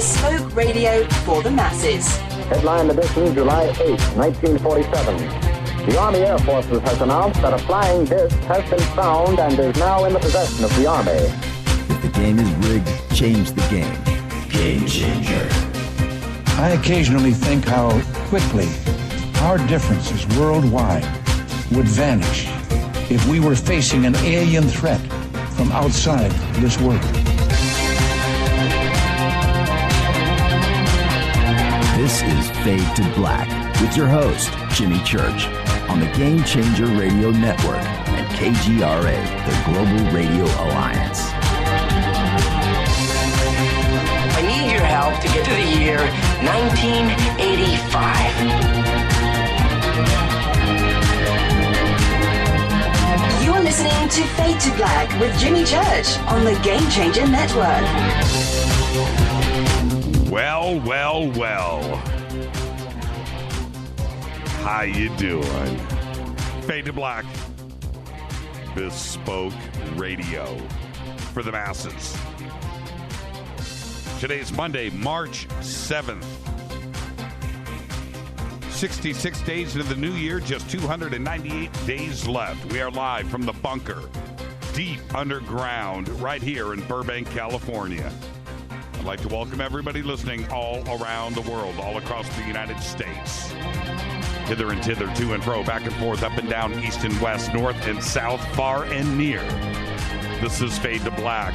bespoke radio for the masses. Headline edition, July 8, 1947. The Army Air Forces has announced that a flying disc has been found and is now in the possession of the Army. If the game is rigged, change the game. Game changer. I occasionally think how quickly our differences worldwide would vanish if we were facing an alien threat from outside this world. This is Fade to Black with your host, Jimmy Church, on the Game Changer Radio Network and KGRA, the Global Radio Alliance. I need your help to get to the year 1985. You're listening to Fade to Black with Jimmy Church on the Game Changer Network. Well. How you doing? Fade to Black. Bespoke radio for the masses. Today's Monday, March 7th. 66 days into the new year, just 298 days left. We are live from the bunker, deep underground, right here in Burbank, California. I'd like to welcome everybody listening all around the world, all across the United States. Hither and thither, to and fro, back and forth, up and down, east and west, north and south, far and near. This is Fade to Black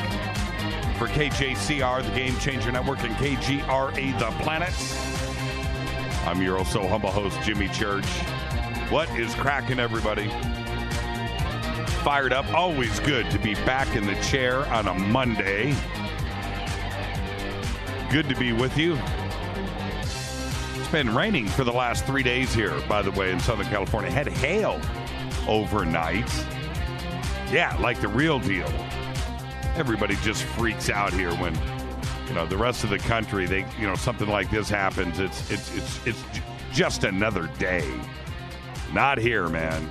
for KJCR, the Game Changer Network, and KGRA, the Planet. I'm your also humble host, Jimmy Church. What is cracking, everybody? Fired up. Always good to be back in the chair on a Monday. Good to be with you. It's been raining for the last 3 days here, by the way, in Southern California. Had hail overnight. Yeah, like the real deal. Everybody just freaks out here when, the rest of the country, they, something like this happens. It's just another day. Not here, man.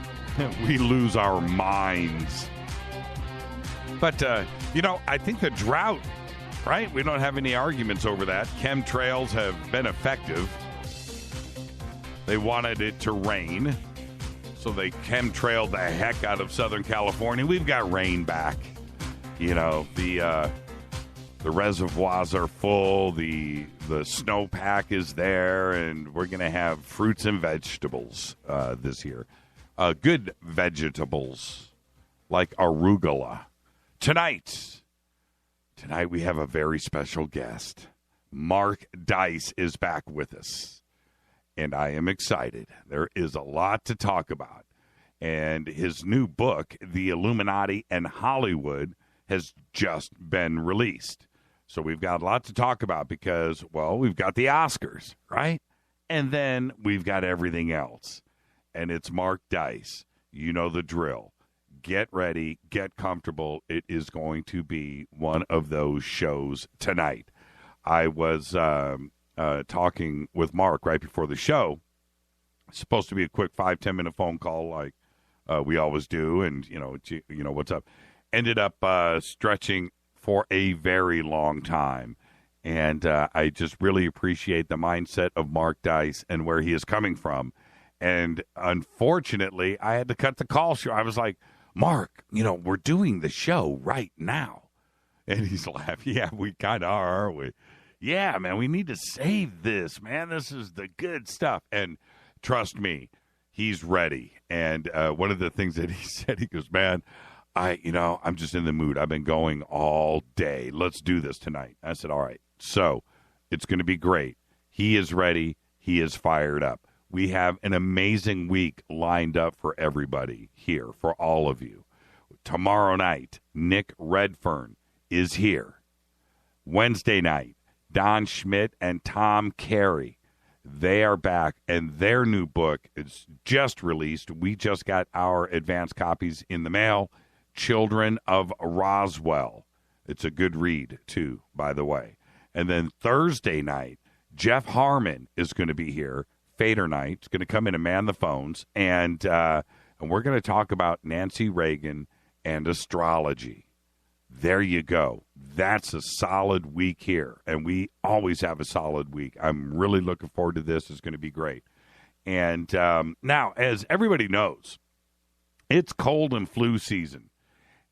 We lose our minds. But, I think the drought, right? We don't have any arguments over that. Chemtrails have been effective. They wanted it to rain, so they chemtrailed the heck out of Southern California. We've got rain back. The reservoirs are full, the snowpack is there, and we're going to have fruits and vegetables this year. Good vegetables, like arugula. Tonight we have a very special guest. Mark Dice is back with us, and I am excited. There is a lot to talk about, and his new book, The Illuminati and Hollywood, has just been released. So we've got a lot to talk about because, we've got the Oscars, right? And then we've got everything else. And it's Mark Dice. You know the drill. Get ready, get comfortable. It is going to be one of those shows tonight. I was talking with Mark right before the show. It's supposed to be a quick 5-10 minute phone call like we always do. And, what's up? Ended up stretching for a very long time. And I just really appreciate the mindset of Mark Dice and where he is coming from. And unfortunately, I had to cut the call short. I was like, Mark, we're doing the show right now. And he's laughing. Yeah, we kind of are, aren't we? Yeah, man, we need to save this, man. This is the good stuff. And trust me, he's ready. And one of the things that he said, he goes, man, I'm just in the mood. I've been going all day. Let's do this tonight. I said, all right. So it's going to be great. He is ready. He is fired up. We have an amazing week lined up for everybody here, for all of you. Tomorrow night, Nick Redfern is here. Wednesday night, Don Schmidt and Tom Carey. They are back, and their new book is just released. We just got our advance copies in the mail. Children of Roswell. It's a good read, too, by the way. And then Thursday night, Jeff Harmon is going to be here. Fader night. He's going to come in and man the phones. And we're going to talk about Nancy Reagan and astrology. There you go. That's a solid week here, and we always have a solid week. I'm really looking forward to this. It's going to be great. And now, as everybody knows, it's cold and flu season,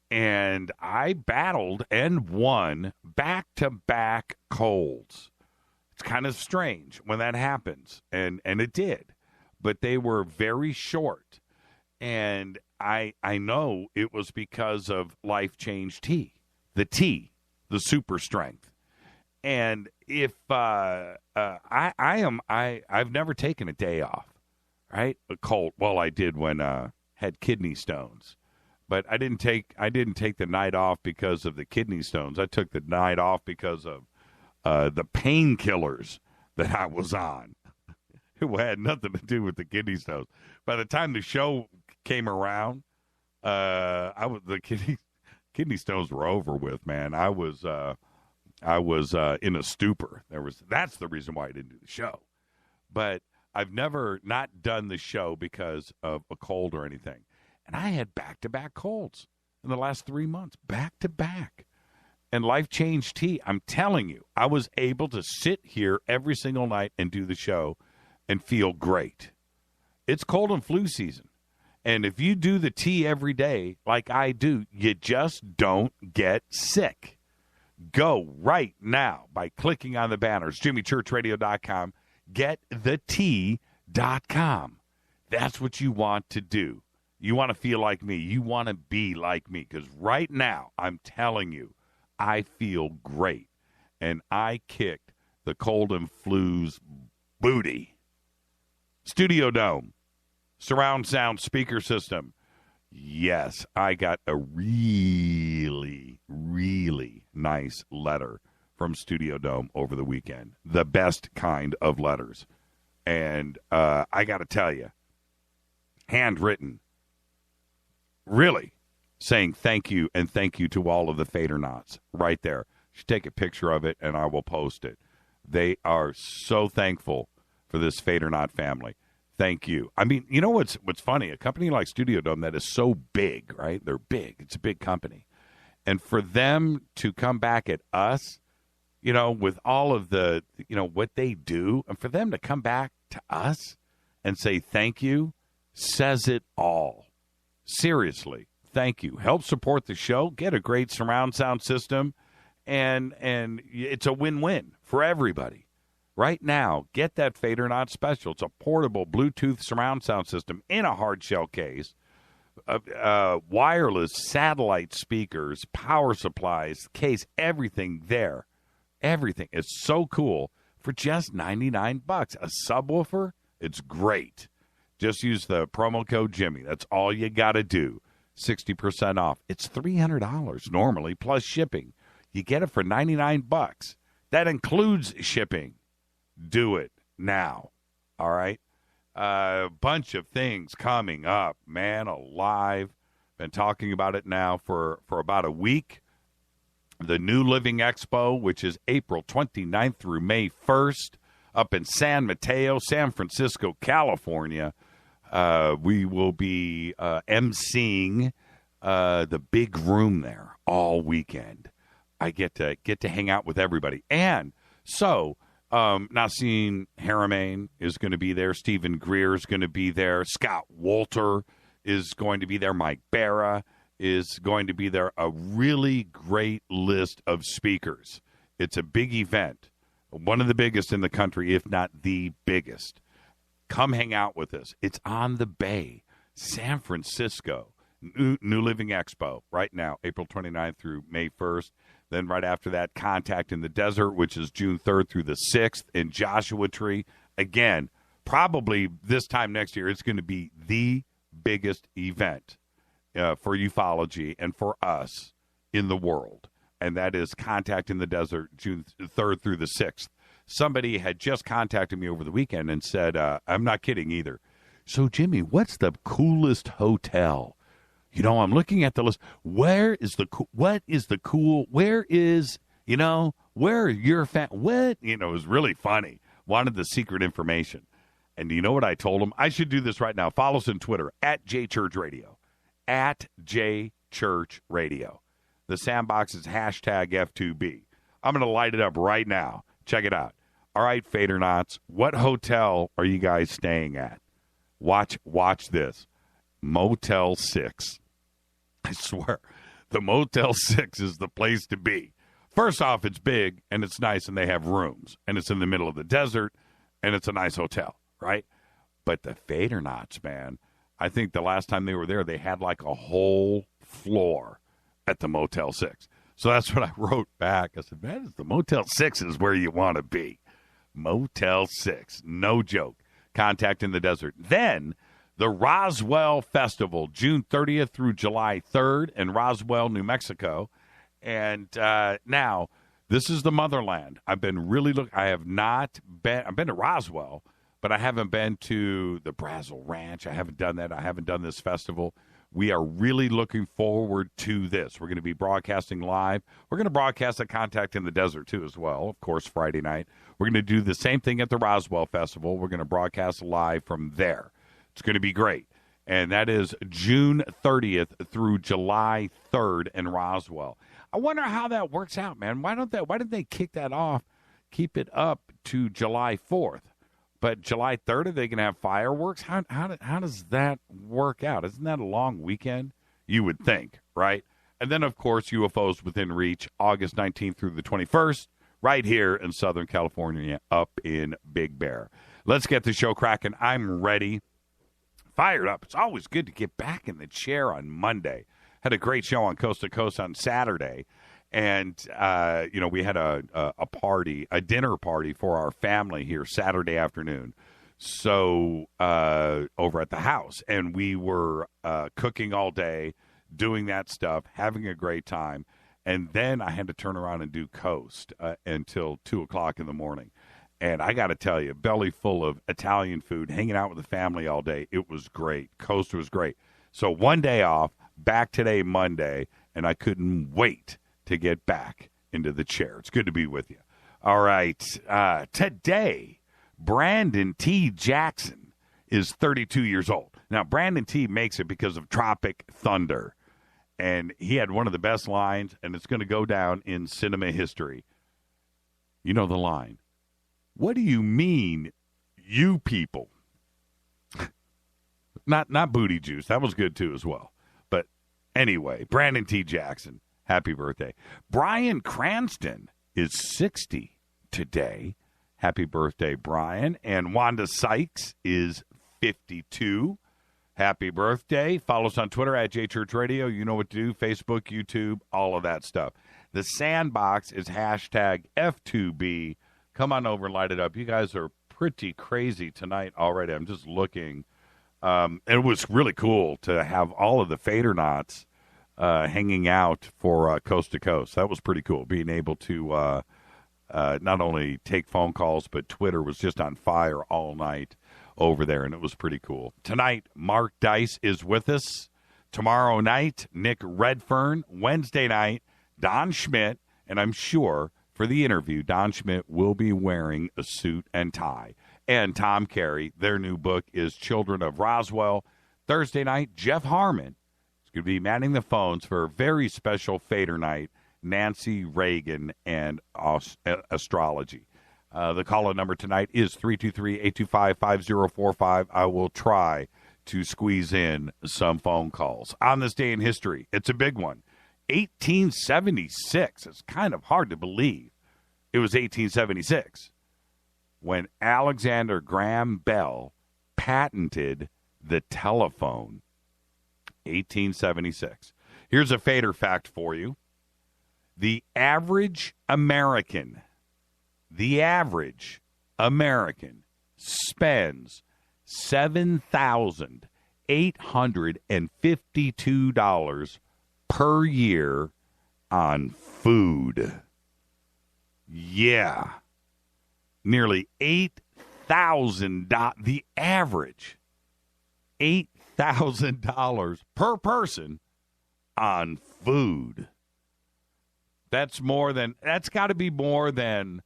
and I battled and won back-to-back colds. It's kind of strange when that happens, and it did, but they were very short, and I know it was because of Life Change Tea, the super strength. And if I've never taken a day off, right? A cold. Well, I did when had kidney stones, but I didn't take the night off because of the kidney stones. I took the night off because of the painkillers that I was on. It had nothing to do with the kidney stones. By the time the show came around, the kidney stones were over with, man. I was in a stupor. That's the reason why I didn't do the show. But I've never not done the show because of a cold or anything. And I had back-to-back colds in the last 3 months, back-to-back. And Life Change Tea, I'm telling you, I was able to sit here every single night and do the show and feel great. It's cold and flu season. And if you do the tea every day like I do, you just don't get sick. Go right now by clicking on the banners, jimmychurchradio.com, getthetea.com. That's what you want to do. You want to feel like me. You want to be like me. Because right now, I'm telling you, I feel great. And I kicked the cold and flu's booty. Studio Dome. Surround sound speaker system. Yes, I got a really, really nice letter from Studio Dome over the weekend. The best kind of letters. And I got to tell you, handwritten, really saying thank you and thank you to all of the Fadernauts right there. You should take a picture of it and I will post it. They are so thankful for this Fadernaut family. Thank you. I mean, you know what's funny? A company like Studio Dome that is so big, right? They're big. It's a big company. And for them to come back at us, you know, with all of the, you know, what they do, and for them to come back to us and say thank you says it all. Seriously, thank you. Help support the show. Get a great surround sound system, and it's a win-win for everybody. Right now, get that Fadernaut special. It's a portable Bluetooth surround sound system in a hard shell case, wireless satellite speakers, power supplies, case, everything there. Everything is so cool for just $99. A subwoofer, it's great. Just use the promo code Jimmy. That's all you got to do. 60% off. It's $300 normally plus shipping. You get it for $99. That includes shipping. Do it now. All right. A bunch of things coming up. Man alive. Been talking about it now for about a week. The New Living Expo, which is April 29th through May 1st, up in San Mateo, San Francisco, California. We will be emceeing the big room there all weekend. I get to hang out with everybody. And so Nassim Haramein is going to be there. Stephen Greer is going to be there. Scott Wolter is going to be there. Mike Barra is going to be there. A really great list of speakers. It's a big event, one of the biggest in the country, if not the biggest. Come hang out with us. It's on the Bay, San Francisco. New Living Expo right now, April 29th through May 1st. Then right after that, Contact in the Desert, which is June 3rd through the 6th in Joshua Tree. Again, probably this time next year, it's going to be the biggest event for ufology and for us in the world. And that is Contact in the Desert, June 3rd through the 6th. Somebody had just contacted me over the weekend and said, I'm not kidding either. So, Jimmy, what's the coolest hotel? You know, I'm looking at the list. Where are your what? You know, it was really funny. Wanted the secret information. And you know what I told him? I should do this right now. Follow us on Twitter, @JChurchRadio. @JChurchRadio. The Sandbox is hashtag F2B. I'm going to light it up right now. Check it out. All right, Fadernauts, what hotel are you guys staying at? Watch this. Motel 6. I swear, the Motel 6 is the place to be. First off, it's big, and it's nice, and they have rooms, and it's in the middle of the desert, and it's a nice hotel, right? But the Fadernauts, man, I think the last time they were there, they had like a whole floor at the Motel 6. So that's what I wrote back. I said, man, the Motel 6 is where you want to be. Motel 6. No joke. Contact in the desert. Then the Roswell Festival, June 30th through July 3rd in Roswell, New Mexico. And now, this is the motherland. I've been really I've been to Roswell, but I haven't been to the Brazel Ranch. I haven't done that. I haven't done this festival. We are really looking forward to this. We're going to be broadcasting live. We're going to broadcast at Contact in the Desert, too, as well, of course, Friday night. We're going to do the same thing at the Roswell Festival. We're going to broadcast live from there. It's going to be great. And that is June 30th through July 3rd in Roswell. I wonder how that works out, man. Why didn't they kick that off, keep it up to July 4th? But July 3rd, are they going to have fireworks? How does that work out? Isn't that a long weekend? You would think, right? And then, of course, UFOs Within Reach, August 19th through the 21st, right here in Southern California, up in Big Bear. Let's get the show cracking. I'm ready. Fired up. It's always good to get back in the chair on Monday. Had a great show on Coast to Coast on Saturday. And, we had a party, a dinner party for our family here Saturday afternoon. So over at the house. And we were cooking all day, doing that stuff, having a great time. And then I had to turn around and do Coast until 2 o'clock in the morning. And I got to tell you, belly full of Italian food, hanging out with the family all day. It was great. Coast was great. So one day off, back today, Monday, and I couldn't wait to get back into the chair. It's good to be with you. All right. Today, Brandon T. Jackson is 32 years old. Now, Brandon T. makes it because of Tropic Thunder. And he had one of the best lines, and it's going to go down in cinema history. You know the line. What do you mean, you people? Not booty juice. That was good, too, as well. But anyway, Brandon T. Jackson, happy birthday. Brian Cranston is 60 today. Happy birthday, Brian. And Wanda Sykes is 52. Happy birthday. Follow us on Twitter at JChurchRadio. You know what to do. Facebook, YouTube, all of that stuff. The Sandbox is hashtag F2B. Come on over and light it up. You guys are pretty crazy tonight already. I'm just looking. It was really cool to have all of the Fadernauts hanging out for Coast to Coast. That was pretty cool, being able to not only take phone calls, but Twitter was just on fire all night over there, and it was pretty cool. Tonight, Mark Dice is with us. Tomorrow night, Nick Redfern. Wednesday night, Don Schmidt, and I'm sure for the interview, Don Schmidt will be wearing a suit and tie. And Tom Carey, their new book is Children of Roswell. Thursday night, Jeff Harmon is going to be manning the phones for a very special Fader night, Nancy Reagan and astrology. The call-in number tonight is 323-825-5045. I will try to squeeze in some phone calls. On this day in history, it's a big one. 1876. It's kind of hard to believe it was 1876 when Alexander Graham Bell patented the telephone. 1876. Here's a Fader fact for you. The average American spends $7,852 per year on food. Yeah. Nearly $8,000. The average. $8,000 per person on food. That's got to be more than,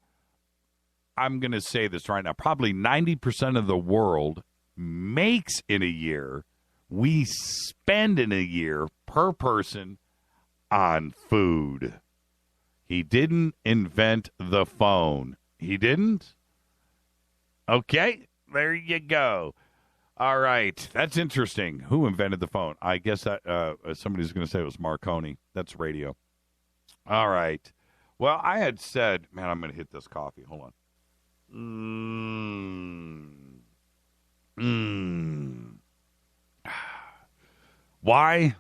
I'm going to say this right now, probably 90% of the world makes in a year. We spend in a year per person on food. He didn't invent the phone. He didn't? Okay, there you go. All right, that's interesting. Who invented the phone? I guess that somebody's going to say it was Marconi. That's radio. All right. Well, I had said, man, I'm going to hit this coffee. Hold on. Why?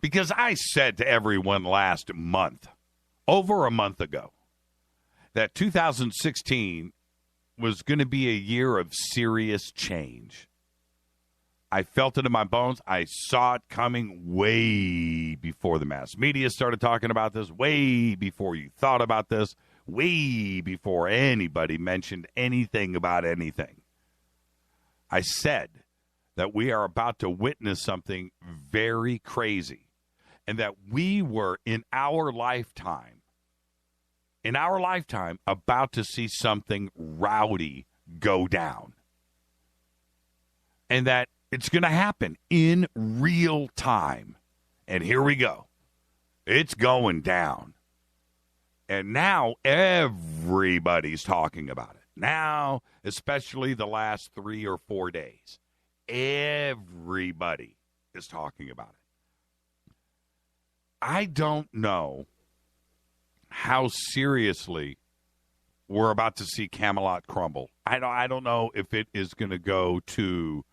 Because I said to everyone last month, over a month ago, that 2016 was going to be a year of serious change. I felt it in my bones. I saw it coming way before the mass media started talking about this, way before you thought about this, way before anybody mentioned anything about anything. I said that we are about to witness something very crazy, and that we were in our lifetime, about to see something rowdy go down. And that it's going to happen in real time. And here we go. It's going down. And now everybody's talking about it. Now, especially the last 3 or 4 days, everybody is talking about it. I don't know how seriously we're about to see Camelot crumble. I don't know if it is going to go to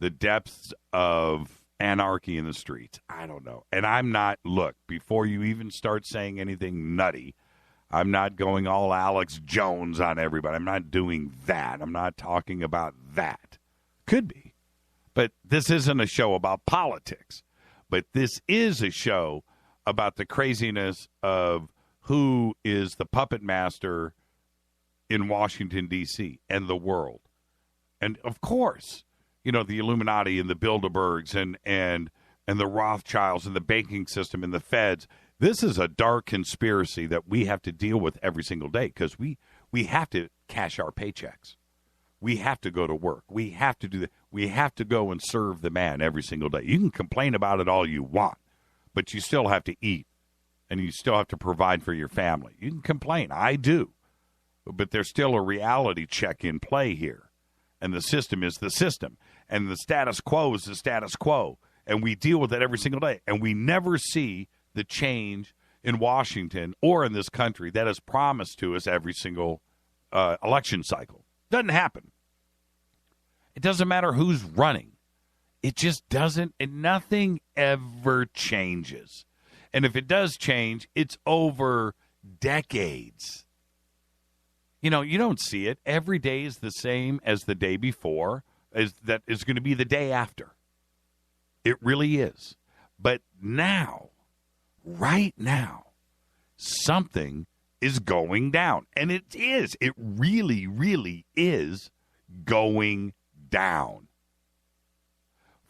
the depths of anarchy in the streets. I don't know. And I'm not, look, before you even start saying anything nutty, I'm not going all Alex Jones on everybody. I'm not doing that. I'm not talking about that. Could be. But this isn't a show about politics. But this is a show about the craziness of who is the puppet master in Washington, D.C. and the world. And, of course, you know, the Illuminati and the Bilderbergs and the Rothschilds and the banking system and the feds. This is a dark conspiracy that we have to deal with every single day because we have to cash our paychecks. We have to go to work. We have to do that. We have to go and serve the man every single day. You can complain about it all you want, but you still have to eat. And you still have to provide for your family. You can complain. I do. But there's still a reality check in play here. And the system is the system. And the status quo is the status quo. And we deal with it every single day. And we never see the change in Washington or in this country that is promised to us every single election cycle. Doesn't happen. It doesn't matter who's running. It just doesn't. And nothing ever changes. And if it does change, it's over decades. You know, you don't see it. Every day is the same as the day before, as that is going to be the day after. It really is. But now, right now, something is going down. And it is. It really, really is going down.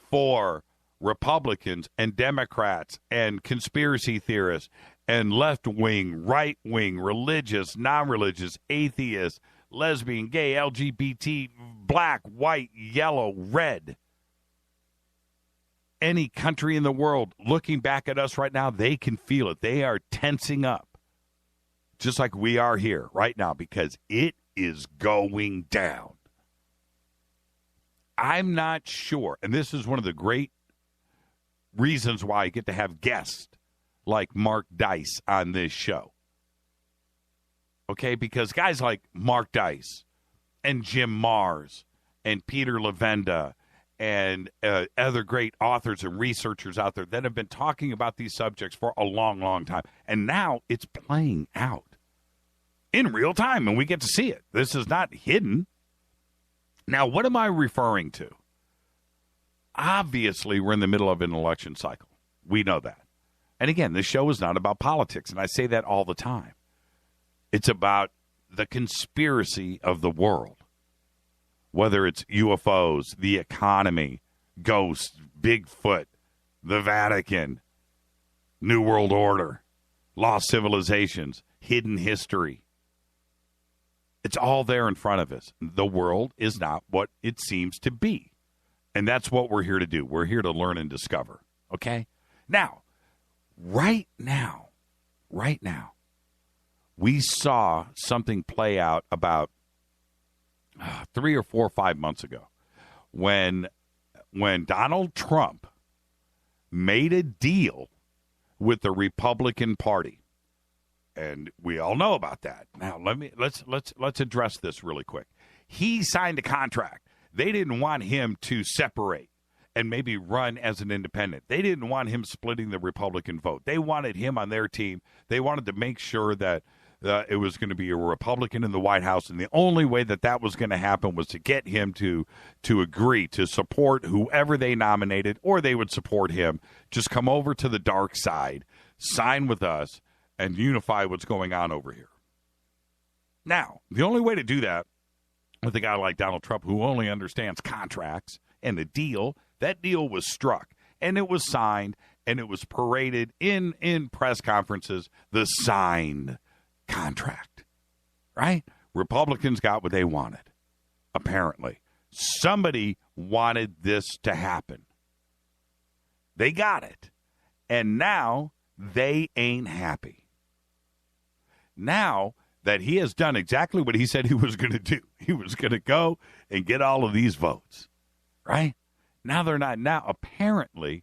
For Republicans and Democrats and conspiracy theorists and left-wing, right-wing, religious, non-religious, atheist, lesbian, gay, LGBT, black, white, yellow, red. Any country in the world looking back at us right now, they can feel it. They are tensing up, just like we are here right now, because it is going down. I'm not sure, and this is one of the great reasons why I get to have guests like Mark Dice on this show. Okay, because guys like Mark Dice and Jim Mars and Peter Levenda and other great authors and researchers out there that have been talking about these subjects for a long, long time. And now it's playing out in real time, and we get to see it. This is not hidden. Now, what am I referring to? Obviously, we're in the middle of an election cycle. We know that. And again, this show is not about politics, and I say that all the time. It's about the conspiracy of the world, whether it's UFOs, the economy, ghosts, Bigfoot, the Vatican, New World Order, lost civilizations, hidden history. It's all there in front of us. The world is not what it seems to be. And that's what we're here to do. We're here to learn and discover. Okay? Now, right now, we saw something play out about 3 or 4 or 5 months ago when Donald Trump made a deal with the Republican Party. And we all know about that. Now, let's address this really quick. He signed a contract. They didn't want him to separate and maybe run as an independent. They didn't want him splitting the Republican vote. They wanted him on their team. They wanted to make sure that it was going to be a Republican in the White House, and the only way that was going to happen was to get him to agree to support whoever they nominated, or they would support him. Just come over to the dark side, sign with us, and unify what's going on over here. Now, the only way to do that with a guy like Donald Trump, who only understands contracts and a deal, that deal was struck, and it was signed, and it was paraded in press conferences, the signed contract, right? Republicans got what they wanted, apparently. Somebody wanted this to happen. They got it. And now they ain't happy. Now that he has done exactly what he said he was going to do, he was going to go and get all of these votes, right? Now they're not. Now, apparently,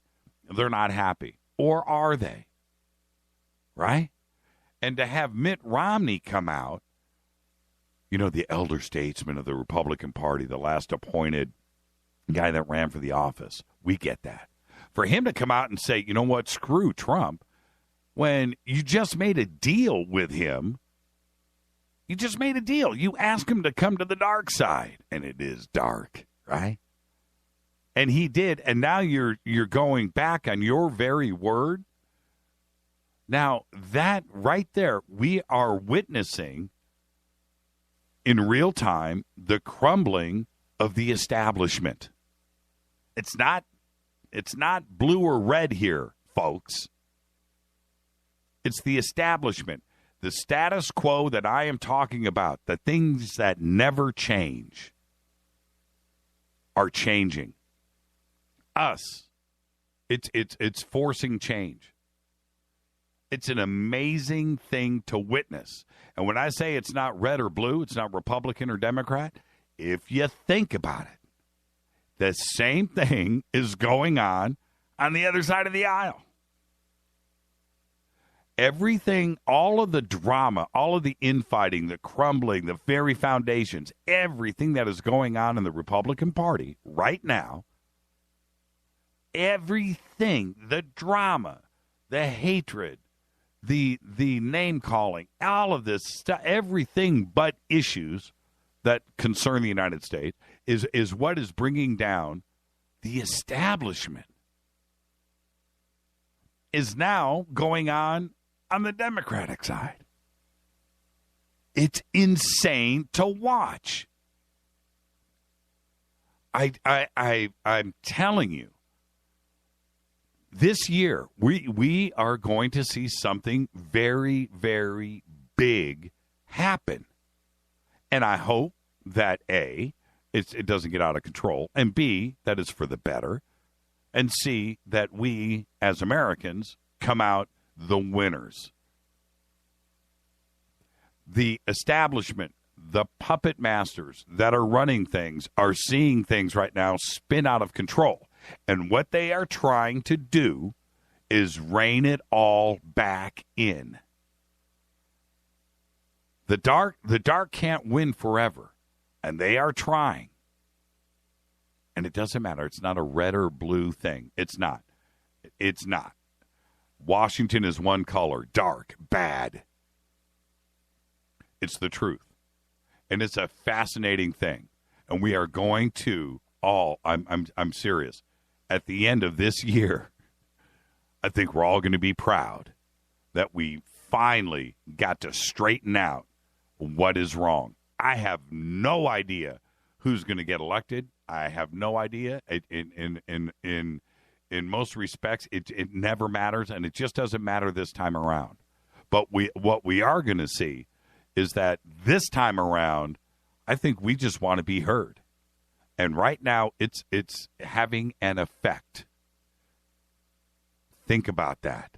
they're not happy. Or are they? Right? And to have Mitt Romney come out, the elder statesman of the Republican Party, the last appointed guy that ran for the office, we get that. For him to come out and say, you know what, screw Trump, when you just made a deal with him, you just made a deal. You asked him to come to the dark side, and it is dark, right? And he did, and now you're going back on your very word. Now, that right there, we are witnessing in real time the crumbling of the establishment. It's not blue or red here, folks. It's the establishment. The status quo that I am talking about, the things that never change, are changing. Us. It's forcing change. It's an amazing thing to witness. And when I say it's not red or blue, it's not Republican or Democrat, if you think about it, the same thing is going on the other side of the aisle. Everything, all of the drama, all of the infighting, the crumbling, the very foundations, everything that is going on in the Republican Party right now, everything, the drama, the hatred, the name calling, all of this stuff, everything but issues that concern the United States is what is bringing down the establishment. Is now going on the Democratic side. It's insane to watch. I'm telling you, this year, we are going to see something very, very big happen. And I hope that, A, it doesn't get out of control, and B, that it's for the better, and C, that we, as Americans, come out the winners. The establishment, the puppet masters that are running things are seeing things right now spin out of control. And what they are trying to do is rein it all back in. The dark can't win forever, and they are trying. And it doesn't matter. It's not a red or blue thing. It's not. It's not. Washington is one color, dark, bad. It's the truth. And it's a fascinating thing. And we are going to all, I'm serious, at the end of this year, I think we're all going to be proud that we finally got to straighten out what is wrong. I have no idea who's going to get elected. I have no idea. In most respects, it never matters, and it just doesn't matter this time around. But what we are going to see is that this time around, I think we just want to be heard. And right now, it's having an effect. Think about that.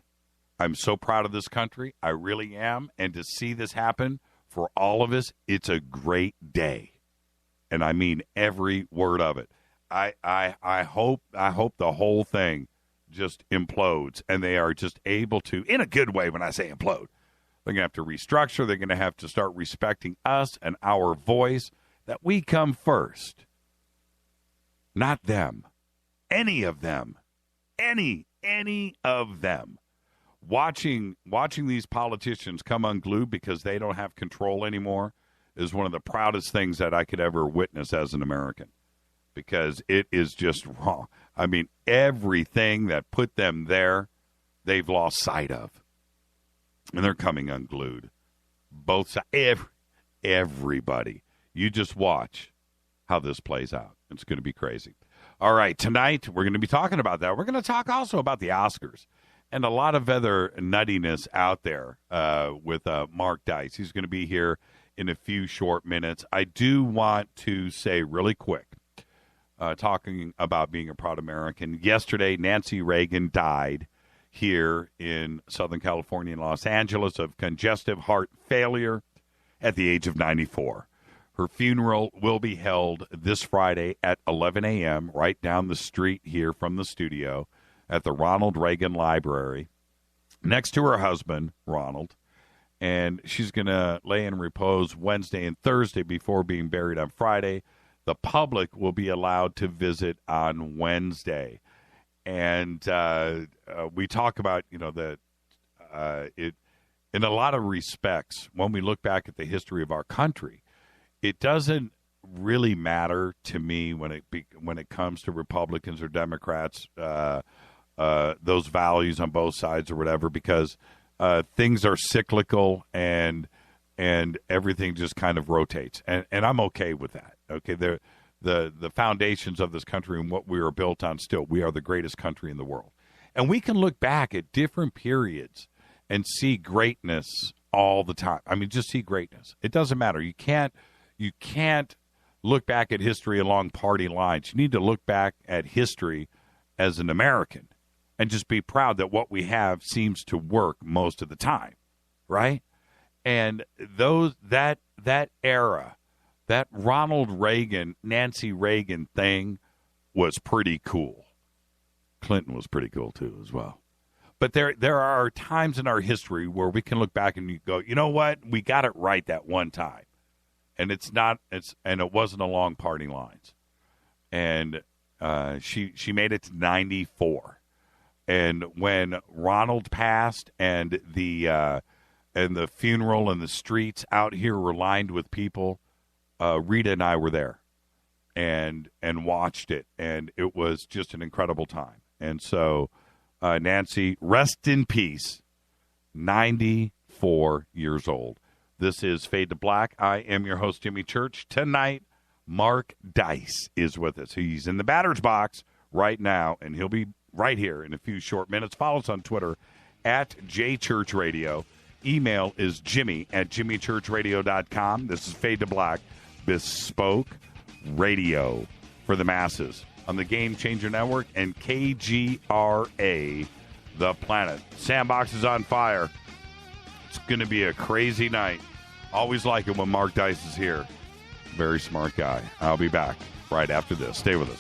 I'm so proud of this country. I really am. And to see this happen for all of us, it's a great day. And I mean every word of it. I hope the whole thing just implodes, and they are just able to, in a good way when I say implode. They're going to have to restructure. They're going to have to start respecting us and our voice, that we come first. Not them. Any of them. Any of them. Watching these politicians come unglued because they don't have control anymore is one of the proudest things that I could ever witness as an American, because it is just wrong. I mean, everything that put them there, they've lost sight of. And they're coming unglued. Both sides, everybody. You just watch how this plays out. It's going to be crazy. All right, tonight we're going to be talking about that. We're going to talk also about the Oscars and a lot of other nuttiness out there with Mark Dice. He's going to be here in a few short minutes. I do want to say really quick, talking about being a proud American. Yesterday, Nancy Reagan died here in Southern California and Los Angeles of congestive heart failure at the age of 94. Her funeral will be held this Friday at 11 a.m. right down the street here from the studio at the Ronald Reagan Library next to her husband, Ronald. And she's going to lay in repose Wednesday and Thursday before being buried on Friday. The public will be allowed to visit on Wednesday. And we talk about, that it, in a lot of respects, when we look back at the history of our country, it doesn't really matter to me when it comes to Republicans or Democrats, those values on both sides or whatever, because things are cyclical and everything just kind of rotates. And I'm okay with that. Okay, the foundations of this country and what we are built on still, we are the greatest country in the world. And we can look back at different periods and see greatness all the time. I mean, just see greatness. It doesn't matter. You can't look back at history along party lines. You need to look back at history as an American and just be proud that what we have seems to work most of the time, right? And that era, that Ronald Reagan, Nancy Reagan thing was pretty cool. Clinton was pretty cool too as well. But there are times in our history where we can look back and you go, you know what? We got it right that one time. And it wasn't along party lines. And she made it to 94. And when Ronald passed and the funeral and the streets out here were lined with people, Rita and I were there and watched it, and it was just an incredible time. And so, Nancy, rest in peace, 94 years old. This is Fade to Black. I am your host, Jimmy Church. Tonight, Mark Dice is with us. He's in the batter's box right now, and he'll be right here in a few short minutes. Follow us on Twitter at JChurchRadio. Email is jimmy@jimmychurchradio.com. This is Fade to Black, bespoke radio for the masses on the Game Changer Network and KGRA, The Planet. Sandbox is on fire. It's going to be a crazy night. Always like it when Mark Dice is here. Very smart guy. I'll be back right after this. Stay with us.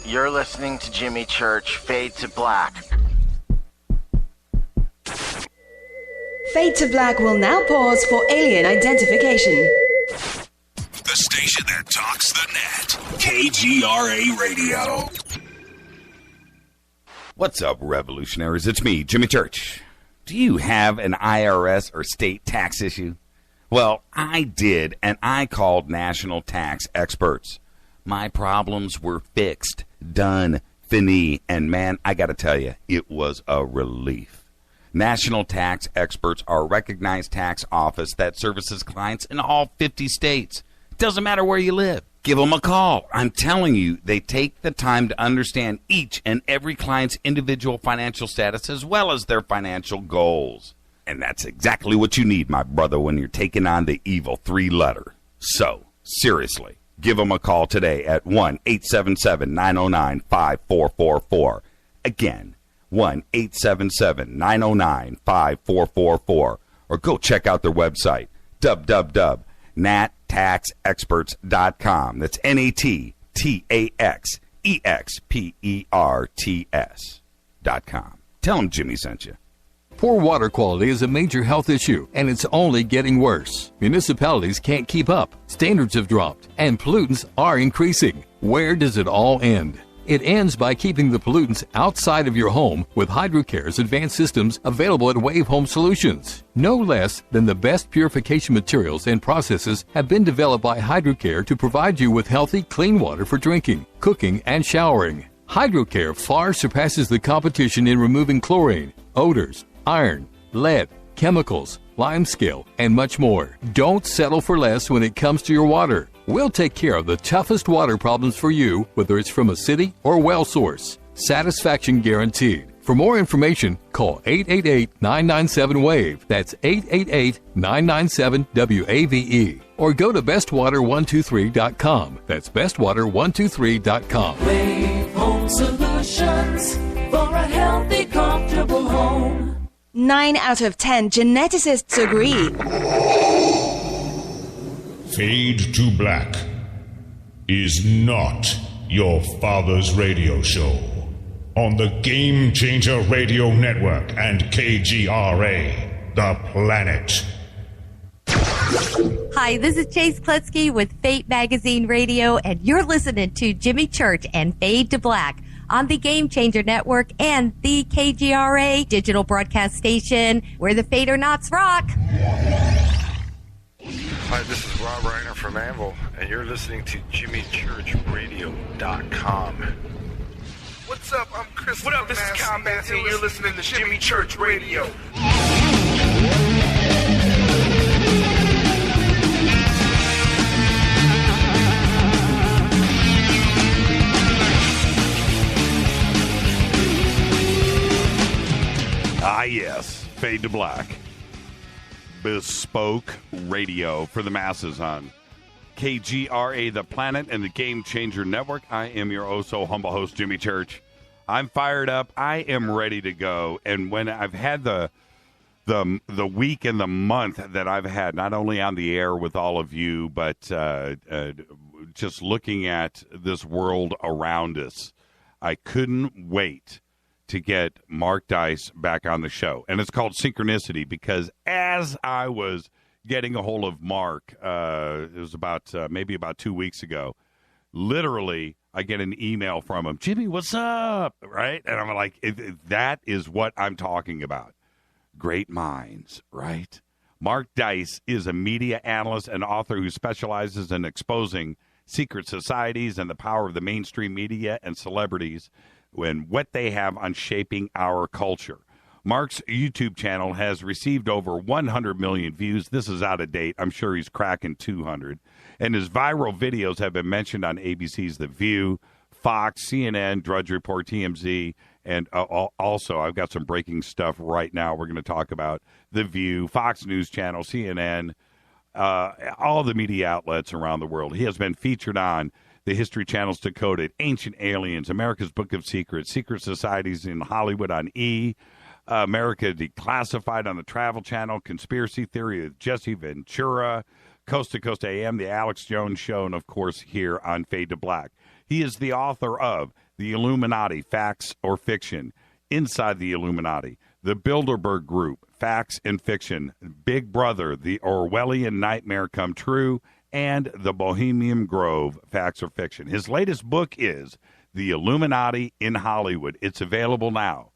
You're listening to Jimmy Church, Fade to Black. Fade to Black will now pause for alien identification. The station that talks the net. KGRA Radio. What's up, revolutionaries? It's me, Jimmy Church. Do you have an IRS or state tax issue? Well, I did, and I called national tax experts. My problems were fixed, done, fini, and man, I got to tell you, it was a relief. National Tax Experts are a recognized tax office that services clients in all 50 states. Doesn't matter where you live. Give them a call. I'm telling you, they take the time to understand each and every client's individual financial status as well as their financial goals. And that's exactly what you need, my brother, when you're taking on the evil three-letter. So, seriously, give them a call today at 1-877-909-5444. Again, 1-877-909-5444. Or go check out their website, www.nattaxexperts.com. That's NATTAXEXPERTS.com. Tell them Jimmy sent you. Poor water quality is a major health issue, and it's only getting worse. Municipalities can't keep up, standards have dropped, and pollutants are increasing. Where does it all end? It ends by keeping the pollutants outside of your home with HydroCare's advanced systems available at Wave Home Solutions. No less than the best purification materials and processes have been developed by HydroCare to provide you with healthy, clean water for drinking, cooking, and showering. HydroCare far surpasses the competition in removing chlorine, odors, iron, lead, chemicals, limescale, and much more. Don't settle for less when it comes to your water. We'll take care of the toughest water problems for you, whether it's from a city or well source. Satisfaction guaranteed. For more information, call 888-997-WAVE. That's 888-997-WAVE. Or go to bestwater123.com. That's bestwater123.com. Wave Home Solutions for a healthy, comfortable home. 9 out of 10 geneticists agree. Fade to Black is not your father's radio show on the Game Changer Radio Network and KGRA, The Planet. Hi, this is Chase Kletsky with Fate Magazine Radio, and you're listening to Jimmy Church and Fade to Black on the Game Changer Network and the KGRA digital broadcast station, where the Fader-Knots rock. Hi, this is Rob Reiner from Anvil, and you're listening to JimmyChurchRadio.com. What's up? I'm Chris. What up? This is Combat, and you're listening to Jimmy Church Radio. Ah, yes. Fade to Black. Bespoke radio for the masses on KGRA, The Planet, and the Game Changer Network. I am your oh-so-humble host, Jimmy Church. I'm fired up. I am ready to go. And when I've had the week and the month that I've had, not only on the air with all of you, but just looking at this world around us, I couldn't wait to get Mark Dice back on the show. And it's called Synchronicity because as I was getting a hold of Mark, it was about maybe about 2 weeks ago, literally I get an email from him, Jimmy, what's up? Right? And I'm like, that is what I'm talking about. Great minds, right? Mark Dice is a media analyst and author who specializes in exposing secret societies and the power of the mainstream media and celebrities and what they have on shaping our culture. Mark's YouTube channel has received over 100 million views. This is out of date. I'm sure he's cracking 200. And his viral videos have been mentioned on ABC's The View, Fox, CNN, Drudge Report, TMZ, and also I've got some breaking stuff right now we're going to talk about. The View, Fox News Channel, CNN, all the media outlets around the world. He has been featured on the History Channel's Decoded, Ancient Aliens, America's Book of Secrets, Secret Societies in Hollywood on E!, America Declassified on the Travel Channel, Conspiracy Theory with Jesse Ventura, Coast to Coast AM, The Alex Jones Show, and, of course, here on Fade to Black. He is the author of The Illuminati, Facts or Fiction, Inside the Illuminati, The Bilderberg Group, Facts and Fiction, Big Brother, The Orwellian Nightmare Come True, and The Bohemian Grove, Facts or Fiction. His latest book is The Illuminati in Hollywood. It's available now.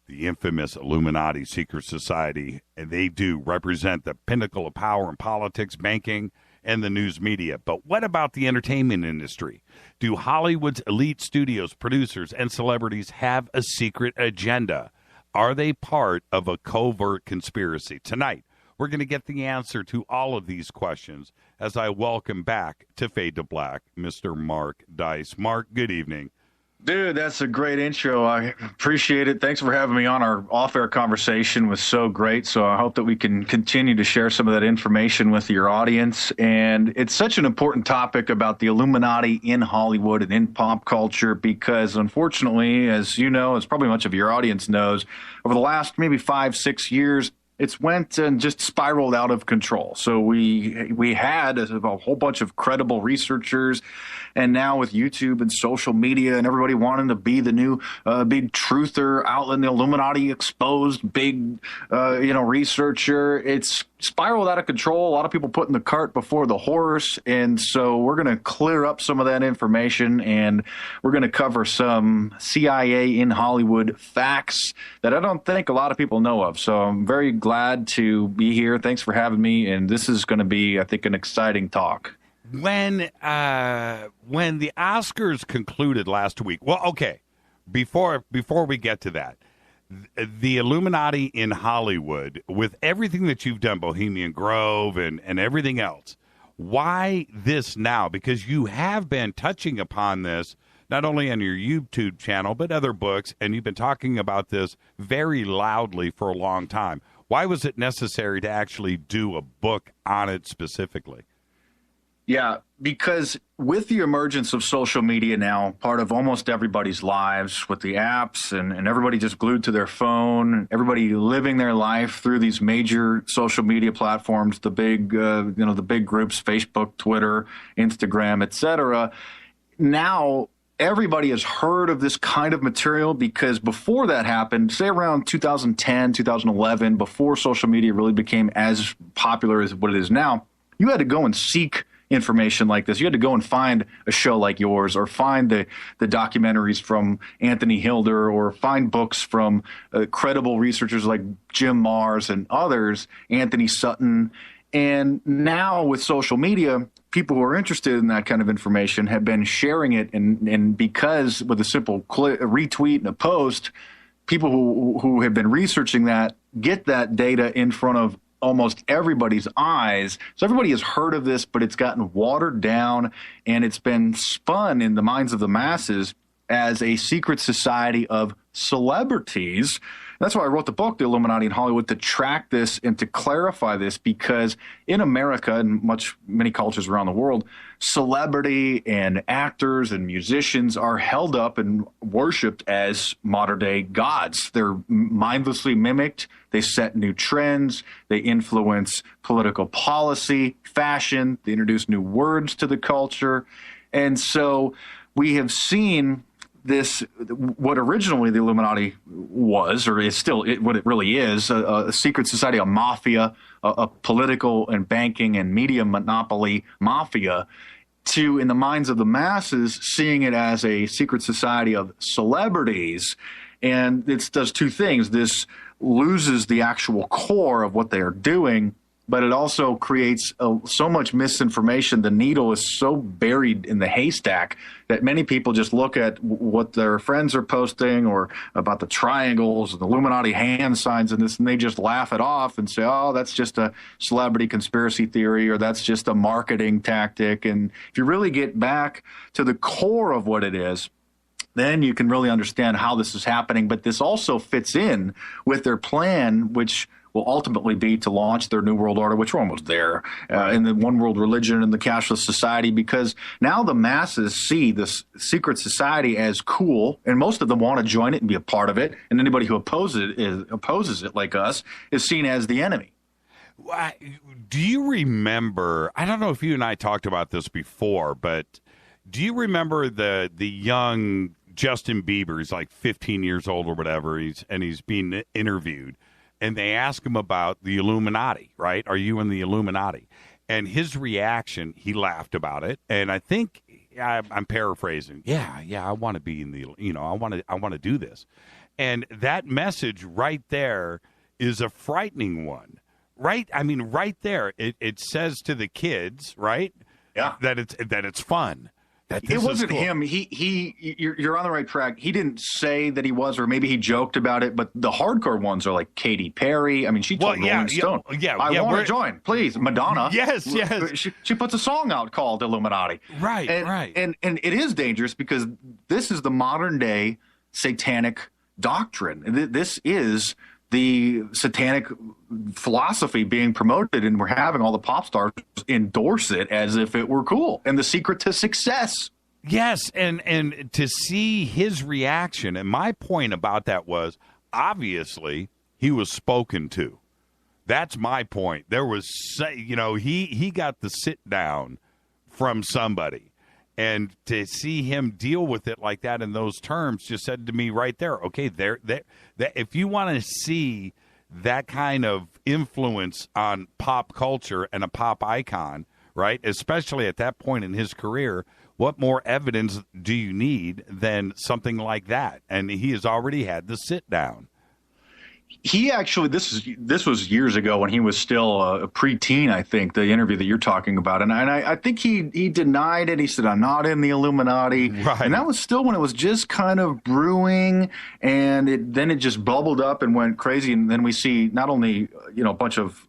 The infamous Illuminati secret society, and they do represent the pinnacle of power in politics, banking, and the news media. But what about the entertainment industry? Do Hollywood's elite studios, producers, and celebrities have a secret agenda? Are they part of a covert conspiracy? Tonight, we're going to get the answer to all of these questions as I welcome back to Fade to Black, Mr. Mark Dice. Mark, good evening. Dude, that's a great intro. I appreciate it. Thanks for having me on. Our off-air conversation was so great, so I hope that we can continue to share some of that information with your audience. And it's such an important topic about the Illuminati in Hollywood and in pop culture because, unfortunately, as you know, as probably much of your audience knows, over the last maybe 5-6 years, it's went and just spiraled out of control. So we had a whole bunch of credible researchers, and now with YouTube and social media and everybody wanting to be the new big truther outlet, the Illuminati exposed big researcher, it's spiraled out of control. A lot of people putting the cart before the horse, and so we're going to clear up some of that information, and we're going to cover some CIA in Hollywood facts that I don't think a lot of people know of. So I'm very glad to be here. Thanks for having me, and this is going to be, I think, an exciting talk. When the Oscars concluded last week, well, okay, before we get to that, the Illuminati in Hollywood, with everything that you've done, Bohemian Grove and everything else, why this now? Because you have been touching upon this not only on your YouTube channel, but other books, and you've been talking about this very loudly for a long time. Why was it necessary to actually do a book on it specifically? Yeah, because with the emergence of social media now, part of almost everybody's lives with the apps and everybody just glued to their phone, everybody living their life through these major social media platforms, the big groups, Facebook, Twitter, Instagram, etc. Now, everybody has heard of this kind of material because before that happened, say around 2010, 2011, before social media really became as popular as what it is now, you had to go and seek information like this. You had to go and find a show like yours, or find the documentaries from Anthony Hilder, or find books from credible researchers like Jim Mars and others, Anthony Sutton. And now with social media, people who are interested in that kind of information have been sharing it. And because with a simple retweet and a post, people who have been researching that get that data in front of almost everybody's eyes. So everybody has heard of this, but it's gotten watered down, and it's been spun in the minds of the masses as a secret society of celebrities. That's why I wrote the book, The Illuminati in Hollywood, to track this and to clarify this, because in America and many cultures around the world, celebrity and actors and musicians are held up and worshipped as modern-day gods. They're mindlessly mimicked. They set new trends. They influence political policy, fashion. They introduce new words to the culture. And so we have seen this, what originally the Illuminati was, or is still what it really is, a secret society, a mafia, a political and banking and media monopoly mafia, to, in the minds of the masses, seeing it as a secret society of celebrities. And it does two things. This loses the actual core of what they are doing, but it also creates so much misinformation. The needle is so buried in the haystack that many people just look at what their friends are posting, or about the triangles and the Illuminati hand signs and this, and they just laugh it off and say, oh, that's just a celebrity conspiracy theory, or that's just a marketing tactic. And if you really get back to the core of what it is, then you can really understand how this is happening. But this also fits in with their plan, which will ultimately be to launch their New World Order, which we're almost there, in the one world religion and the cashless society, because now the masses see this secret society as cool, and most of them want to join it and be a part of it, and anybody who opposes it, like us, is seen as the enemy. Do you remember, I don't know if you and I talked about this before, but do you remember the young Justin Bieber? He's like 15 years old or whatever, he's being interviewed, and they ask him about the Illuminati, right? Are you in the Illuminati? And his reaction, he laughed about it. And I think I'm paraphrasing. Yeah, I want to be in the, I want to do this. And that message right there is a frightening one, right? I mean, right there, it says to the kids, right? Yeah. That it's fun, That it wasn't cool. him. You're on the right track. He didn't say that he was, or maybe he joked about it. But the hardcore ones are like Katy Perry. I mean, she told Rolling Stone, "I want to join, please." Madonna, yes. She puts a song out called Illuminati. Right. And it is dangerous because this is the modern day satanic doctrine. This is the satanic philosophy being promoted, and we're having all the pop stars endorse it as if it were cool and the secret to success. Yes, and to see his reaction, and my point about that was, obviously, he was spoken to. That's my point. There was, he got the sit down from somebody. And to see him deal with it like that in those terms just said to me right there, okay, if you want to see that kind of influence on pop culture and a pop icon, right, especially at that point in his career, what more evidence do you need than something like that? And he has already had the sit down. He actually, this was years ago when he was still a preteen, I think, the interview that you're talking about. And I think he denied it. He said, "I'm not in the Illuminati." Right. And that was still when it was just kind of brewing, and then it just bubbled up and went crazy. And then we see not only, a bunch of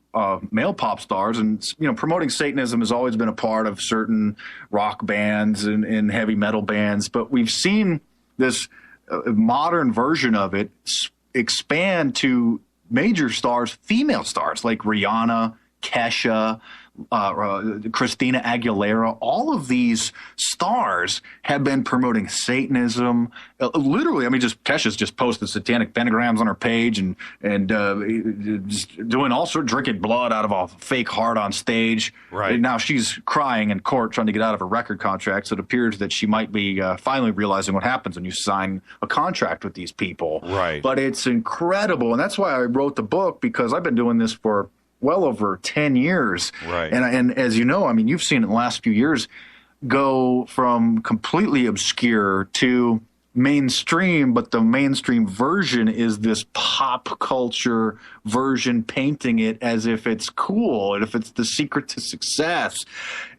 male pop stars, and, promoting Satanism has always been a part of certain rock bands and heavy metal bands. But we've seen this modern version of it expand to major stars, female stars like Rihanna, Kesha, Christina Aguilera. All of these stars have been promoting Satanism. Literally, I mean, Kesha's just posted satanic pentagrams on her page and just doing all sorts, drinking blood out of a fake heart on stage. Right. And now she's crying in court trying to get out of a record contract. So it appears that she might be finally realizing what happens when you sign a contract with these people. Right. But it's incredible. And that's why I wrote the book, because I've been doing this for well over 10 years. Right. And as you know, I mean, you've seen it in the last few years go from completely obscure to mainstream, but the mainstream version is this pop culture version, painting it as if it's cool and if it's the secret to success.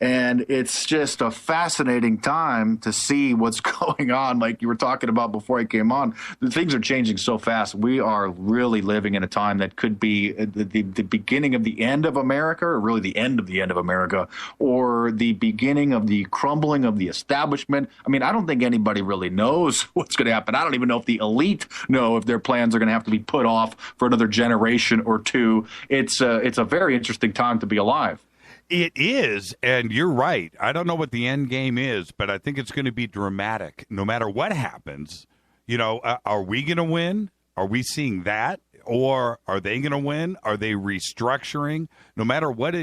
And it's just a fascinating time to see what's going on. Like you were talking about before I came on, the things are changing so fast. We are really living in a time that could be the beginning of the end of America, or really the end of America, or the beginning of the crumbling of the establishment. I mean, I don't think anybody really knows what's going to happen. I don't even know if the elite know if their plans are going to have to be put off for another generation or two. It's a very interesting time to be alive. It is, and you're right. I don't know what the end game is, but I think it's going to be dramatic. No matter what happens, are we going to win? Are we seeing that? Or are they going to win? Are they restructuring? No matter what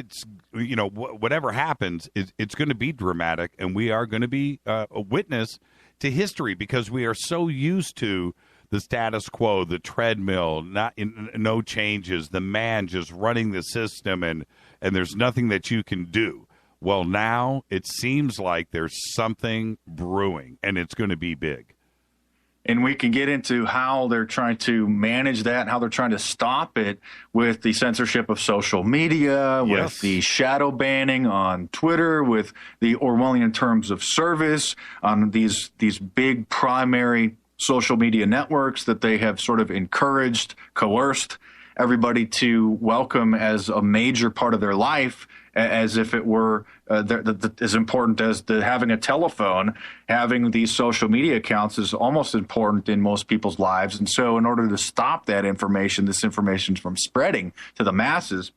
whatever happens, it's going to be dramatic, and we are going to be a witness to history, because we are so used to the status quo, the treadmill, no changes, the man just running the system, and there's nothing that you can do. Well, now it seems like there's something brewing, and it's going to be big. And we can get into how they're trying to manage that and how they're trying to stop it with the censorship of social media, with the shadow banning on Twitter, with the Orwellian terms of service on these big primary social media networks that they have sort of encouraged, coerced everybody to welcome as a major part of their life, as if it were as important as having a telephone. Having these social media accounts is almost important in most people's lives. And so in order to stop that information, this information from spreading to the masses,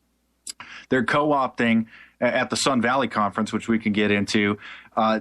they're co-opting at the Sun Valley Conference, which we can get into,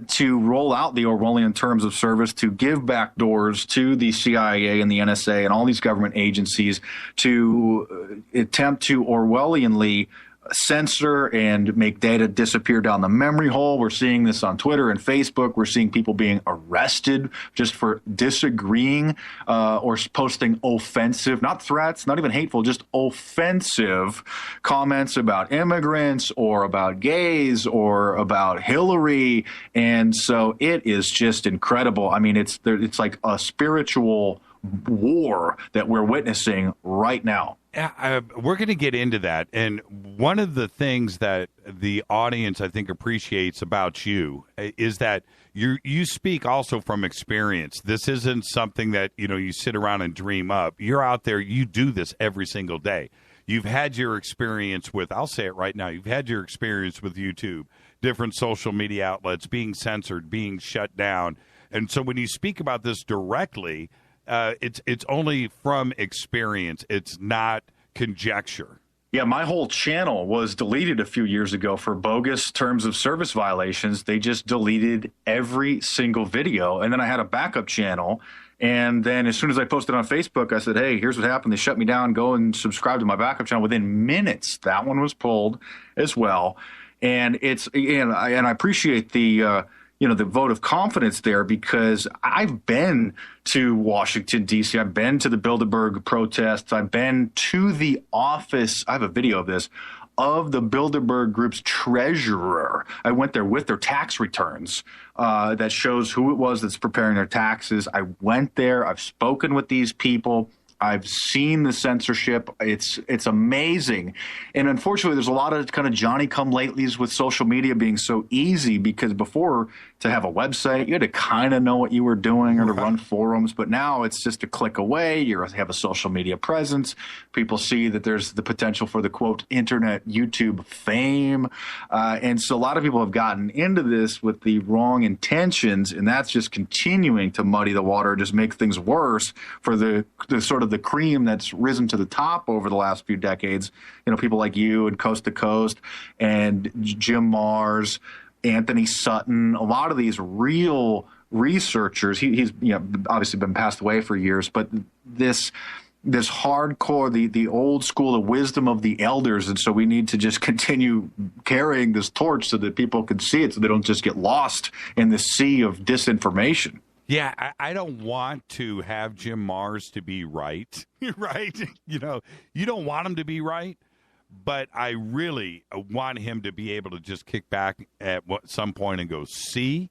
to roll out the Orwellian terms of service, to give back doors to the CIA and the NSA and all these government agencies to attempt to Orwellianly censor and make data disappear down the memory hole. We're seeing this on Twitter and Facebook. We're seeing people being arrested just for disagreeing or posting offensive, not threats, not even hateful, just offensive comments about immigrants or about gays or about Hillary. And so it is just incredible. I mean, it's like a spiritual war that we're witnessing right now. We're going to get into that. And one of the things that the audience, I think, appreciates about you is that you speak also from experience. This isn't something that, you sit around and dream up. You're out there. You do this every single day. You've had your experience with, I'll say it right now, you've had your experience with YouTube, different social media outlets being censored, being shut down. And so when you speak about this directly, it's only from experience. It's not conjecture. Yeah, my whole channel was deleted a few years ago for bogus terms of service violations. They just deleted every single video. And then I had a backup channel. And then as soon as I posted on Facebook, I said, hey, here's what happened. They shut me down. Go and subscribe to my backup channel. Within minutes, that one was pulled as well. And I appreciate the the vote of confidence there, because I've been to Washington, D.C. I've been to the Bilderberg protests. I've been to the office. I have a video of this, of the Bilderberg Group's treasurer. I went there with their tax returns that shows who it was that's preparing their taxes. I went there. I've spoken with these people. I've seen the censorship. It's amazing. And unfortunately, there's a lot of kind of Johnny-come-latelys with social media being so easy, because before, to have a website, you had to kind of know what you were doing or to run forums. But now it's just a click away. You have a social media presence. People see that there's the potential for the, quote, internet YouTube fame. And so a lot of people have gotten into this with the wrong intentions, and that's just continuing to muddy the water, just make things worse for the sort of the cream that's risen to the top over the last few decades. People like you and Coast to Coast and Jim Mars, Anthony Sutton, a lot of these real researchers. He's obviously been passed away for years, but this hardcore, the old school, the wisdom of the elders. And so we need to just continue carrying this torch so that people can see it, so they don't just get lost in the sea of disinformation. Yeah, I don't want to have Jim Mars to be right, right? You don't want him to be right, but I really want him to be able to just kick back at some point and go, see,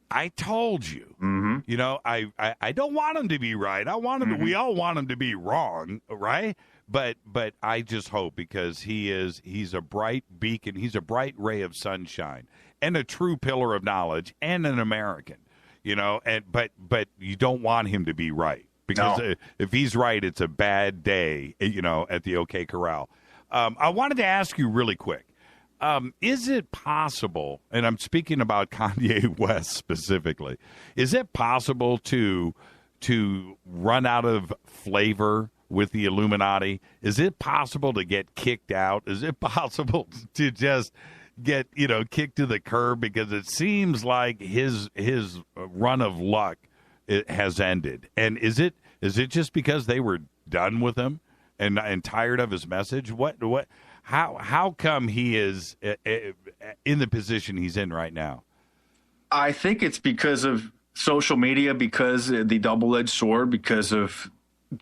I told you. Mm-hmm. I don't want him to be right. I want him. Mm-hmm. We all want him to be wrong, right? But I just hope, because he's a bright beacon. He's a bright ray of sunshine and a true pillar of knowledge and an American. But you don't want him to be right, because if he's right, it's a bad day, at the OK Corral. I wanted to ask you really quick. Is it possible, and I'm speaking about Kanye West specifically, is it possible to run out of flavor with the Illuminati? Is it possible to get kicked out? Is it possible to just get kicked to the curb, because it seems like his run of luck has ended? And is it just because they were done with him and tired of his message? How come he is in the position he's in right now? I think it's because of social media, because the double-edged sword, because of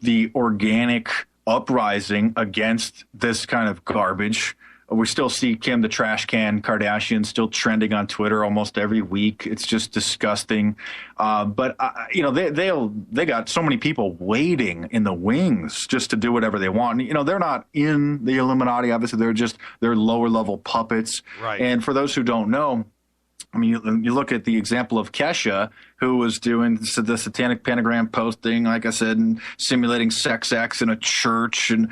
the organic uprising against this kind of garbage. We still see Kim the Trash Can Kardashian still trending on Twitter almost every week. It's just disgusting. But they got so many people waiting in the wings just to do whatever they want. They're not in the Illuminati. Obviously, they're lower level puppets. Right. And for those who don't know, you look at the example of Kesha, who was doing the satanic pentagram posting, like I said, and simulating sex acts in a church, and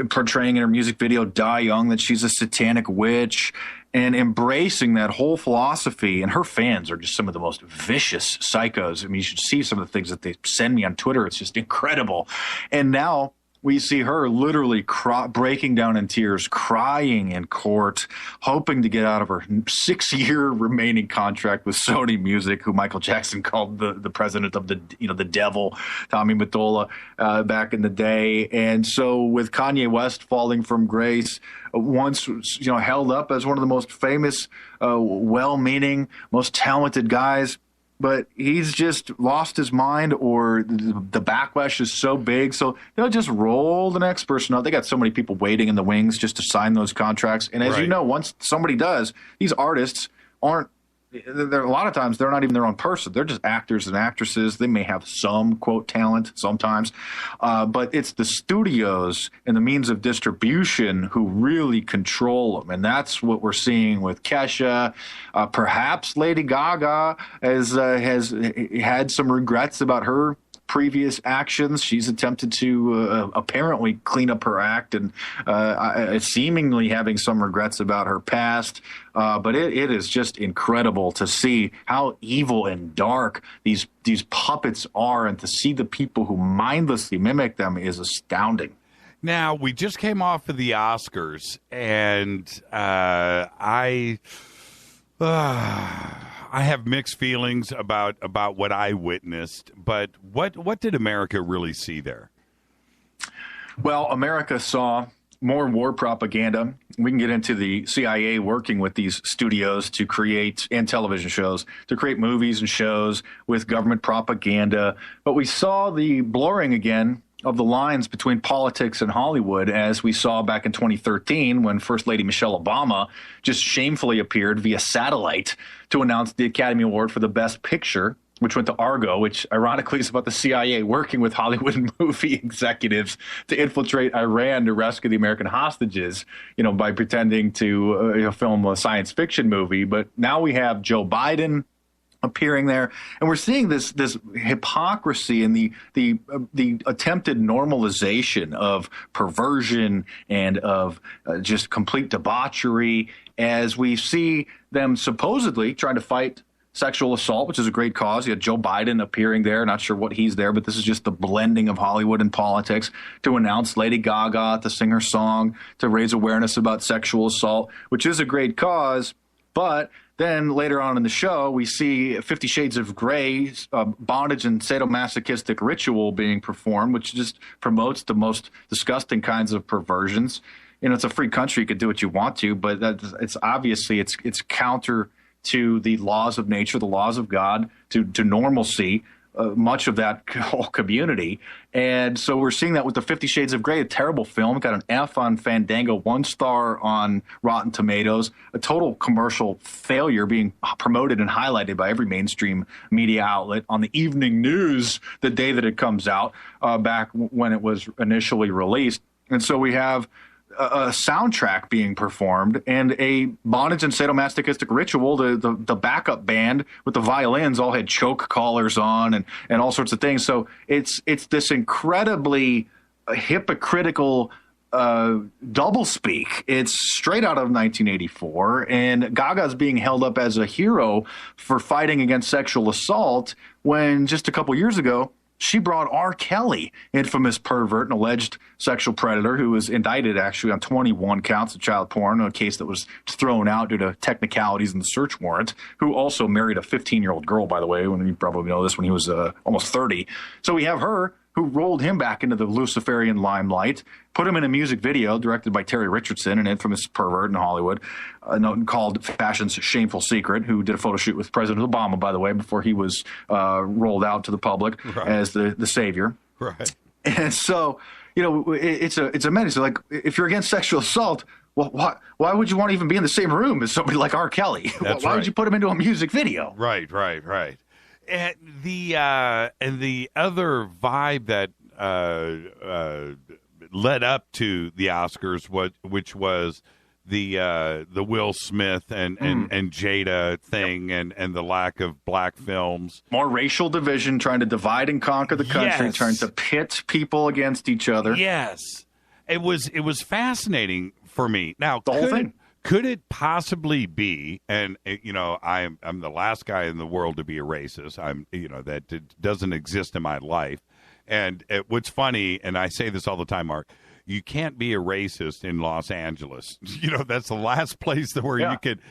portraying in her music video, Die Young, that she's a satanic witch, and embracing that whole philosophy. And her fans are just some of the most vicious psychos. You should see some of the things that they send me on Twitter. It's just incredible. And now we see her literally breaking down in tears, crying in court, hoping to get out of her 6-year remaining contract with Sony Music, who Michael Jackson called the president of the devil, Tommy Mottola, back in the day. And so with Kanye West falling from grace, once held up as one of the most famous, well-meaning, most talented guys, but he's just lost his mind, or the backlash is so big. So they'll just roll the next person out. They got so many people waiting in the wings just to sign those contracts. And as you know, once somebody does, these artists aren't a lot of times they're not even their own person. They're just actors and actresses. They may have some, quote, talent sometimes. But it's the studios and the means of distribution who really control them. And that's what we're seeing with Kesha. Perhaps Lady Gaga has had some regrets about her previous actions. She's attempted to apparently clean up her act and seemingly having some regrets about her past. But it is just incredible to see how evil and dark these puppets are, and to see the people who mindlessly mimic them is astounding. Now, we just came off of the Oscars, and I have mixed feelings about what I witnessed, but what did America really see there? Well, America saw more war propaganda. We can get into the CIA working with these studios to create, and television shows, to create movies and shows with government propaganda. But we saw the blurring again of the lines between politics and Hollywood, as we saw back in 2013 when First Lady Michelle Obama just shamefully appeared via satellite to announce the Academy Award for the Best Picture, which went to Argo, which ironically is about the CIA working with Hollywood movie executives to infiltrate Iran to rescue the American hostages, by pretending to film a science fiction movie. But now we have Joe Biden appearing there, and we're seeing this hypocrisy and the attempted normalization of perversion and of just complete debauchery, as we see them supposedly trying to fight sexual assault, which is a great cause. You had Joe Biden appearing there. Not sure what he's there, but this is just the blending of Hollywood and politics to announce Lady Gaga to sing her song, to raise awareness about sexual assault, which is a great cause. But then later on in the show, we see 50 Shades of Grey, bondage and sadomasochistic ritual being performed, which just promotes the most disgusting kinds of perversions. It's a free country. You could do what you want to, but it's obviously it's counter to the laws of nature, the laws of God, to normalcy, much of that whole community. And so we're seeing that with the 50 Shades of Grey, a terrible film. It got an F on Fandango, 1 star on Rotten Tomatoes, a total commercial failure, being promoted and highlighted by every mainstream media outlet on the evening news the day that it comes out, back when it was initially released. And so we have a soundtrack being performed and a bondage and sadomasochistic ritual. The backup band with the violins all had choke collars on and all sorts of things. So it's this incredibly hypocritical doublespeak. It's straight out of 1984, and Gaga's being held up as a hero for fighting against sexual assault, when just a couple years ago she brought R. Kelly, infamous pervert and alleged sexual predator, who was indicted actually on 21 counts of child porn, a case that was thrown out due to technicalities in the search warrant, who also married a 15-year-old girl, by the way, when you probably know this, when he was almost 30. So we have her, who rolled him back into the Luciferian limelight, put him in a music video directed by Terry Richardson, an infamous pervert in Hollywood, called Fashion's Shameful Secret, who did a photo shoot with President Obama, by the way, before he was rolled out to the public as the savior. Right. And so, it's a menace. Like, if you're against sexual assault, well, why would you want to even be in the same room as somebody like R. Kelly? Why would you put him into a music video? Right. And the other vibe that led up to the Oscars, which was the Will Smith and Jada thing, and the lack of black films, more racial division, trying to divide and conquer the country, trying to pit people against each other. Yes, it was fascinating for me. Now, the whole thing. Could it possibly be, and I'm the last guy in the world to be a racist. That doesn't exist in my life. And what's funny, and I say this all the time, Mark, you can't be a racist in Los Angeles. That's the last place where you could,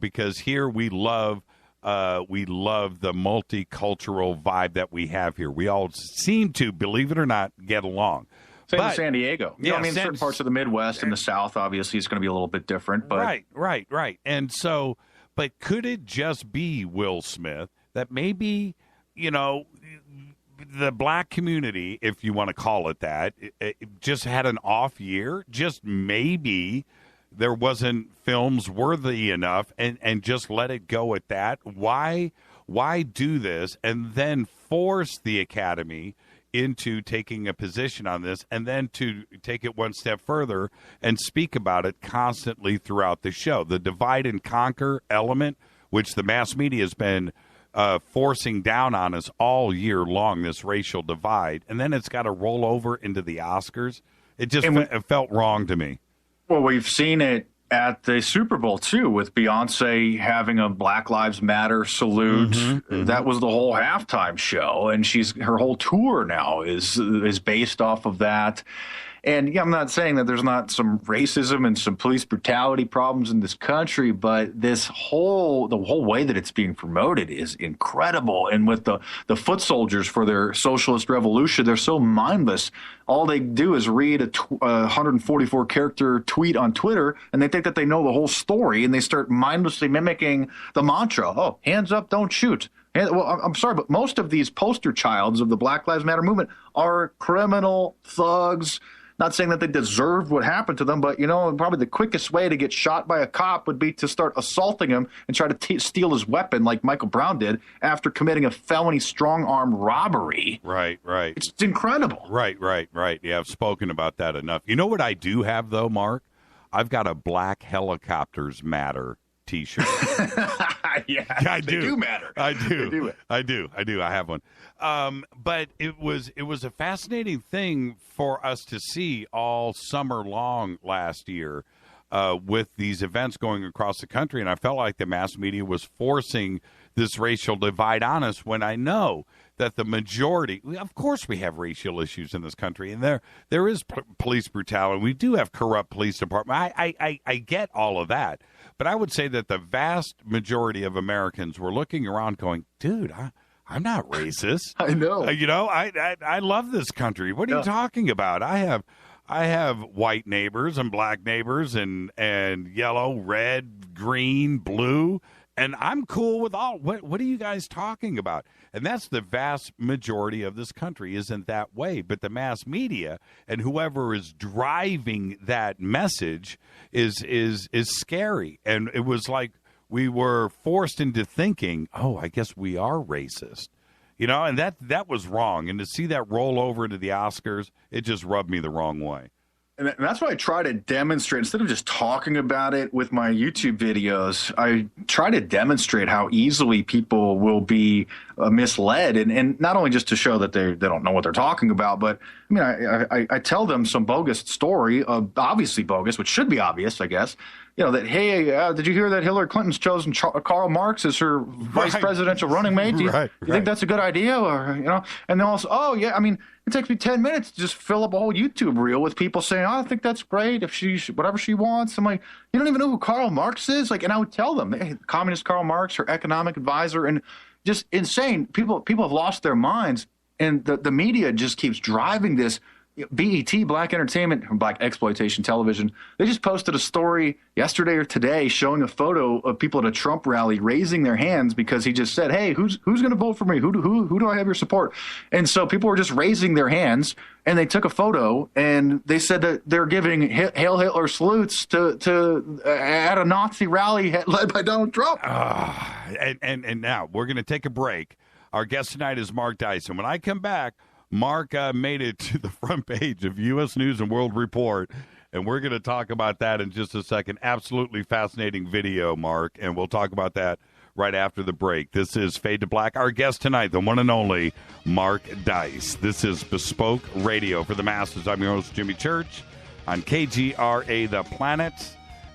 because here we love the multicultural vibe that we have here. We all seem to, believe it or not, get along. Same in San Diego. Certain parts of the Midwest and the South, obviously, is going to be a little bit different. But Right. And so, but could it just be Will Smith that maybe, the black community, if you want to call it that, it just had an off year? Just maybe there wasn't films worthy enough and just let it go at that? Why do this and then force the Academy into taking a position on this, and then to take it one step further and speak about it constantly throughout the show? The divide and conquer element, which the mass media has been forcing down on us all year long, this racial divide, and then it's got to roll over into the Oscars. It just it felt wrong to me. Well, we've seen it at the Super Bowl, too, with Beyonce having a Black Lives Matter salute. That was the whole halftime show, and her whole tour now is based off of that. And yeah, I'm not saying that there's not some racism and some police brutality problems in this country, but the whole way that it's being promoted is incredible. And with the foot soldiers for their socialist revolution, they're so mindless. All they do is read a 144-character tweet on Twitter, and they think that they know the whole story, and they start mindlessly mimicking the mantra, oh, hands up, don't shoot. Well, I'm sorry, but most of these poster childs of the Black Lives Matter movement are criminal thugs. Not saying that they deserved what happened to them, but, probably the quickest way to get shot by a cop would be to start assaulting him and try to steal his weapon like Michael Brown did after committing a felony strong-arm robbery. Right. It's incredible. Right. Yeah, I've spoken about that enough. You know what I do have, though, Mark? I've got a Black Helicopters Matter T-shirt. Yeah, I do. They do matter. I do. They do. I do. I have one. But it was a fascinating thing for us to see all summer long last year with these events going across the country, and I felt like the mass media was forcing this racial divide on us when I know that the majority, of course we have racial issues in this country, and there is police brutality. We do have corrupt police department. I get all of that. But I would say that the vast majority of Americans were looking around going, dude, I'm not racist. I know. I love this country. What are you talking about? I have white neighbors and black neighbors and yellow, red, green, blue, and I'm cool with all. What are you guys talking about? And that's the vast majority of this country isn't that way. But the mass media and whoever is driving that message is scary. And it was like we were forced into thinking, oh, I guess we are racist. And that was wrong. And to see that roll over into the Oscars, it just rubbed me the wrong way. And that's why I try to demonstrate, instead of just talking about it with my YouTube videos, I try to demonstrate how easily people will be misled. And not only just to show that they don't know what they're talking about, but I mean, I tell them some bogus story, obviously bogus, which should be obvious, I guess. That, hey, did you hear that Hillary Clinton's chosen Karl Marx as her vice presidential running mate? Do you think that's a good idea? Or, and then also, oh, yeah, I mean, it takes me 10 minutes to just fill up a whole YouTube reel with people saying, oh, I think that's great if whatever she wants. I'm like, you don't even know who Karl Marx is? Like, and I would tell them, hey, communist Karl Marx, her economic advisor, and just insane. People have lost their minds, and the media just keeps driving this. BET, Black Entertainment, Black Exploitation Television, they just posted a story yesterday or today showing a photo of people at a Trump rally raising their hands because he just said, hey, who's going to vote for me? Who do I have your support? And so people were just raising their hands, and they took a photo, and they said that they're giving Hail Hitler salutes to at a Nazi rally led by Donald Trump. And now we're going to take a break. Our guest tonight is Mark Dyson. When I come back, Mark made it to the front page of U.S. News and World Report, and we're going to talk about that in just a second. Absolutely fascinating video, Mark, and we'll talk about that right after the break. This is Fade to Black. Our guest tonight, the one and only Mark Dice. This is Bespoke Radio for the masses. I'm your host, Jimmy Church, on KGRA The Planet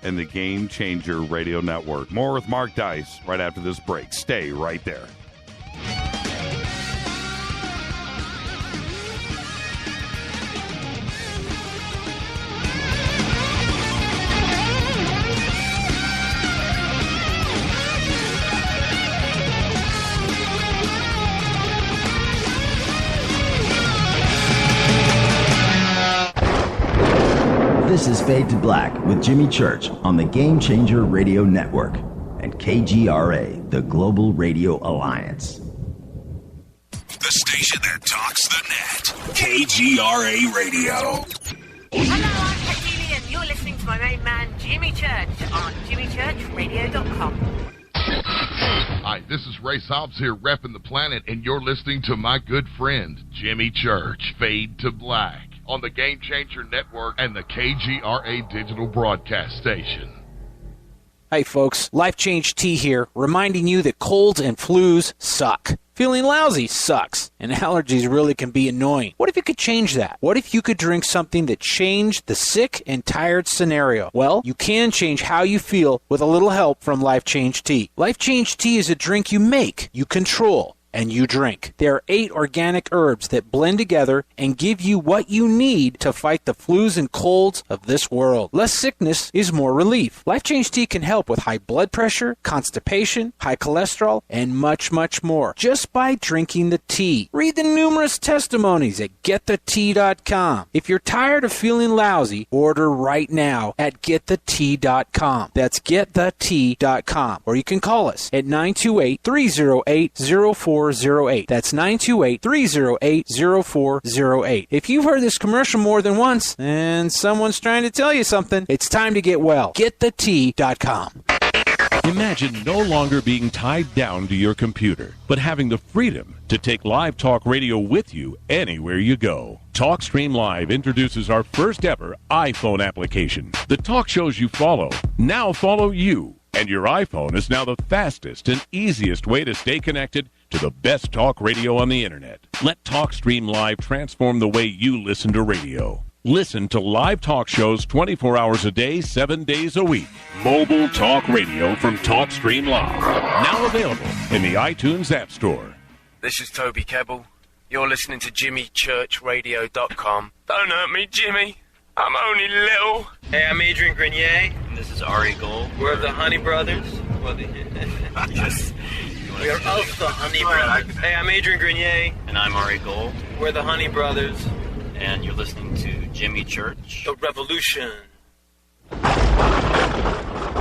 and the Game Changer Radio Network. More with Mark Dice right after this break. Stay right there. This is Fade to Black with Jimmy Church on the Game Changer Radio Network and KGRA, the Global Radio Alliance. The station that talks the net. KGRA Radio. Hello, I'm Katie, and you're listening to my main man, Jimmy Church, on jimmychurchradio.com. Hi, this is Ray Hobbs here, repping the planet, and you're listening to my good friend, Jimmy Church, Fade to Black, on the Game Changer Network and the KGRA digital broadcast station. Hey folks, Life Change Tea here, reminding you that colds and flus suck. Feeling lousy sucks, and allergies really can be annoying. What if you could change that? What if you could drink something that changed the sick and tired scenario? Well, you can change how you feel with a little help from Life Change Tea. Life Change Tea is a drink you make, you control, and you drink. There are 8 organic herbs that blend together and give you what you need to fight the flus and colds of this world. Less sickness is more relief. Life Change Tea can help with high blood pressure, constipation, high cholesterol, and much, much more just by drinking the tea. Read the numerous testimonies at getthetea.com. If you're tired of feeling lousy, order right now at getthetea.com. That's getthetea.com. Or you can call us at 928-308-0408. That's 928-308-0408. If you've heard this commercial more than once and someone's trying to tell you something, it's time to get well. GetTheTea.com. Imagine no longer being tied down to your computer, but having the freedom to take live talk radio with you anywhere you go. TalkStream Live introduces our first ever iPhone application. The talk shows you follow now follow you, and your iPhone is now the fastest and easiest way to stay connected to the best talk radio on the internet. Let TalkStream Live transform the way you listen to radio. Listen to live talk shows 24 hours a day, 7 days a week. Mobile talk radio from TalkStream Live. Now available in the iTunes App Store. This is Toby Kebbell. You're listening to jimmychurchradio.com. Don't hurt me, Jimmy. I'm only little. Hey, I'm Adrian Grenier. And this is Ari Gold. We're the Honey Brothers. Yes. We are of the Honey Brothers. Hey, I'm Adrian Grenier. And I'm Ari Gold. We're the Honey Brothers. And you're listening to Jimmy Church. The Revolution.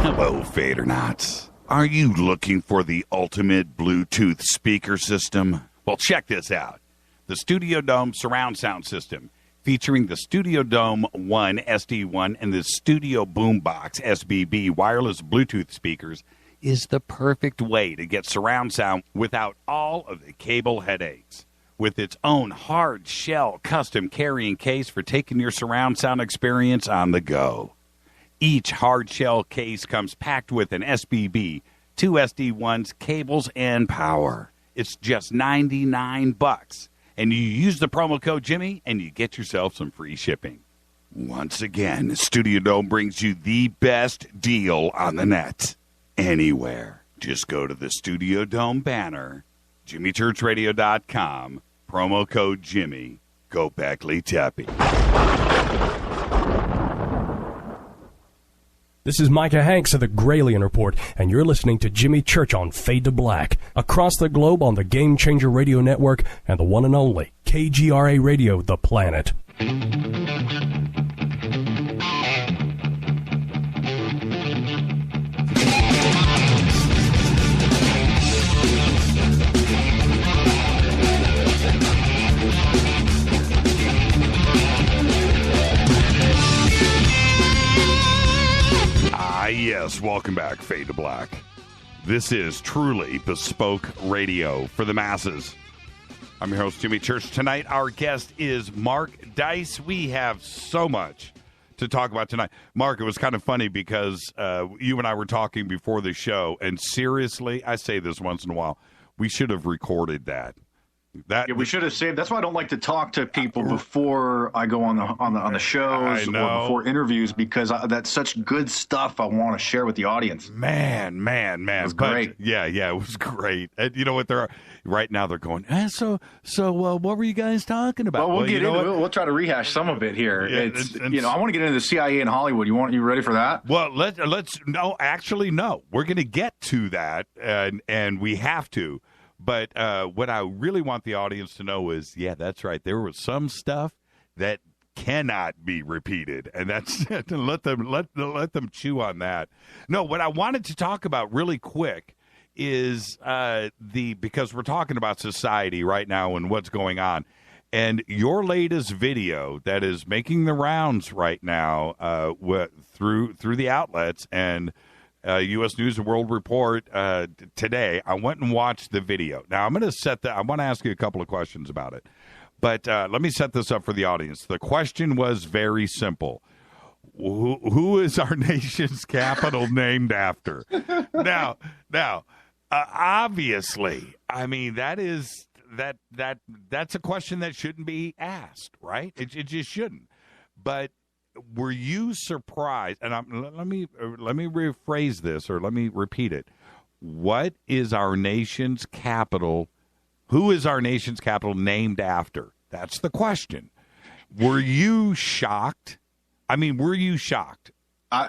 Hello, Fadernauts. Are you looking for the ultimate Bluetooth speaker system? Well, check this out. The Studio Dome surround sound system, featuring the Studio Dome 1 SD1 and the Studio Boombox SBB wireless Bluetooth speakers, is the perfect way to get surround sound without all of the cable headaches. With its own hard shell custom carrying case for taking your surround sound experience on the go. Each hard shell case comes packed with an SBB, 2 SD1s, cables, and power. It's just $99. And you use the promo code Jimmy, and you get yourself some free shipping. Once again, Studio Dome brings you the best deal on the net. Anywhere. Just go to the Studio Dome banner, jimmychurchradio.com, promo code Jimmy. Go Beckley Tappy. This is Micah Hanks of the Gralien Report, and you're listening to Jimmy Church on Fade to Black, across the globe on the Game Changer Radio Network and the one and only KGRA Radio, The Planet. Yes, welcome back, Fade to Black. This is truly bespoke radio for the masses. I'm your host, Jimmy Church. Tonight, our guest is Mark Dice. We have so much to talk about tonight. Mark, it was kind of funny because you and I were talking before the show, and seriously, I say this once in a while, we should have recorded that. Yeah, we should have saved. That's why I don't like to talk to people before I go on the shows or before interviews, because that's such good stuff I want to share with the audience. Man, it was great. Yeah, it was great. And you know what? Right now they're going. So what were you guys talking about? Well, we'll get into it. We'll try to rehash some of it here. Yeah, I want to get into the CIA in Hollywood. You ready for that? Well, let's no. We're going to get to that, and we have to. But what I really want the audience to know is, yeah, that's right. There was some stuff that cannot be repeated, and that's to let them chew on that. No, what I wanted to talk about really quick is because we're talking about society right now and what's going on, And your latest video that is making the rounds right now through the outlets and U.S. News and World Report today, I went and watched the video. Now, I want to ask you a couple of questions about it. But let me set this up for the audience. The question was very simple. Who is our nation's capital named after? Now, obviously, I mean, that's a question that shouldn't be asked, right? It just shouldn't. But were you surprised? And let me rephrase this, or let me repeat it. What is our nation's capital? Who is our nation's capital named after? That's the question. Were you shocked? I mean, were you shocked?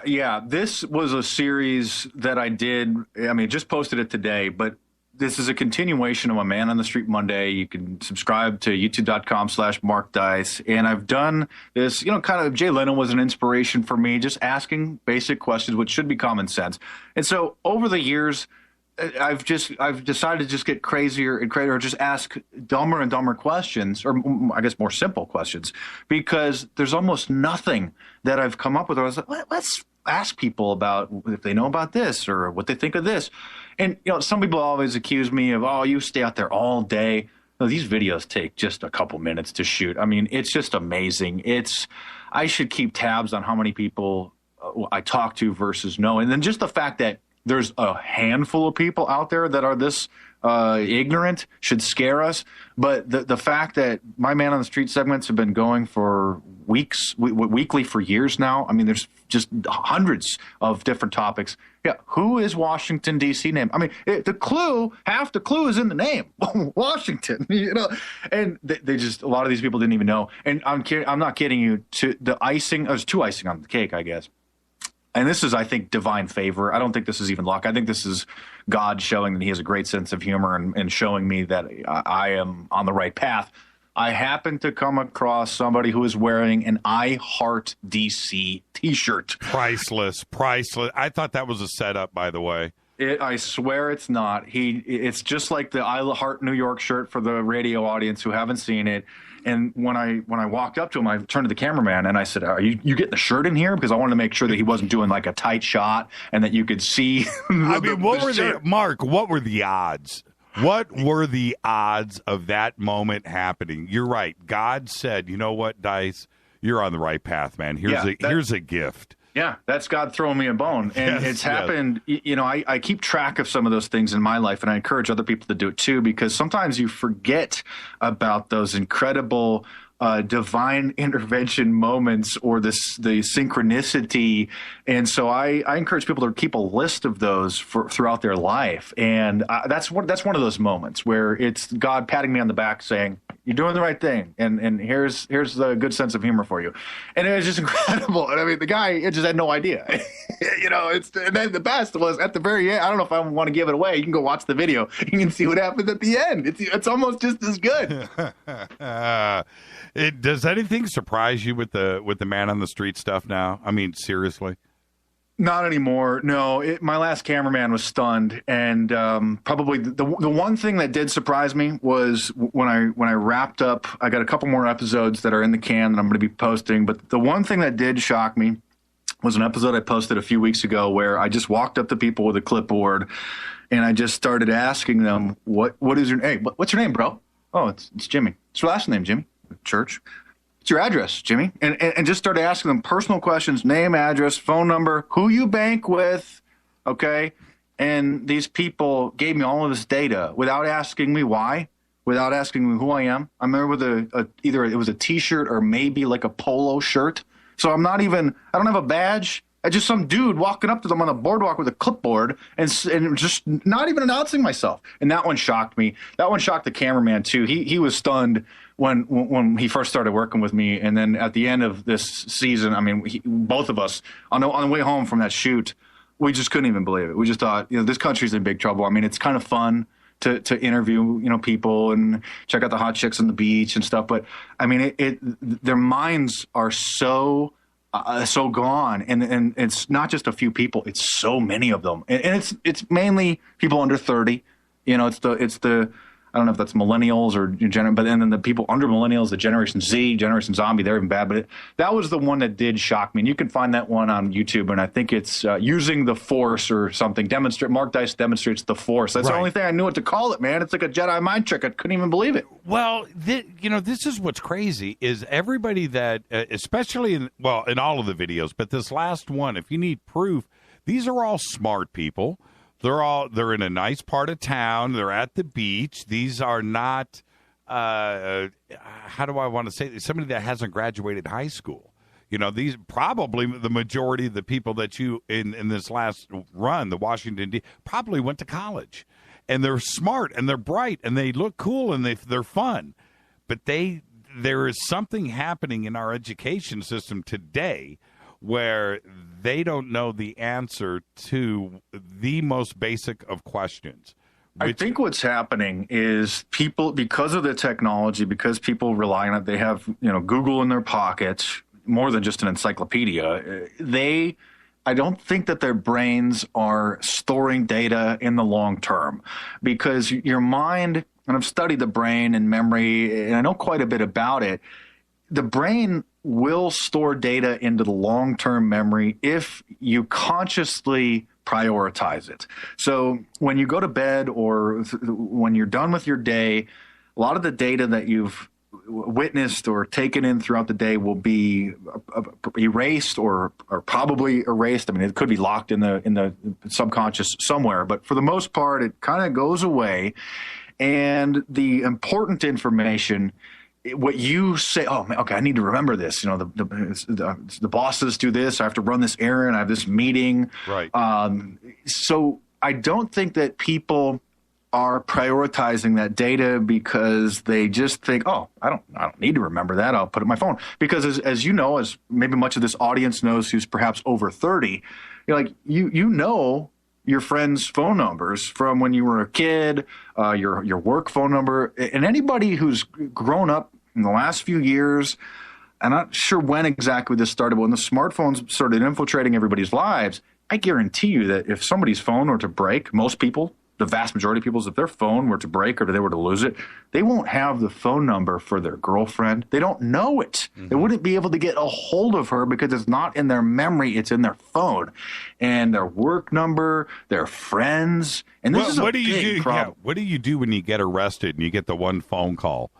Yeah, this was a series that I did. I mean, just posted it today, but this is a continuation of a Man on the Street Monday. You can subscribe to youtube.com/Mark Dice. And I've done this, kind of Jay Leno was an inspiration for me, just asking basic questions, which should be common sense. And so over the years, I've decided to just get crazier and crazier, or just ask dumber and dumber questions, or I guess more simple questions, because there's almost nothing that I've come up with. I was like, let's ask people about if they know about this or what they think of this. And, some people always accuse me of, oh, you stay out there all day. No, these videos take just a couple minutes to shoot. I mean, it's just amazing. I should keep tabs on how many people I talk to versus no. And then just the fact that there's a handful of people out there that are this ignorant should scare us. But the fact that my Man on the Street segments have been going for weekly for years now. I mean, there's just hundreds of different topics. Yeah, who is Washington, D.C. named? I mean, half the clue is in the name, Washington. And they just, a lot of these people didn't even know. And I'm not kidding you. There's two icing on the cake, I guess. And this is, I think, divine favor. I don't think this is even luck. I think this is God showing that he has a great sense of humor and showing me that I am on the right path. I happened to come across somebody who is wearing an I Heart DC T-shirt. Priceless. I thought that was a setup, by the way. I swear it's not. It's just like the I Heart New York shirt for the radio audience who haven't seen it. And when I walked up to him, I turned to the cameraman and I said, "Are you getting the shirt in here?" Because I wanted to make sure that he wasn't doing like a tight shot and that you could see. What were the odds? What were the odds of that moment happening? You're right. God said, "You know what, Dice? You're on the right path, man. Here's a gift." Yeah, that's God throwing me a bone. And it's happened, I keep track of some of those things in my life, and I encourage other people to do it too, because sometimes you forget about those incredible divine intervention moments or the synchronicity. And so I encourage people to keep a list of those throughout their life. And that's one of those moments where it's God patting me on the back saying, "You're doing the right thing, and here's the good sense of humor for you." And it was just incredible. And I mean, the guy just had no idea. And then the best was at the very end. I don't know if I want to give it away. You can go watch the video. You can see what happens at the end. It's almost just as good. Does anything surprise you with the Man on the Street stuff now? I mean, seriously. Not anymore. No, my last cameraman was stunned, and probably the one thing that did surprise me was when I wrapped up. I got a couple more episodes that are in the can that I'm going to be posting. But the one thing that did shock me was an episode I posted a few weeks ago where I just walked up to people with a clipboard, and I just started asking them, "What is your name? What's your name, bro?" "Oh, it's Jimmy." "What's your last name, Jimmy?" "Church." "What's your address, Jimmy?" And just started asking them personal questions: name, address, phone number, who you bank with, okay? And these people gave me all of this data without asking me why, without asking me who I am. I remember with either it was a T-shirt or maybe like a polo shirt. So I don't have a badge. I just some dude walking up to them on the boardwalk with a clipboard and just not even announcing myself. And that one shocked me. That one shocked the cameraman too. He was stunned when he first started working with me. And then at the end of this season, I mean, both of us on the way home from that shoot, we just couldn't even believe it. We just thought, this country's in big trouble. I mean, it's kind of fun to interview, people and check out the hot chicks on the beach and stuff. But I mean, their minds are so gone, and it's not just a few people; it's so many of them, and it's mainly people under 30. It's the I don't know if that's millennials or but then the people under millennials, the Generation Z, Generation Zombie, they're even bad. But that was the one that did shock me. And you can find that one on YouTube. And I think it's using the Force or something. Mark Dice demonstrates the Force. That's the only thing I knew what to call it, man. It's like a Jedi mind trick. I couldn't even believe it. Well, this is what's crazy is everybody that, especially in all of the videos, but this last one, if you need proof, these are all smart people. They're in a nice part of town. They're at the beach. These are not, how do I want to say this? Somebody that hasn't graduated high school. These probably the majority of the people that you in this last run, the Washington D, probably went to college, and they're smart and they're bright and they look cool and they're fun, but there is something happening in our education system today where they don't know the answer to the most basic of questions. I think what's happening is people, because of the technology, because people rely on it, they have Google in their pockets, more than just an encyclopedia. I don't think that their brains are storing data in the long term, because your mind, and I've studied the brain and memory, and I know quite a bit about it, the brain will store data into the long-term memory if you consciously prioritize it. So when you go to bed or when you're done with your day, a lot of the data that you've witnessed or taken in throughout the day will be erased or probably erased. I mean, it could be locked in the subconscious somewhere, but for the most part, it kind of goes away. And the important information, what you say, oh, man, okay, I need to remember this. The bosses do this. I have to run this errand. I have this meeting. Right. So I don't think that people are prioritizing that data because they just think, oh, I don't need to remember that. I'll put it in my phone. Because as you know, as maybe much of this audience knows who's perhaps over 30, you're like, you know your friends' phone numbers from when you were a kid, your work phone number, and anybody who's grown up in the last few years. I'm not sure when exactly this started, but when the smartphones started infiltrating everybody's lives, I guarantee you that if somebody's phone were to break, most people, the vast majority of people, if their phone were to break or they were to lose it, they won't have the phone number for their girlfriend. They don't know it. Mm-hmm. They wouldn't be able to get a hold of her because it's not in their memory. It's in their phone. And their work number, their friends. And this is a big problem. Yeah, what do you do when you get arrested and you get the one phone call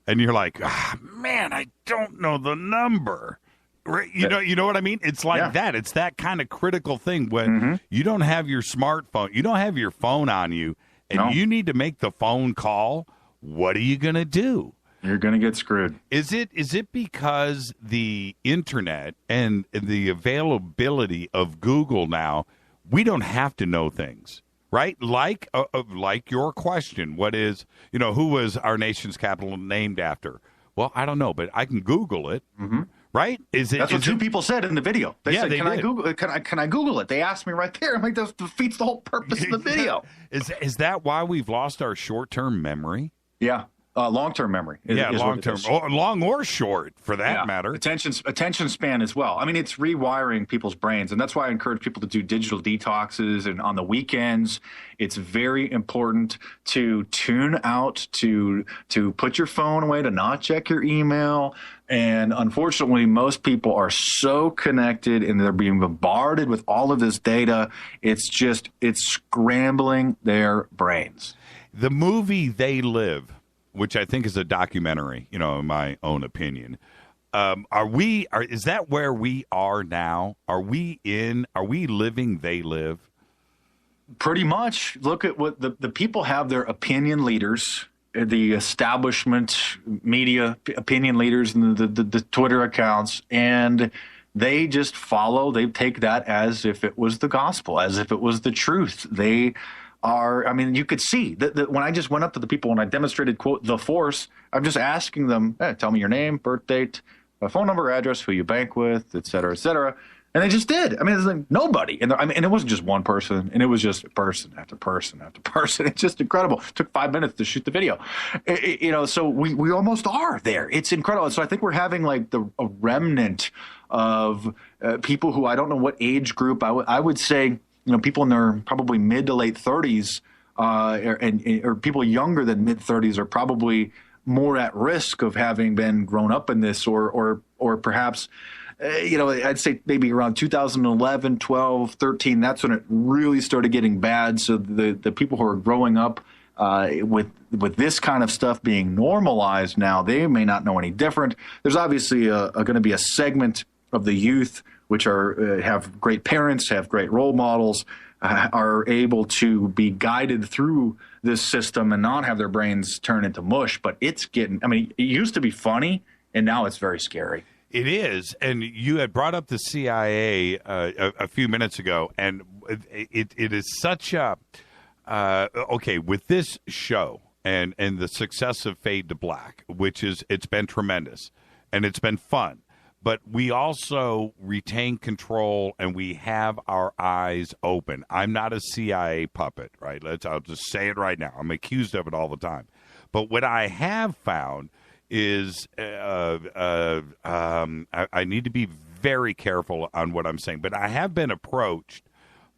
and you're like, man, I don't know the number. Right? You know what I mean? It's like that. It's that kind of critical thing when you don't have your smartphone, you don't have your phone on you, and you need to make the phone call. What are you going to do? You're going to get screwed. Is it because the internet and the availability of Google now, we don't have to know things, right? Like your question, what is, who was our nation's capital named after? Well, I don't know, but I can Google it. Mm-hmm. Right? That's what two people said in the video. They said, "Can I Google? Can I Google it?" They asked me right there. I'm like, that defeats the whole purpose of the video. Is that why we've lost our short-term memory? Yeah, long-term memory. Long-term, long or short, for that matter. Attention span as well. I mean, it's rewiring people's brains, and that's why I encourage people to do digital detoxes. And on the weekends, it's very important to tune out, to put your phone away, to not check your email. And unfortunately, most people are so connected and they're being bombarded with all of this data. It's scrambling their brains. The movie They Live, which I think is a documentary, in my own opinion. Is that where we are now? Are we living They Live? Pretty much. Look at what the people have their opinion leaders, the establishment media opinion leaders and the Twitter accounts, and they just follow. They take that as if it was the gospel, as if it was the truth. They are, I mean, you could see that when I just went up to the people, when I demonstrated, quote, the Force, I'm just asking them, hey, tell me your name, birth date, phone number, address, who you bank with, et cetera, et cetera. And they just did. I mean, it's like nobody. And and it wasn't just one person, and it was just person after person after person. It's just incredible. It took 5 minutes to shoot the video. So we almost are there. It's incredible. So I think we're having like a remnant of people who, I don't know what age group, I would say, people in their probably mid to late 30s or people younger than mid-30s are probably more at risk of having been grown up in this, or perhaps, I'd say maybe around 2011, 12, 13, that's when it really started getting bad. So the people who are growing up with this kind of stuff being normalized now, they may not know any different. There's obviously going to be a segment of the youth which are have great parents, have great role models, are able to be guided through this system and not have their brains turn into mush. But it's getting, it used to be funny, and now it's very scary. It is, and you had brought up the CIA a few minutes ago, and it is such a okay with this show and the success of Fade to Black, which is it's been tremendous and it's been fun, but we also retain control and we have our eyes open. I'm not a CIA puppet, right? I'll just say it right now. I'm accused of it all the time, but what I have found is I need to be very careful on what I'm saying, but I have been approached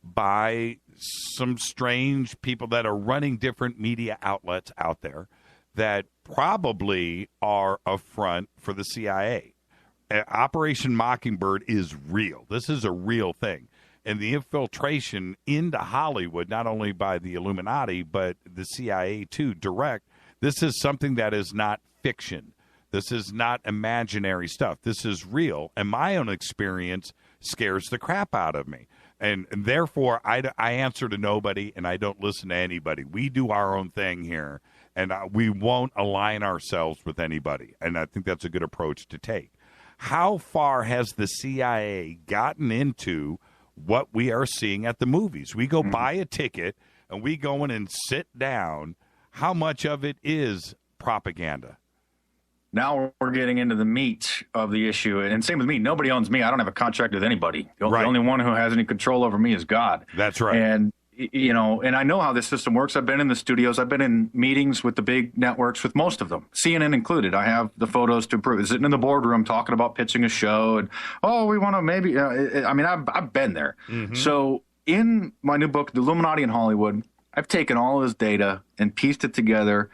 by some strange people that are running different media outlets out there that probably are a front for the CIA. Operation Mockingbird is real. This is a real thing. And the infiltration into Hollywood, not only by the Illuminati, but the CIA too, direct, this is something that is not fiction. This is not imaginary stuff. This is real. And my own experience scares the crap out of me. And therefore, I answer to nobody and I don't listen to anybody. We do our own thing here, and we won't align ourselves with anybody. And I think that's a good approach to take. How far has the CIA gotten into what we are seeing at the movies? We go buy a ticket and we go in and sit down. How much of it is propaganda? Now we're getting into the meat of the issue. And same with me. Nobody owns me. I don't have a contract with anybody. The only one who has any control over me is God. That's right. And, and I know how this system works. I've been in the studios. I've been in meetings with the big networks, with most of them, CNN included. I have the photos to prove. Sitting in the boardroom talking about pitching a show. And, we want to maybe, I've been there. Mm-hmm. So in my new book, The Illuminati in Hollywood, I've taken all of this data and pieced it together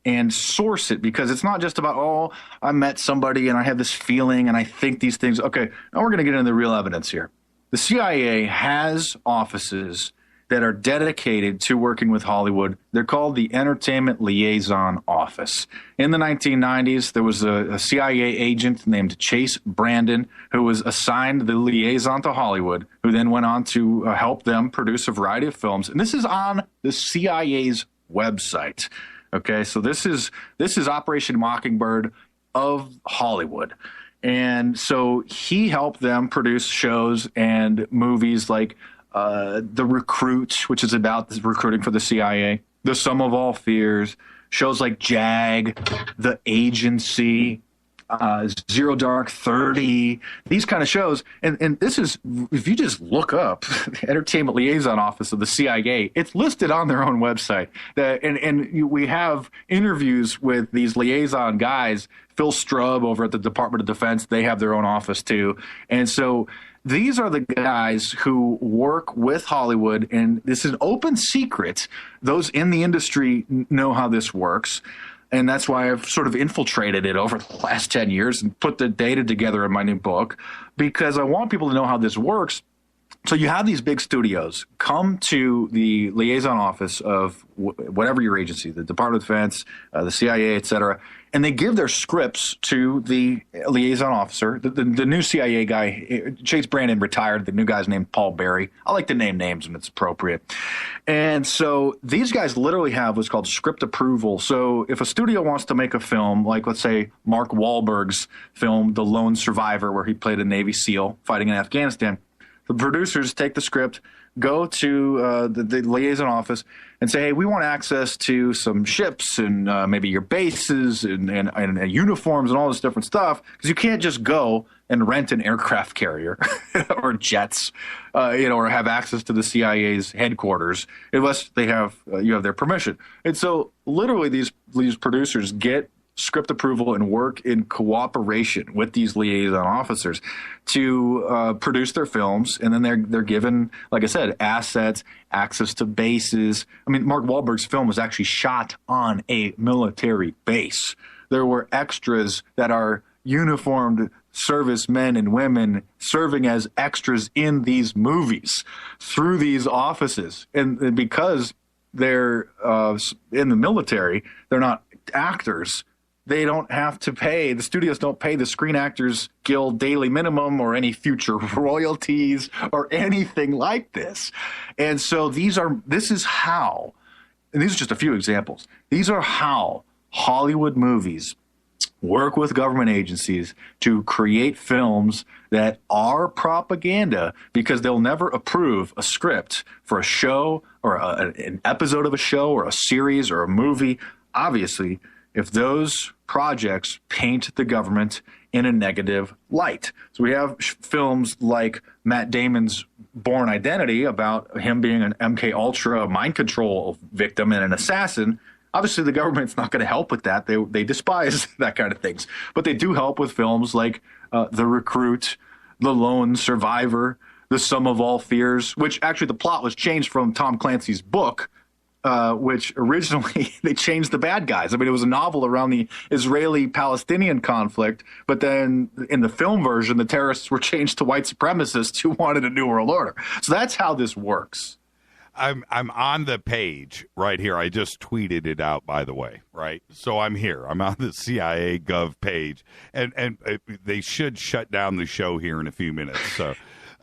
and source it, because it's not just about, I met somebody and I have this feeling and I think these things. Okay, now we're going to get into the real evidence here. The CIA has offices that are dedicated to working with Hollywood. They're called the Entertainment Liaison Office. In the 1990s, there was a CIA agent named Chase Brandon who was assigned the liaison to Hollywood, who then went on to help them produce a variety of films. And this is on the CIA's website. Okay, so this is Operation Mockingbird of Hollywood. And so he helped them produce shows and movies like The Recruit, which is about recruiting for the CIA, The Sum of All Fears, shows like JAG, The Agency, Zero Dark 30, these kind of shows. And this is, if you just look up the Entertainment Liaison Office of the CIA, it's listed on their own website. We have interviews with these liaison guys. Phil Strub over at the Department of Defense, they have their own office too. And so these are the guys who work with Hollywood, and this is an open secret. Those in the industry know how this works. And that's why I've sort of infiltrated it over the last 10 years and put the data together in my new book, because I want people to know how this works. So you have these big studios come to the liaison office of whatever your agency, the Department of Defense, the CIA, et cetera, and they give their scripts to the liaison officer. The new CIA guy, Chase Brandon, retired. The new guy's named Paul Berry. I like to name names when it's appropriate. And so these guys literally have what's called script approval. So if a studio wants to make a film, like let's say Mark Wahlberg's film, The Lone Survivor, where he played a Navy SEAL fighting in Afghanistan, the producers take the script, go to the liaison office and say, hey, we want access to some ships and maybe your bases and uniforms and all this different stuff, because you can't just go and rent an aircraft carrier or jets, or have access to the CIA's headquarters unless they have you have their permission. And so literally these producers get script approval and work in cooperation with these liaison officers to produce their films. And then they're given, like I said, assets, access to bases. I mean, Mark Wahlberg's film was actually shot on a military base. There were extras that are uniformed servicemen and women serving as extras in these movies through these offices. And because they're in the military, they're not actors. They don't have to pay, the studios don't pay the Screen Actors Guild daily minimum or any future royalties or anything like this. And so this is how, and these are just a few examples, these are how Hollywood movies work with government agencies to create films that are propaganda, because they'll never approve a script for a show or an episode of a show or a series or a movie, obviously, if those projects paint the government in a negative light. So we have films like Matt Damon's Bourne Identity about him being an MK Ultra mind control victim and an assassin. Obviously, the government's not going to help with that. They despise that kind of things. But they do help with films like The Recruit, The Lone Survivor, The Sum of All Fears, which actually the plot was changed from Tom Clancy's book, which originally they changed the bad guys. I mean, it was a novel around the Israeli-Palestinian conflict, but then in the film version, the terrorists were changed to white supremacists who wanted a new world order. So that's how this works. I'm on the page right here. I just tweeted it out, by the way, right? So I'm here. I'm on the CIA Gov page, and they should shut down the show here in a few minutes. So,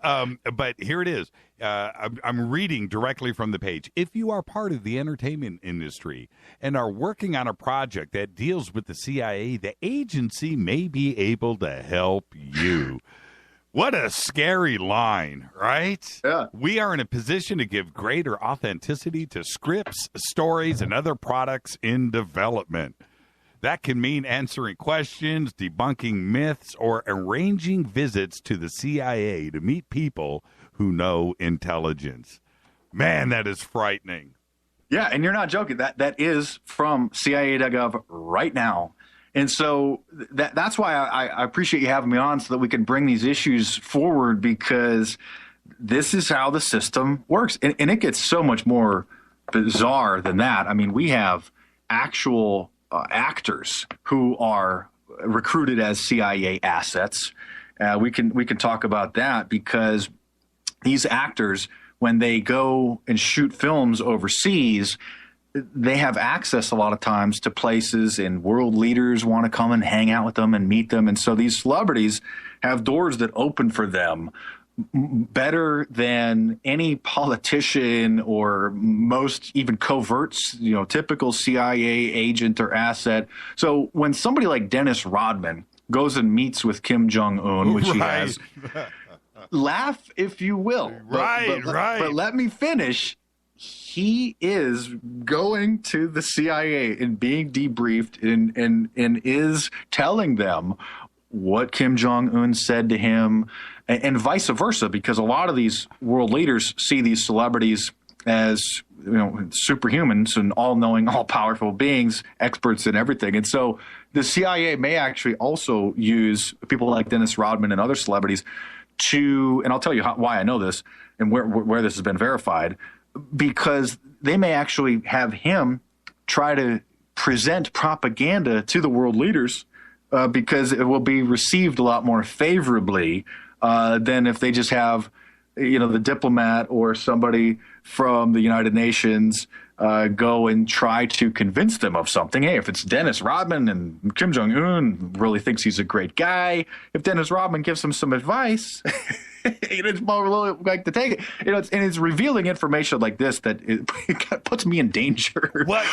but here it is. I'm reading directly from the page. If you are part of the entertainment industry and are working on a project that deals with the CIA, the agency may be able to help you. What a scary line, right? Yeah. We are in a position to give greater authenticity to scripts, stories, and other products in development. That can mean answering questions, debunking myths, or arranging visits to the CIA to meet people who know intelligence. Man, that is frightening. Yeah, and you're not joking. That is from CIA.gov right now. And so that's why I appreciate you having me on, so that we can bring these issues forward, because this is how the system works. And it gets so much more bizarre than that. I mean, we have actual actors who are recruited as CIA assets. We can talk about that, because these actors, when they go and shoot films overseas, they have access a lot of times to places, and world leaders want to come and hang out with them and meet them. And so these celebrities have doors that open for them better than any politician or most even covert, typical CIA agent or asset. So when somebody like Dennis Rodman goes and meets with Kim Jong-un, which he has, laugh if you will. Right. But let me finish. He is going to the CIA and being debriefed and is telling them what Kim Jong-un said to him, and vice versa, because a lot of these world leaders see these celebrities as superhumans and all-knowing, all-powerful beings, experts in everything. And so the CIA may actually also use people like Dennis Rodman and other celebrities to, and I'll tell you why I know this and where this has been verified, because they may actually have him try to present propaganda to the world leaders, because it will be received a lot more favorably than if they just have, the diplomat or somebody from the United Nations go and try to convince them of something. Hey, if it's Dennis Rodman and Kim Jong-un really thinks he's a great guy, if Dennis Rodman gives him some advice, it's more like to take it. And it's revealing information like this that it puts me in danger. Well,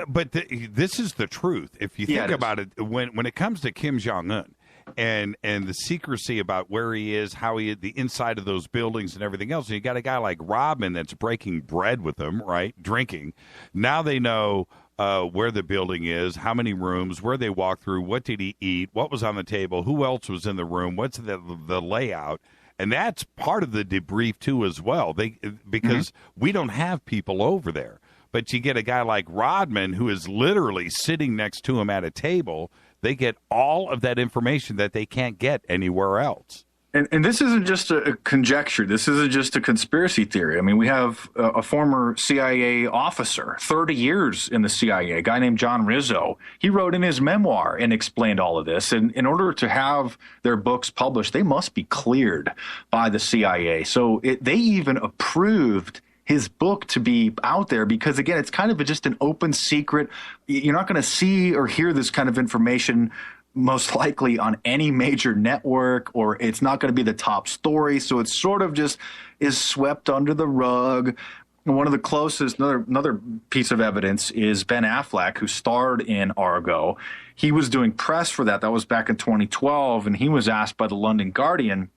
but this is the truth. If you think about it, when it comes to Kim Jong-un and the secrecy about where he is, how he the inside of those buildings and everything else, and you got a guy like Rodman that's breaking bread with them, right? Drinking. Now they know where the building is, how many rooms, where they walked through, what did he eat, what was on the table, who else was in the room, what's the layout. And that's part of the debrief, too, as well, because we don't have people over there. But you get a guy like Rodman, who is literally sitting next to him at a table. They get all of that information that they can't get anywhere else. And this isn't just a conjecture. This isn't just a conspiracy theory. I mean, we have a former CIA officer, 30 years in the CIA, a guy named John Rizzo. He wrote in his memoir and explained all of this. And in order to have their books published, they must be cleared by the CIA. So they even approved his book to be out there because, again, it's kind of just an open secret. You're not going to see or hear this kind of information most likely on any major network, or it's not going to be the top story. So it sort of just is swept under the rug. And one of the closest, another piece of evidence is Ben Affleck, who starred in Argo. He was doing press for that. That was back in 2012. And he was asked by the London Guardian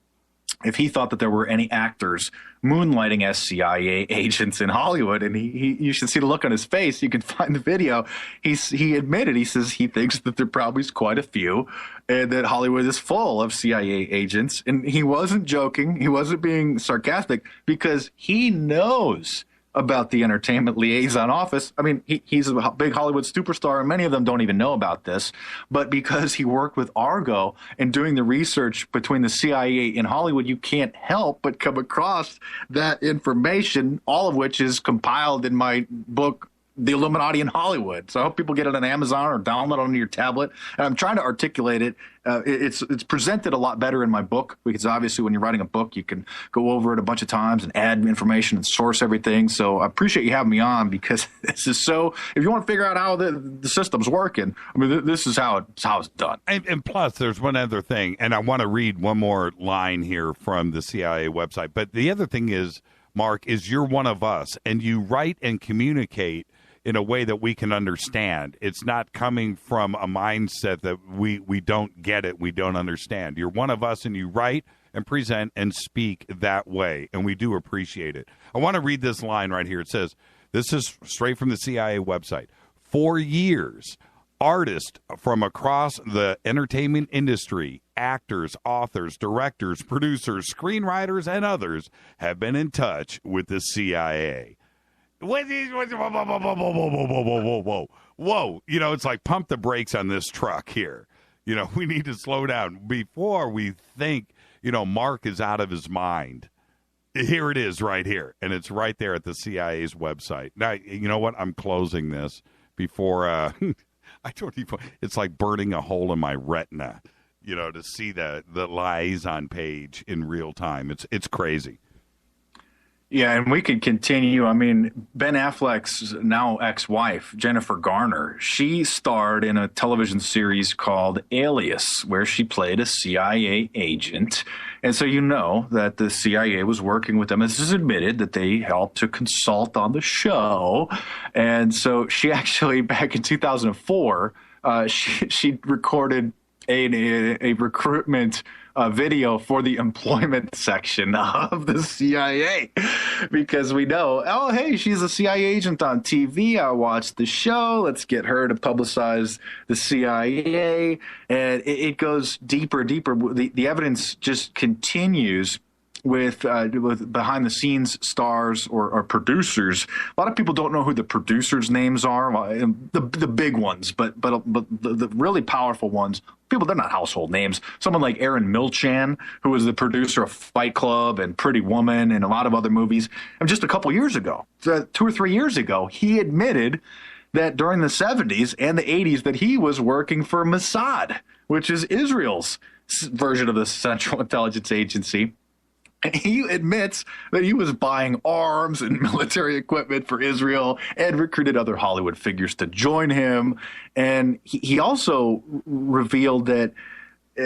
if he thought that there were any actors moonlighting as CIA agents in Hollywood. And you should see the look on his face. You can find the video. He admitted, he says he thinks that there probably is quite a few, and that Hollywood is full of CIA agents. And he wasn't joking. He wasn't being sarcastic, because he knows about the entertainment liaison office. I mean, he's a big Hollywood superstar, and many of them don't even know about this. But because he worked with Argo and doing the research between the CIA and Hollywood, you can't help but come across that information, all of which is compiled in my book, The Illuminati in Hollywood. So I hope people get it on Amazon or download it on your tablet. And I'm trying to articulate it. It's presented a lot better in my book, because obviously when you're writing a book, you can go over it a bunch of times and add information and source everything. So I appreciate you having me on, because this is so, if you want to figure out how the system's working, I mean, this is how it's done. And plus, there's one other thing, and I want to read one more line here from the CIA website. But the other thing is, Mark, is you're one of us, and you write and communicate in a way that we can understand. It's not coming from a mindset that we don't get it, we don't understand. You're one of us, and you write and present and speak that way, and we do appreciate it. I want to read this line right here. It says, this is straight from the CIA website. For years, artists from across the entertainment industry, actors, authors, directors, producers, screenwriters, and others have been in touch with the CIA. Whoa. You know, it's like, pump the brakes on this truck here. You know, we need to slow down before we think, you know, Mark is out of his mind. Here it is right here. And it's right there at the CIA's website. Now, you know what? I'm closing this before, I don't even, it's like burning a hole in my retina, you know, to see the liaison page in real time. It's crazy. Yeah, and we could continue. I mean, Ben Affleck's now ex-wife, Jennifer Garner, she starred in a television series called Alias, where she played a CIA agent. And so you know that the CIA was working with them. This is admitted that they helped to consult on the show. And so she actually, back in 2004, she recorded a recruitment video for the employment section of the CIA, because we know, oh, hey, she's a CIA agent on TV. I watched the show. Let's get her to publicize the CIA. And it goes deeper. The evidence just continues with behind the scenes stars or producers. A lot of people don't know who the producers' names are, the big ones, but the really powerful ones, people, they're not household names. Someone like Aaron Milchan, who was the producer of Fight Club and Pretty Woman and a lot of other movies. And just a couple years ago, 2 or 3 years ago, he admitted that during the 70s and the 80s that he was working for Mossad, which is Israel's version of the Central Intelligence Agency. And he admits that he was buying arms and military equipment for Israel and recruited other Hollywood figures to join him. And he also revealed that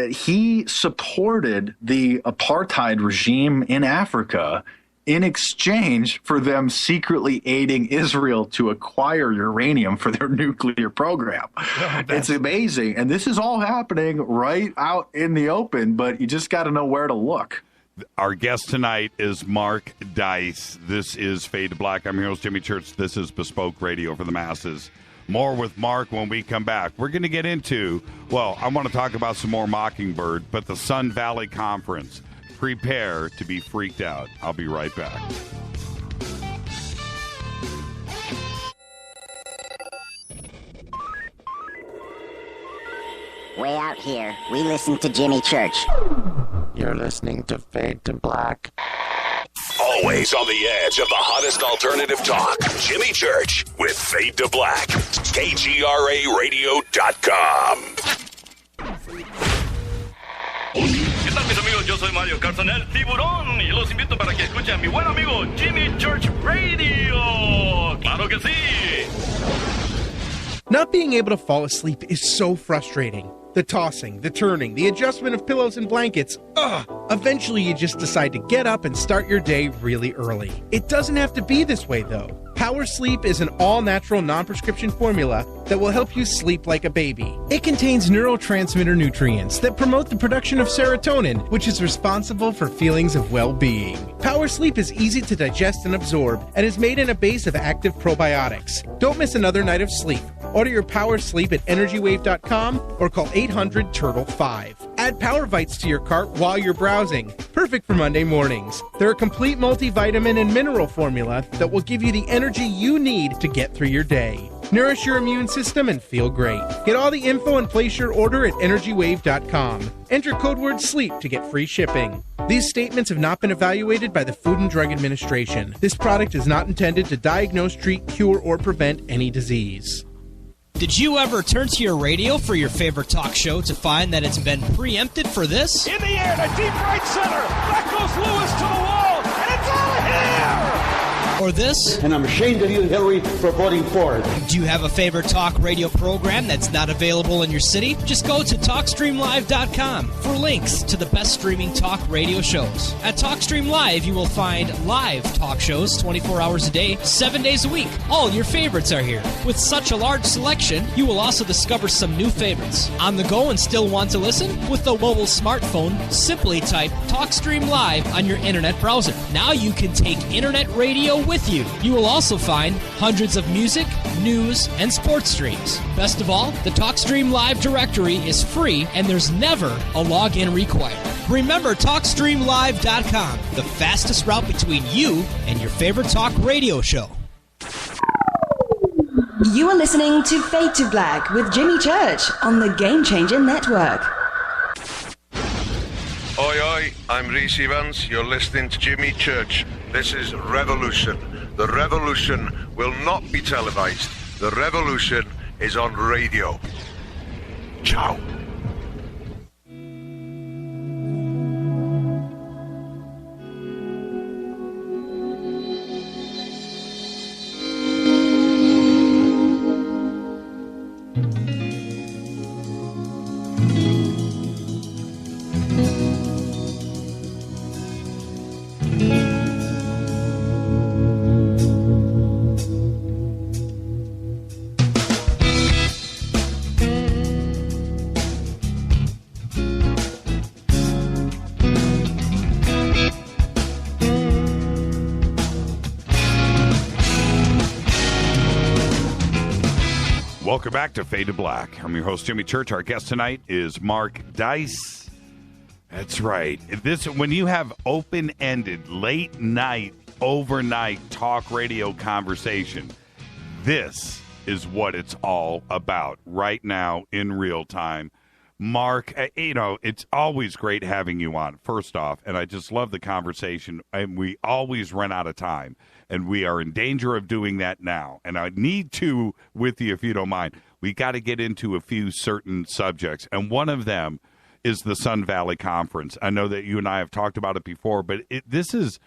he supported the apartheid regime in Africa in exchange for them secretly aiding Israel to acquire uranium for their nuclear program. Oh, it's amazing. And this is all happening right out in the open, but you just got to know where to look. Our guest tonight is Mark Dice. This is Fade to Black. I'm your host, Jimmy Church. This is Bespoke Radio for the masses. More with Mark when we come back. We're going to get into, well, I want to talk about some more Mockingbird, but the Sun Valley Conference. Prepare to be freaked out. I'll be right back. Way out here, we listen to Jimmy Church. You're listening to Fade to Black. Always on the edge of the hottest alternative talk. Jimmy Church with Fade to Black. KGRARadio.com. ¿Qué tal, mis amigos? Yo soy Mario Carson, el tiburón, y los invito para que escuchen a mi buen amigo Jimmy Church Radio. ¡Claro que sí! Not being able to fall asleep is so frustrating. The tossing, the turning, the adjustment of pillows and blankets. Ugh! Eventually you just decide to get up and start your day really early. It doesn't have to be this way though. Power Sleep is an all-natural non-prescription formula that will help you sleep like a baby. It contains neurotransmitter nutrients that promote the production of serotonin, which is responsible for feelings of well-being. Power Sleep is easy to digest and absorb and is made in a base of active probiotics. Don't miss another night of sleep. Order your Power Sleep at EnergyWave.com or call 800-TURTLE-5. Add Power Vites to your cart while you're browsing. Perfect for Monday mornings. They're a complete multivitamin and mineral formula that will give you the energy you need to get through your day. Nourish your immune system and feel great. Get all the info and place your order at EnergyWave.com. Enter code word SLEEP to get free shipping. These statements have not been evaluated by the Food and Drug Administration. This product is not intended to diagnose, treat, cure, or prevent any disease. Did you ever turn to your radio for your favorite talk show to find that it's been preempted for this? In the air to deep right center. Back goes Lewis to the wall, and it's out of here! Or this? And I'm ashamed of you, Hillary, for voting for it. Do you have a favorite talk radio program that's not available in your city? Just go to TalkStreamLive.com for links to the best streaming talk radio shows. At TalkStream Live, you will find live talk shows 24 hours a day, 7 days a week. All your favorites are here. With such a large selection, you will also discover some new favorites. On the go and still want to listen? With a mobile smartphone, simply type TalkStream Live on your internet browser. Now you can take internet radio with you. You will also find hundreds of music, news, and sports streams. Best of all, the TalkStream Live directory is free and there's never a login required. Remember TalkStreamLive.com, the fastest route between you and your favorite talk radio show. You are listening to Fade to Black with Jimmy Church on the Game Changer Network. Oi, oi, I'm Reese Evans. You're listening to Jimmy Church. This is Revolution. The revolution will not be televised. The revolution is on radio. Ciao. Welcome back to Fade to Black. I'm your host, Jimmy Church. Our guest tonight is Mark Dice. That's right. When you have open-ended, late-night, overnight talk radio conversation, this is what it's all about right now in real time. Mark, it's always great having you on, first off, and I just love the conversation, and we always run out of time, and we are in danger of doing that now, and I need to, with you, if you don't mind, we got to get into a few certain subjects, and one of them is the Sun Valley Conference. I know that you and I have talked about it before, but this is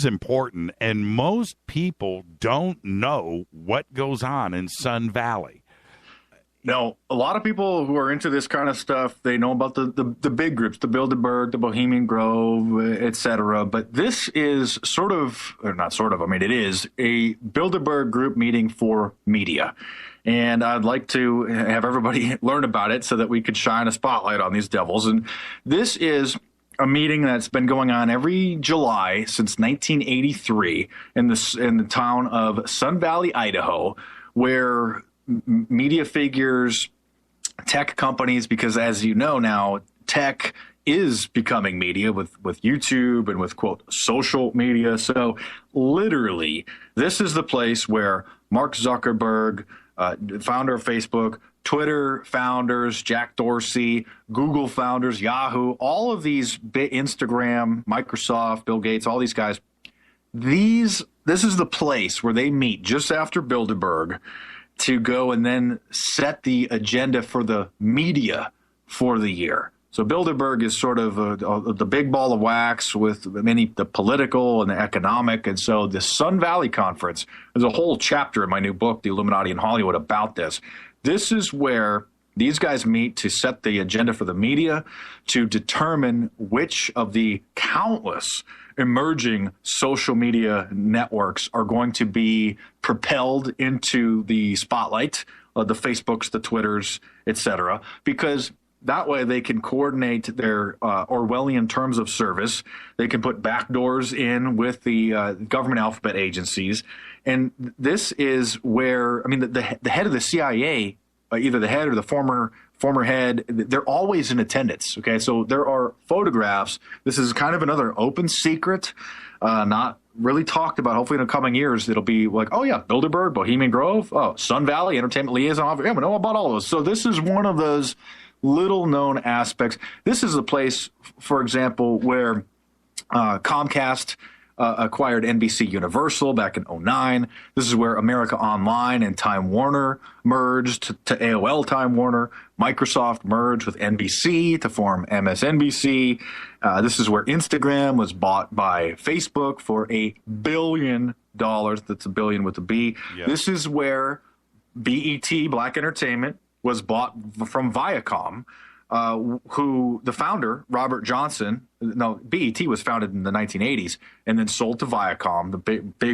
important, and most people don't know what goes on in Sun Valley. No, a lot of people who are into this kind of stuff, they know about the big groups, the Bilderberg, the Bohemian Grove, etc. But this is it is a Bilderberg group meeting for media. And I'd like to have everybody learn about it so that we could shine a spotlight on these devils. And this is a meeting that's been going on every July since 1983 in the town of Sun Valley, Idaho, where media figures, tech companies, because as you know now, tech is becoming media with YouTube and with, quote, social media. So literally, this is the place where Mark Zuckerberg, founder of Facebook, Twitter founders, Jack Dorsey, Google founders, Yahoo, all of these, Instagram, Microsoft, Bill Gates, all these guys, this is the place where they meet just after Bilderberg to go and then set the agenda for the media for the year. So Bilderberg is sort of the big ball of wax with the political and the economic. And so the Sun Valley Conference, there's a whole chapter in my new book, The Illuminati in Hollywood, about this. This is where these guys meet to set the agenda for the media, to determine which of the countless emerging social media networks are going to be propelled into the spotlight, the Facebooks, the Twitters, etc., because that way they can coordinate their Orwellian terms of service. They can put backdoors in with the government alphabet agencies. And this is where, I mean, the head of the CIA, either the head or the former head, they're always in attendance. Okay, so there are photographs. This is kind of another open secret, not really talked about. Hopefully in the coming years, it'll be like, oh yeah, Bilderberg, Bohemian Grove, Sun Valley, Entertainment Liaison. Yeah, we know about all of those. So this is one of those little known aspects. This is a place, for example, where Comcast acquired NBC Universal back in 2009. This is where America Online and Time Warner merged to AOL Time Warner. Microsoft merged with NBC to form MSNBC. This is where Instagram was bought by Facebook for $1 billion. That's a billion with a B. Yes. This is where BET, Black Entertainment, was bought from Viacom, who the founder, Robert Johnson, BET was founded in the 1980s and then sold to Viacom, the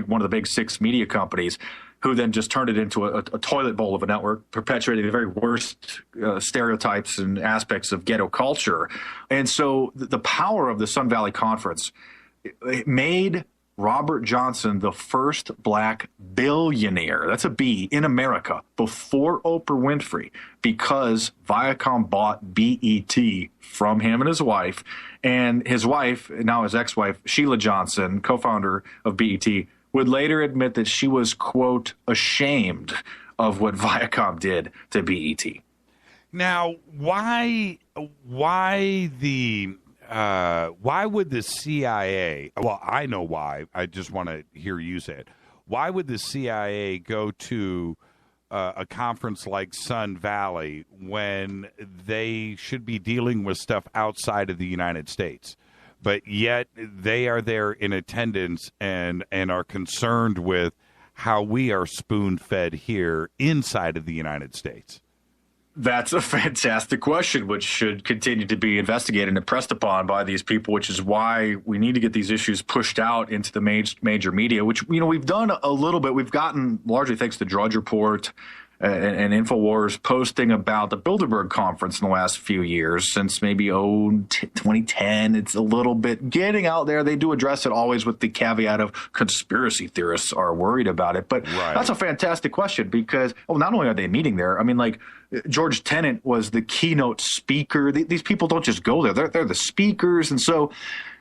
one of the big six media companies, who then just turned it into a toilet bowl of a network, perpetuating the very worst stereotypes and aspects of ghetto culture. And so the power of the Sun Valley Conference, it made Robert Johnson the first black billionaire, that's a B, in America before Oprah Winfrey, because Viacom bought BET from him and his wife. And his wife, now his ex-wife, Sheila Johnson, co-founder of BET, would later admit that she was, quote, ashamed of what Viacom did to BET. Now, why would the CIA, well, I know why, I just want to hear you say it. Why would the CIA go to a conference like Sun Valley when they should be dealing with stuff outside of the United States? But yet they are there in attendance and are concerned with how we are spoon-fed here inside of the United States. That's a fantastic question, which should continue to be investigated and impressed upon by these people, which is why we need to get these issues pushed out into the major media, which, we've done a little bit. We've gotten, largely thanks to Drudge Report and InfoWars, posting about the Bilderberg conference in the last few years, since maybe 2010. It's a little bit getting out there. They do address it always with the caveat of conspiracy theorists are worried about it. But That's a fantastic question because, not only are they meeting there, I mean, like, George Tenet was the keynote speaker. These people don't just go there. They're the speakers. And so,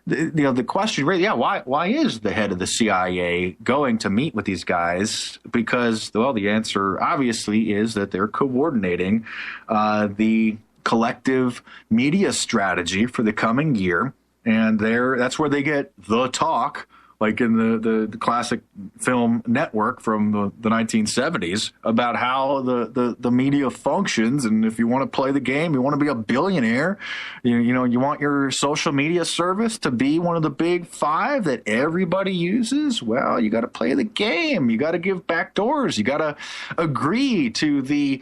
the question really, why is the head of the CIA going to meet with these guys? Because, the answer obviously is that they're coordinating the collective media strategy for the coming year. And that's where they get the talk, like in the classic film Network from the 1970s, about how the media functions. And if you want to play the game, you want to be a billionaire, you want your social media service to be one of the big five that everybody uses, well, you got to play the game. You got to give backdoors. You got to agree to the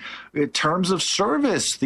terms of service.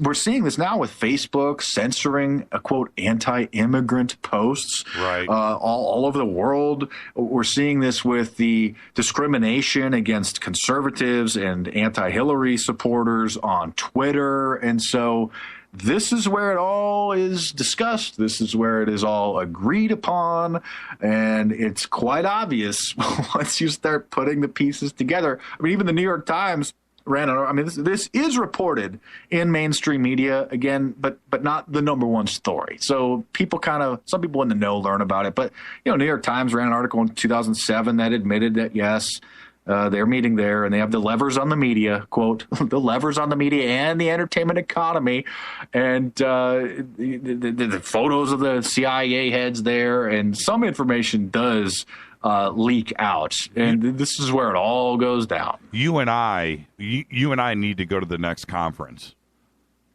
We're seeing this now with Facebook censoring, quote, anti-immigrant posts all over the world. We're seeing this with the discrimination against conservatives and anti-Hillary supporters on Twitter. And so this is where it all is discussed. This is where it is all agreed upon. And it's quite obvious once you start putting the pieces together. I mean, even the New York Times ran on. I mean, this is reported in mainstream media again, but not the number one story. So some people in the know learn about it. But New York Times ran an article in 2007 that admitted that yes, They're meeting there, and they have the levers on the media, quote, the levers on the media and the entertainment economy, and the photos of the CIA heads there, and some information does leak out, and this is where it all goes down. You and I need to go to the next conference.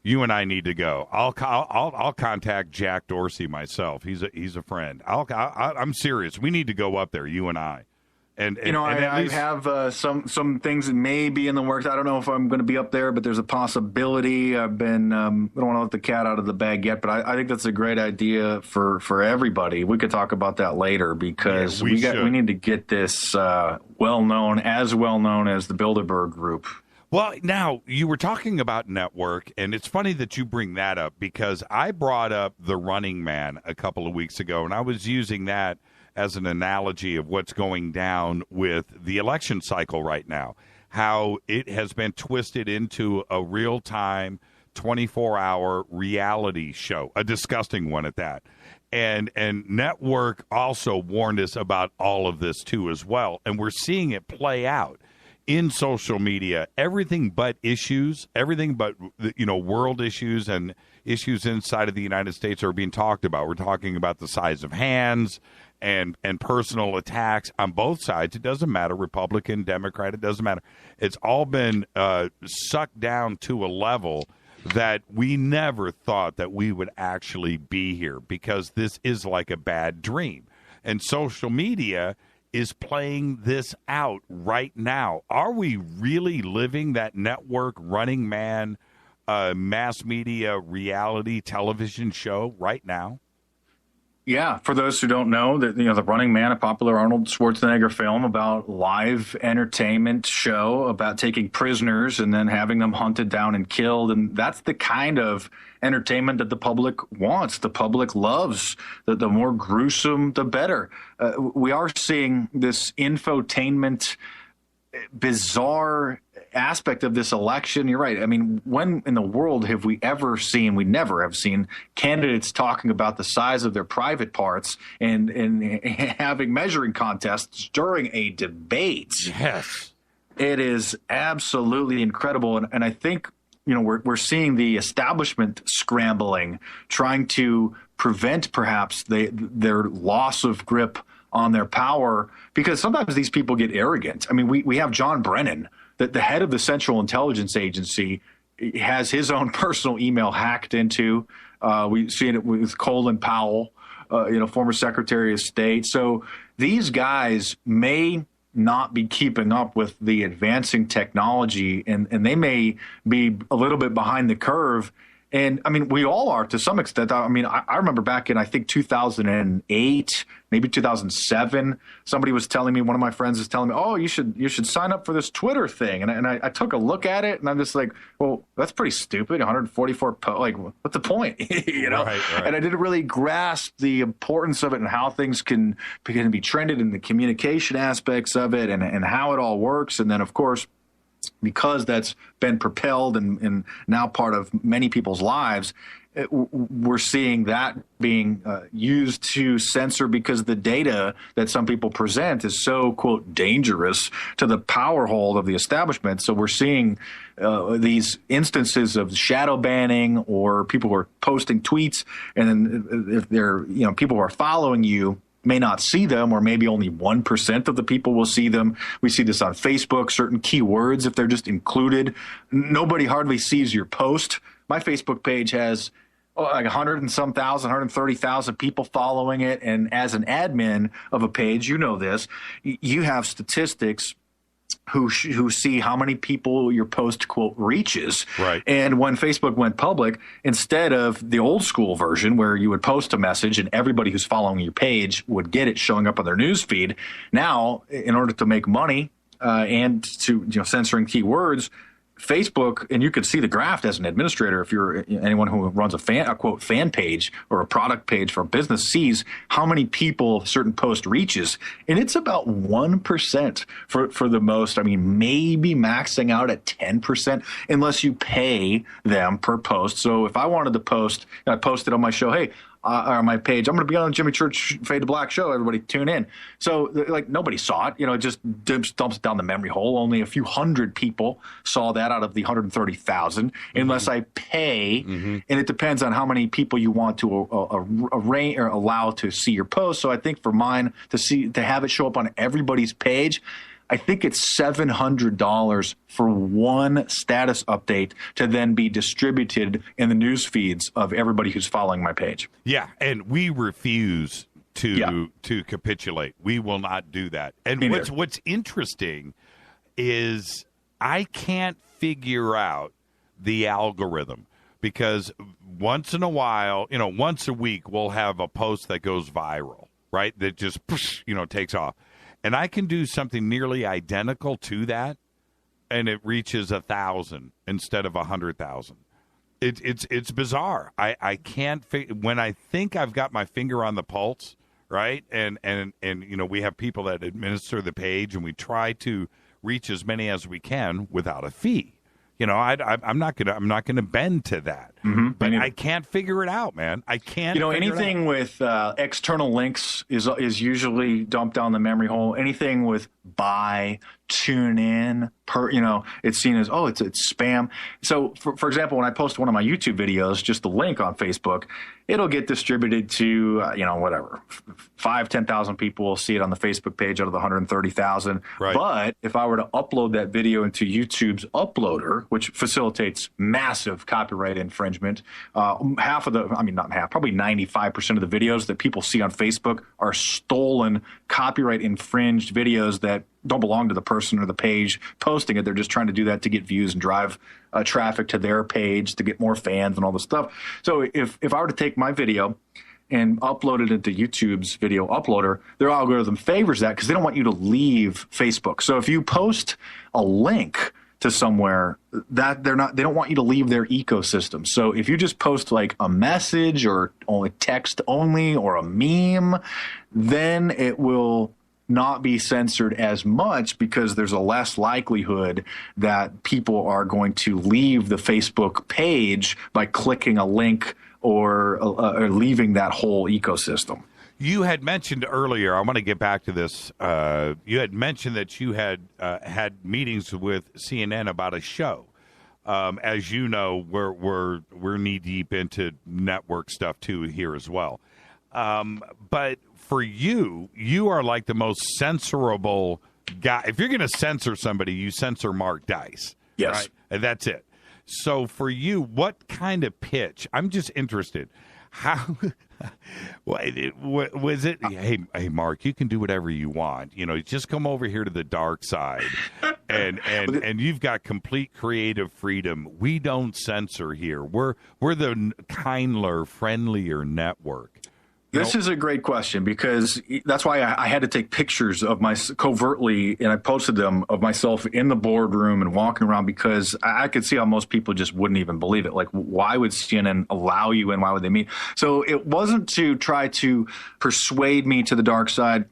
You and I need to go. I'll contact Jack Dorsey myself. He's a friend. I'm serious. We need to go up there. You and I. And I have some things that may be in the works. I don't know if I'm going to be up there, but there's a possibility. I've been I don't want to let the cat out of the bag yet, but I think that's a great idea for everybody. We could talk about that later because we need to get this well known as the Bilderberg group. Well, now, you were talking about network, and it's funny that you bring that up because I brought up the Running Man a couple of weeks ago, and I was using that as an analogy of what's going down with the election cycle right now, how it has been twisted into a real-time, 24-hour reality show, a disgusting one at that. And Network also warned us about all of this, too, as well, and we're seeing it play out in social media, everything but issues, everything but, world issues and issues inside of the United States are being talked about. We're talking about the size of hands and personal attacks on both sides. It doesn't matter, Republican, Democrat, it doesn't matter. It's all been sucked down to a level that we never thought that we would actually be here because this is like a bad dream. And social media is playing this out right now. Are we really living that network Running Man mass media reality television show right now? Yeah, for those who don't know, that the Running Man, a popular Arnold Schwarzenegger film about live entertainment show about taking prisoners and then having them hunted down and killed, and that's the kind of entertainment that the public wants. The public loves. The more gruesome, the better. We are seeing this infotainment, bizarre aspect of this election. You're right. I mean, when in the world have we ever seen, we never have seen candidates talking about the size of their private parts and having measuring contests during a debate. Yes. It is absolutely incredible. And I think, we're seeing the establishment scrambling, trying to prevent perhaps their loss of grip on their power, because sometimes these people get arrogant. I mean, we have John Brennan, the head of the Central Intelligence Agency, has his own personal email hacked into. We've seen it with Colin Powell, former Secretary of State. So these guys may not be keeping up with the advancing technology, and they may be a little bit behind the curve. And I mean, we all are to some extent. I mean, I remember back in, I think, 2008, maybe 2007, somebody was telling me, one of my friends was telling me, oh, you should sign up for this Twitter thing. And I took a look at it, and I'm just like, well, that's pretty stupid. 144 like, what's the point? Right. And I didn't really grasp the importance of it and how things can be trended and the communication aspects of it and how it all works. And then, of course, because that's been propelled and now part of many people's lives, we're seeing that being used to censor because the data that some people present is so, quote, dangerous to the power hold of the establishment. So we're seeing these instances of shadow banning, or people who are posting tweets, and then if they're, people who are following you may not see them, or maybe only 1% of the people will see them. We see this on Facebook, certain keywords, if they're just included, nobody hardly sees your post. My Facebook page has like 130,000 people following it. And as an admin of a page, this, you have statistics who see how many people your post, quote, reaches. Right. And when Facebook went public, instead of the old school version where you would post a message and everybody who's following your page would get it showing up on their news feed, now, in order to make money and to censoring keywords, Facebook, and you can see the graph as an administrator, if you're anyone who runs a quote fan page or a product page for a business, sees how many people a certain post reaches, and it's about 1% for the most. I mean, maybe maxing out at 10% unless you pay them per post. So if I wanted to post, I posted on my show, hey, on my page, I'm going to be on the Jimmy Church Fade to Black show. Everybody tune in. So like nobody saw it. It just dumps down the memory hole. Only a few hundred people saw that out of the 130,000, unless I pay. And it depends on how many people you want to arrange or allow to see your post. So I think for mine to have it show up on everybody's page, I think it's $700 for one status update to then be distributed in the news feeds of everybody who's following my page. Yeah, and we refuse to capitulate. We will not do that. And what's interesting is I can't figure out the algorithm, because once in a while, once a week, we'll have a post that goes viral, right? That just, takes off. And I can do something nearly identical to that, and it reaches 1,000 instead of 100,000. It's bizarre. I can't when I think I've got my finger on the pulse, right? And we have people that administer the page, and we try to reach as many as we can without a fee. I'm not gonna bend to that. But I can't figure it out, man. I can't. Anything with external links is usually dumped down the memory hole. Anything with buy, tune in, it's seen as it's spam. So for example, when I post one of my YouTube videos, just the link on Facebook, it'll get distributed to 5,000-10,000 people will see it on the Facebook page out of the 130,000. Right. But if I were to upload that video into YouTube's uploader, which facilitates massive copyright infringement, probably 95% of the videos that people see on Facebook are stolen, copyright infringed videos that don't belong to the person or the page posting it. They're just trying to do that to get views and drive traffic to their page to get more fans and all this stuff. So if I were to take my video and upload it into YouTube's video uploader, their algorithm favors that because they don't want you to leave Facebook. So if you post a link to somewhere, that they don't want you to leave their ecosystem. So if you just post like a message or only text only or a meme, then it will not be censored as much because there's a less likelihood that people are going to leave the Facebook page by clicking a link or leaving that whole ecosystem. You had mentioned earlier, I want to get back to this. You had mentioned that you had had meetings with CNN about a show. As you know, we're knee deep into network stuff too here as well. But for you are like the most censorable guy. If you're going to censor somebody, you censor Mark Dice. Yes, right? And that's it. So for you, what kind of pitch? I'm just interested. How was it? Hey, Mark, you can do whatever you want. Just come over here to the dark side, and you've got complete creative freedom. We don't censor here. We're the kinder, friendlier network. This is a great question because that's why I had to take pictures of covertly, and I posted them of myself in the boardroom and walking around because I could see how most people just wouldn't even believe it. Like, why would CNN allow you and why would they meet? So it wasn't to try to persuade me to the dark side.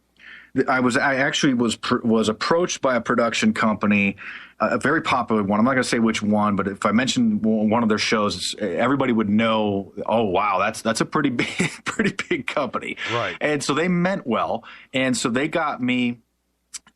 I actually was approached by a production company, a very popular one. I'm not going to say which one, but if I mentioned one of their shows, everybody would know. Oh, wow, that's a pretty big company, right? And so they meant well, and so they got me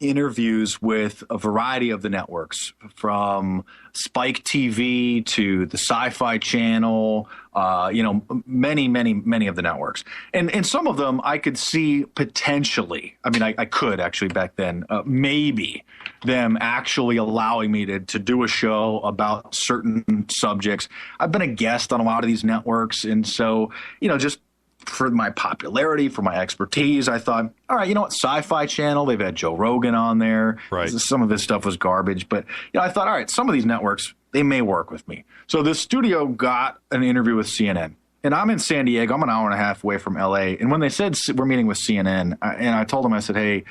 interviews with a variety of the networks, from Spike TV to the Sci-Fi Channel, many of the networks. And some of them I could see potentially, I could actually back then, maybe them actually allowing me to do a show about certain subjects. I've been a guest on a lot of these networks. And so, just for my popularity, for my expertise, I thought, all right, Sci-Fi Channel, they've had Joe Rogan on there. Right. Some of his stuff was garbage, but I thought, all right, some of these networks, they may work with me. So the studio got an interview with CNN. And I'm in San Diego. I'm an hour and a half away from LA. And when they said we're meeting with CNN, and I told them, I said, hey,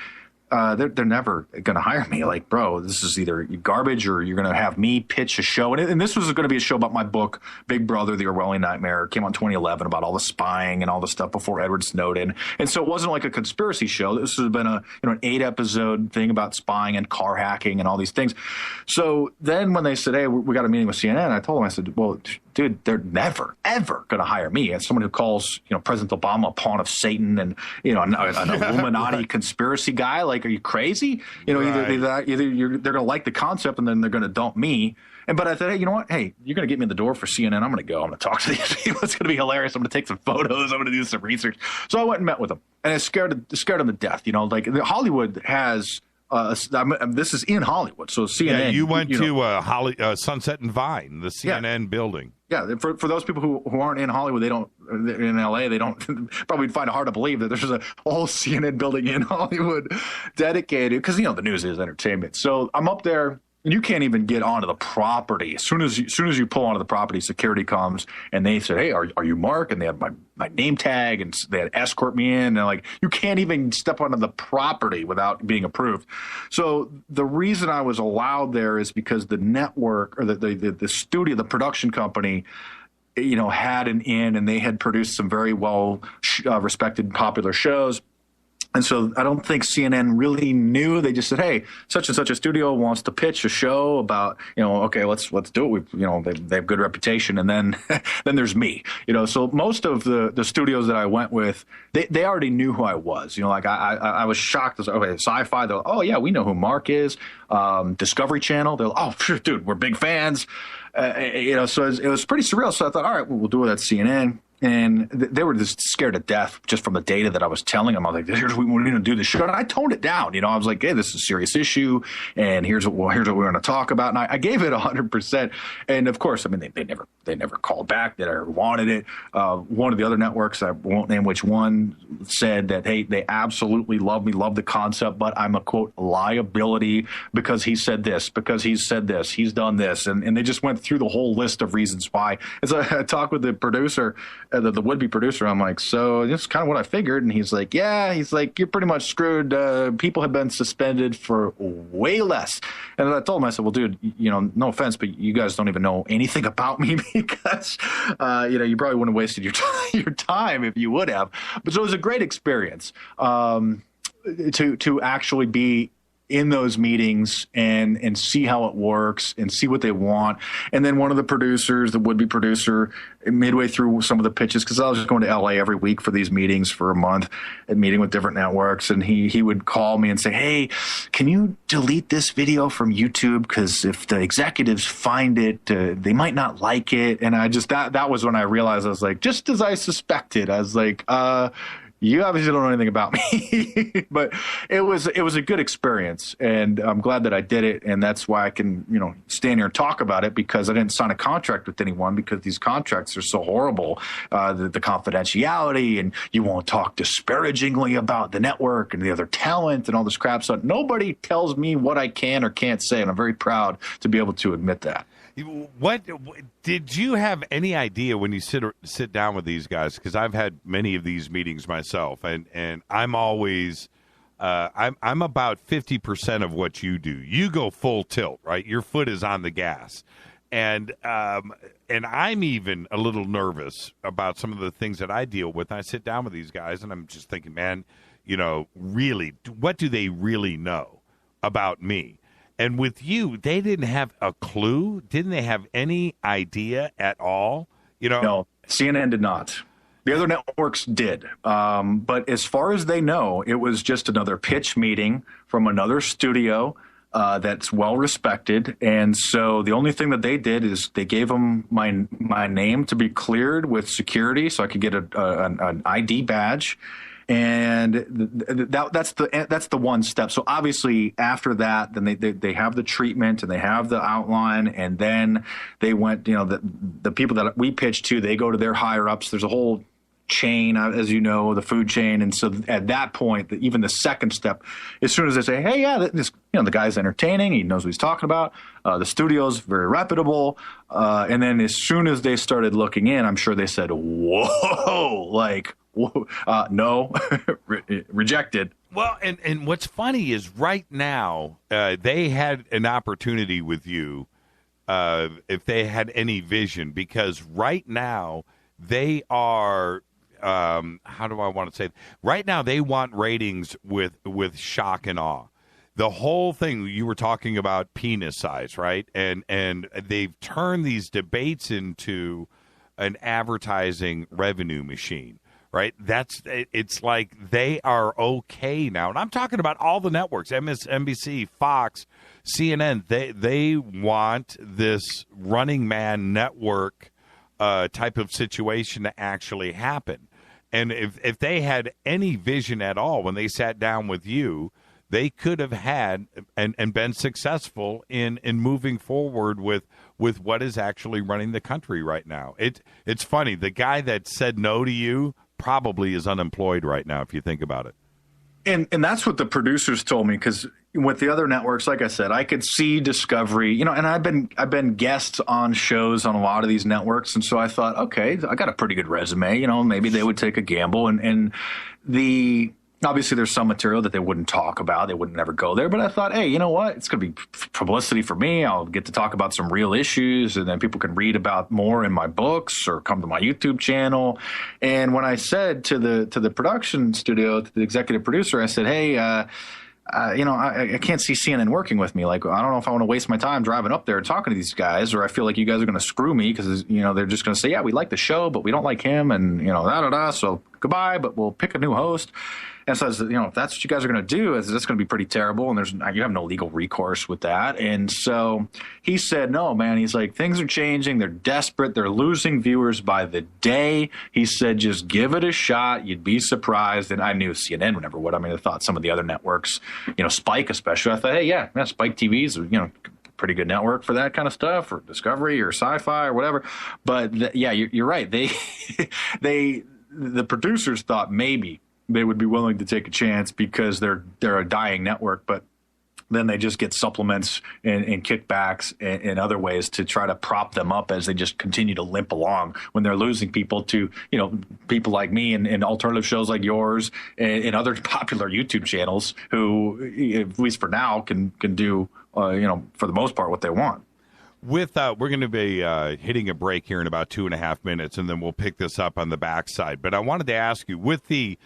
they're never going to hire me. Like, bro, this is either garbage or you're going to have me pitch a show. And this was going to be a show about my book, Big Brother, The Orwellian Nightmare. It came out in 2011 about all the spying and all the stuff before Edward Snowden. And so it wasn't like a conspiracy show. This has been an 8-episode thing about spying and car hacking and all these things. So then when they said, hey, we got a meeting with CNN, I told them, I said, well, dude, they're never, ever going to hire me as someone who calls, President Obama a pawn of Satan and, an Illuminati conspiracy guy. Like, are you crazy? Either they're going to like the concept and then they're going to dump me. But I said, hey, you know what? Hey, you're going to get me in the door for CNN. I'm going to go. I'm going to talk to these people. It's going to be hilarious. I'm going to take some photos. I'm going to do some research. So I went and met with them, and it scared them to death. Like Hollywood has. This is in Hollywood, so CNN. Yeah, you went to Sunset and Vine, the CNN building. Yeah, for those people who aren't in Hollywood, they don't in LA. They don't probably find it hard to believe that there's a whole CNN building in Hollywood dedicated because the news is entertainment. So I'm up there. And you can't even get onto the property. As soon as you pull onto the property, security comes and they said, "Hey, are you Mark?" And they had my name tag and they had escort me in. And they're like, you can't even step onto the property without being approved. So the reason I was allowed there is because the network or the studio, the production company, had an in and they had produced some very well respected popular shows. And so I don't think CNN really knew. They just said, "Hey, such and such a studio wants to pitch a show about, okay, let's do it. They have good reputation." And then then there's me, So most of the studios that I went with, they already knew who I was. I was shocked. Okay, Sci-Fi. They're like, "Oh yeah, we know who Mark is." Discovery Channel. They're like, "Oh, dude, we're big fans." So it was pretty surreal. So I thought, all right, we'll do it at CNN. And they were just scared to death just from the data that I was telling them. I was like, here's what we're going to do the show. And I toned it down. I was like, hey, this is a serious issue. And here's what we're going to talk about. And I gave it 100%. And of course, they never called back. They never wanted it. One of the other networks, I won't name which one, said that, hey, they absolutely love me, love the concept, but I'm a, quote, liability because he said this, because he's said this, he's done this. And they just went through the whole list of reasons why. And so I talked with the producer, the would-be producer. I'm like, so this is kind of what I figured. And he's like, yeah, you're pretty much screwed. People have been suspended for way less. And I told him, I said, well, dude, no offense, but you guys don't even know anything about me because, you probably wouldn't have wasted your time if you would have. But so it was a great experience to actually be in those meetings and see how it works and see what they want. And then one of the producers, the would-be producer, midway through some of the pitches, because I was just going to LA every week for these meetings for a month and meeting with different networks. And he would call me and say, hey, can you delete this video from YouTube? Because if the executives find it, they might not like it. And I just, that was when I realized, I was like, just as I suspected, I was like, you obviously don't know anything about me, but it was a good experience, and I'm glad that I did it, and that's why I can stand here and talk about it, because I didn't sign a contract with anyone, because these contracts are so horrible, the confidentiality, and you won't talk disparagingly about the network and the other talent and all this crap. So nobody tells me what I can or can't say, and I'm very proud to be able to admit that. What did you have any idea when you sit down with these guys? Because I've had many of these meetings myself, and I'm always I'm about 50% of what you do. You go full tilt, right? Your foot is on the gas, and I'm even a little nervous about some of the things that I deal with. I sit down with these guys, and I'm just thinking, man, really, what do they really know about me? And with you, they didn't have a clue? Didn't they have any idea at all? No, CNN did not. The other networks did. But as far as they know, it was just another pitch meeting from another studio that's well respected. And so the only thing that they did is they gave them my name to be cleared with security so I could get an ID badge. And that's the one step. So obviously after that, then they have the treatment and they have the outline, and then they went, the people that we pitched to, they go to their higher ups. There's a whole chain, as you know, the food chain. And so at that point, even the second step, as soon as they say, hey, yeah, this, the guy's entertaining, he knows what he's talking about, the studio's very reputable, and then as soon as they started looking in, I'm sure they said, whoa, like, no, rejected. Well, and what's funny is right now they had an opportunity with you if they had any vision, because right now they are how do I want to say it? Right now they want ratings with shock and awe. the whole thing, you were talking about penis size, right? And they've turned these debates into an advertising revenue machine, right? It's like they are okay now. And I'm talking about all the networks, MSNBC, Fox, CNN. They want this Running Man network type of situation to actually happen. And if they had any vision at all when they sat down with you, they could have had and been successful in moving forward with what is actually running the country right now. It's funny. The guy that said no to you probably is unemployed right now, if you think about it. And that's what the producers told me, because with the other networks, like I said, I could see Discovery, and I've been guests on shows on a lot of these networks, and so I thought, okay, I got a pretty good resume, maybe they would take a gamble, and obviously there's some material that they wouldn't talk about, they wouldn't never go there, but I thought, hey, you know what, it's going to be publicity for me, I'll get to talk about some real issues, and then people can read about more in my books or come to my YouTube channel. And when I said to the production studio, to the executive producer, I said, hey, I can't see CNN working with me. Like, I don't know if I want to waste my time driving up there and talking to these guys, or I feel like you guys are going to screw me because, they're just going to say, yeah, we like the show, but we don't like him, and, so goodbye, but we'll pick a new host. And so, if that's what you guys are going to do, that's going to be pretty terrible, and you have no legal recourse with that. And so he said, no, man, he's like, things are changing. They're desperate. They're losing viewers by the day. He said, just give it a shot. You'd be surprised. And I knew CNN never would. I mean, I thought some of the other networks, Spike especially, I thought, hey, yeah, Spike TV's, pretty good network for that kind of stuff, or Discovery or Sci-Fi or whatever. But you're right. The producers thought maybe they would be willing to take a chance because they're a dying network, but then they just get supplements and kickbacks and other ways to try to prop them up as they just continue to limp along when they're losing people to, people like me and alternative shows like yours and other popular YouTube channels who, at least for now, can do, for the most part, what they want. We're going to be hitting a break here in about 2.5 minutes, and then we'll pick this up on the backside. But I wanted to ask you, with the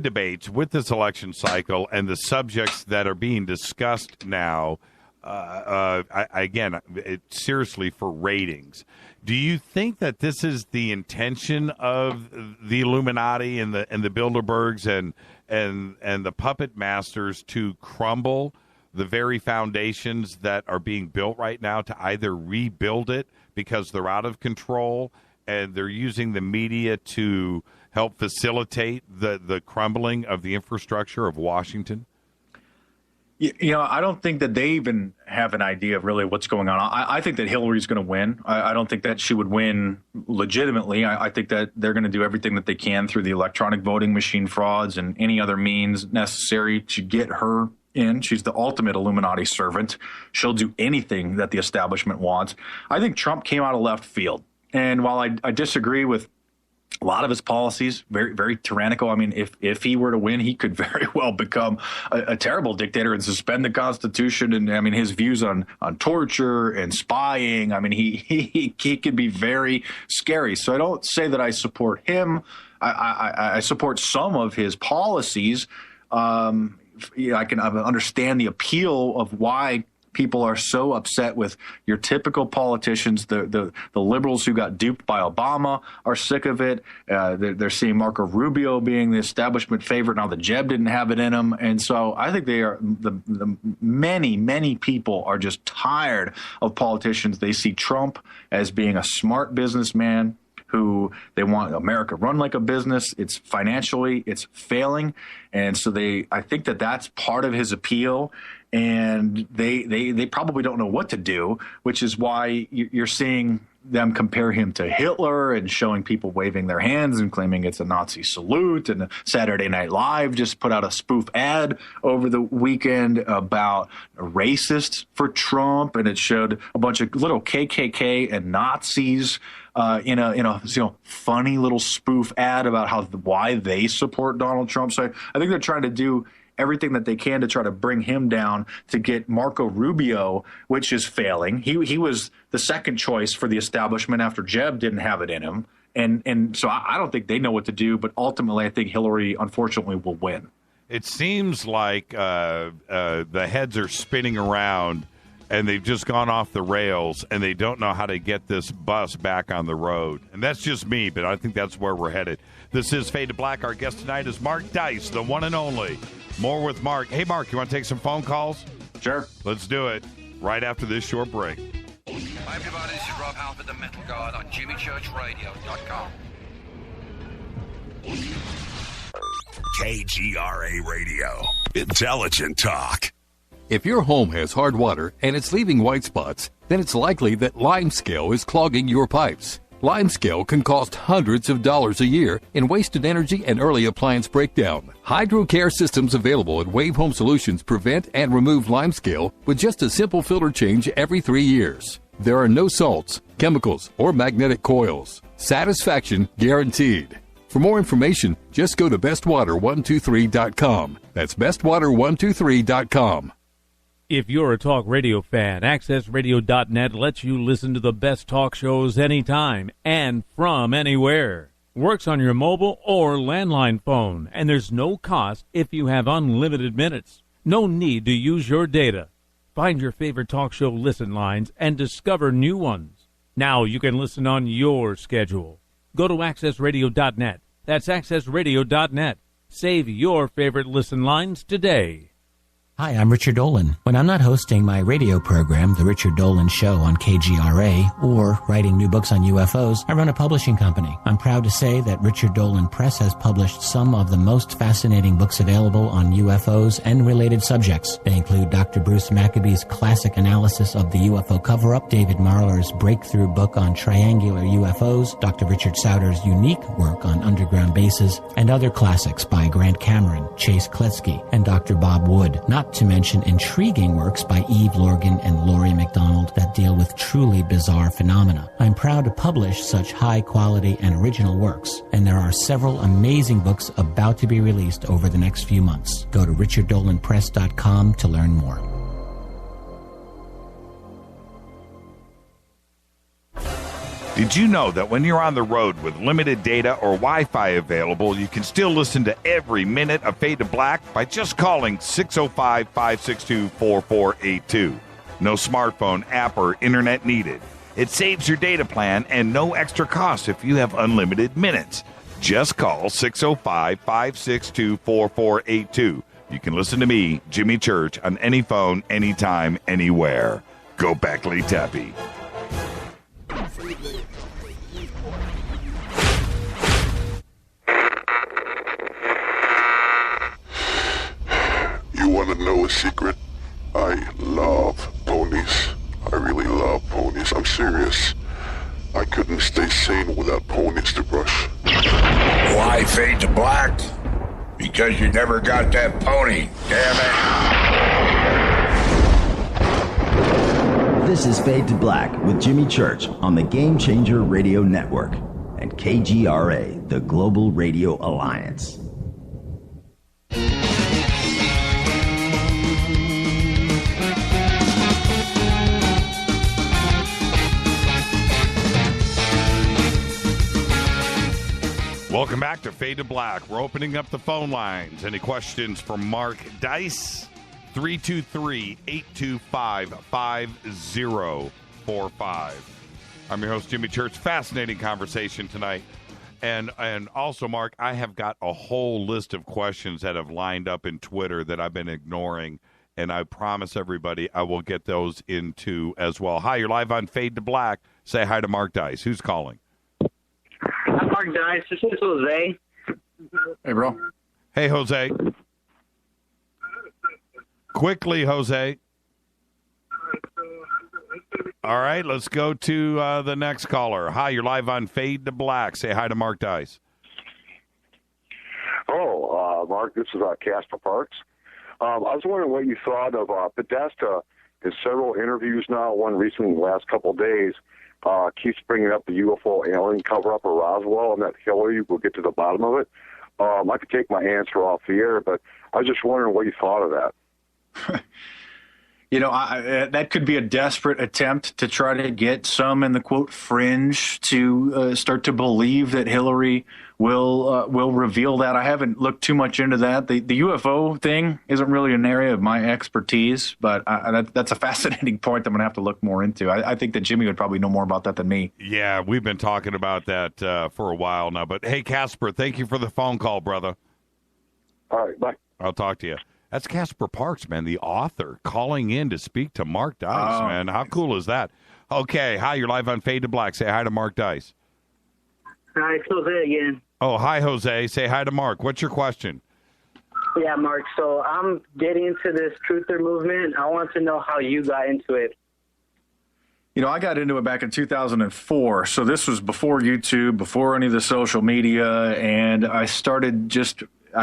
debates, with this election cycle, and the subjects that are being discussed now, seriously for ratings, do you think that this is the intention of the Illuminati and the Bilderbergs and the puppet masters to crumble the very foundations that are being built right now, to either rebuild it because they're out of control and they're using the media to help facilitate the crumbling of the infrastructure of Washington? I don't think that they even have an idea of really what's going on. I think that Hillary's going to win. I don't think that she would win legitimately. I think that they're going to do everything that they can through the electronic voting machine frauds and any other means necessary to get her in. She's the ultimate Illuminati servant. She'll do anything that the establishment wants. I think Trump came out of left field. And while I disagree with a lot of his policies, very, very tyrannical. I mean, if he were to win, he could very well become a terrible dictator and suspend the Constitution. And I mean, his views on torture and spying, I mean, he could be very scary. So I don't say that I support him. I support some of his policies. I can understand the appeal of why people are so upset with your typical politicians. The liberals who got duped by Obama are sick of it. They're seeing Marco Rubio being the establishment favorite. Now the Jeb didn't have it in him. And so I think the many people are just tired of politicians. They see Trump as being a smart businessman who they want America run like a business. It's financially, it's failing. And so I think that that's part of his appeal. And they probably don't know what to do, which is why you're seeing them compare him to Hitler and showing people waving their hands and claiming it's a Nazi salute. And Saturday Night Live just put out a spoof ad over the weekend about racists for Trump, and it showed a bunch of little KKK and Nazis in a funny little spoof ad about why they support Donald Trump. So I think they're trying to do everything that they can to try to bring him down to get Marco Rubio, which is failing. He was the second choice for the establishment after Jeb didn't have it in him. And so I don't think they know what to do, but ultimately I think Hillary, unfortunately, will win. It seems like the heads are spinning around, and they've just gone off the rails, and they don't know how to get this bus back on the road. And that's just me, but I think that's where we're headed. This is Fade to Black. Our guest tonight is Mark Dice, the one and only. More with Mark. Hey, Mark, you want to take some phone calls? Sure. Let's do it right after this short break. Hi, everybody. This is Rob Halford, the Metal God, on JimmyChurchRadio.com. KGRA Radio. Intelligent talk. If your home has hard water and it's leaving white spots, then it's likely that limescale is clogging your pipes. Limescale can cost hundreds of dollars a year in wasted energy and early appliance breakdown. HydroCare systems available at Wave Home Solutions prevent and remove limescale with just a simple filter change every 3 years. There are no salts, chemicals, or magnetic coils. Satisfaction guaranteed. For more information, just go to bestwater123.com. That's bestwater123.com. If you're a talk radio fan, AccessRadio.net lets you listen to the best talk shows anytime and from anywhere. Works on your mobile or landline phone, and there's no cost if you have unlimited minutes. No need to use your data. Find your favorite talk show listen lines and discover new ones. Now you can listen on your schedule. Go to AccessRadio.net. That's AccessRadio.net. Save your favorite listen lines today. Hi, I'm Richard Dolan. When I'm not hosting my radio program, The Richard Dolan Show on KGRA, or writing new books on UFOs, I run a publishing company. I'm proud to say that Richard Dolan Press has published some of the most fascinating books available on UFOs and related subjects. They include Dr. Bruce Maccabee's classic analysis of the UFO cover-up, David Marler's breakthrough book on triangular UFOs, Dr. Richard Sauter's unique work on underground bases, and other classics by Grant Cameron, Chase Kletsky, and Dr. Bob Wood, not to mention intriguing works by Eve Lorgan and Laurie MacDonald that deal with truly bizarre phenomena. I'm proud to publish such high-quality and original works, and there are several amazing books about to be released over the next few months. Go to richarddolanpress.com to learn more. Did you know that when you're on the road with limited data or Wi-Fi available, you can still listen to every minute of Fade to Black by just calling 605-562-4482. No smartphone, app, or internet needed. It saves your data plan and no extra cost if you have unlimited minutes. Just call 605-562-4482. You can listen to me, Jimmy Church, on any phone, anytime, anywhere. Go Beckley Tappy. You want to know a secret? I love ponies. I really love ponies. I'm serious. I couldn't stay sane without ponies to brush. Why Fade to Black? Because you never got that pony. Damn it. This is Fade to Black with Jimmy Church on the Game Changer Radio Network and KGRA, the Global Radio Alliance. Welcome back to Fade to Black. We're opening up the phone lines. Any questions for Mark Dice? 323-825-5045. I'm your host, Jimmy Church. Fascinating conversation tonight. And also, Mark, I have got a whole list of questions that have lined up in Twitter that I've been ignoring, and I promise everybody I will get those into as well. Hi, you're live on Fade to Black. Say hi to Mark Dice. Who's calling? I'm Mark Dice. This is Jose. Hey, bro. Hey, Jose. Quickly, Jose. All right, let's go to the next caller. Hi, you're live on Fade to Black. Say hi to Mark Dice. Oh, Mark, this is Casper Parks. I was wondering what you thought of Podesta. In several interviews now, one recently in the last couple of days, keeps bringing up the UFO alien cover-up of Roswell and that Hillary will get to the bottom of it. I could take my answer off the air, but I was just wondering what you thought of that. You know, that could be a desperate attempt to try to get some in the quote fringe to start to believe that Hillary will reveal that. I haven't looked too much into that. The UFO thing isn't really an area of my expertise, but that's a fascinating point that I'm going to have to look more into. I think that Jimmy would probably know more about that than me. Yeah, we've been talking about that for a while now. But hey, Casper, thank you for the phone call, brother. All right, bye. I'll talk to you. That's Casper Parks, man, the author, calling in to speak to Mark Dice, man. How cool is that? Okay, hi, you're live on Fade to Black. Say hi to Mark Dice. Hi, it's Jose again. Oh, hi, Jose. Say hi to Mark. What's your question? Yeah, Mark, so I'm getting into this truther movement. I want to know how you got into it. You know, I got into it back in 2004, so this was before YouTube, before any of the social media, and I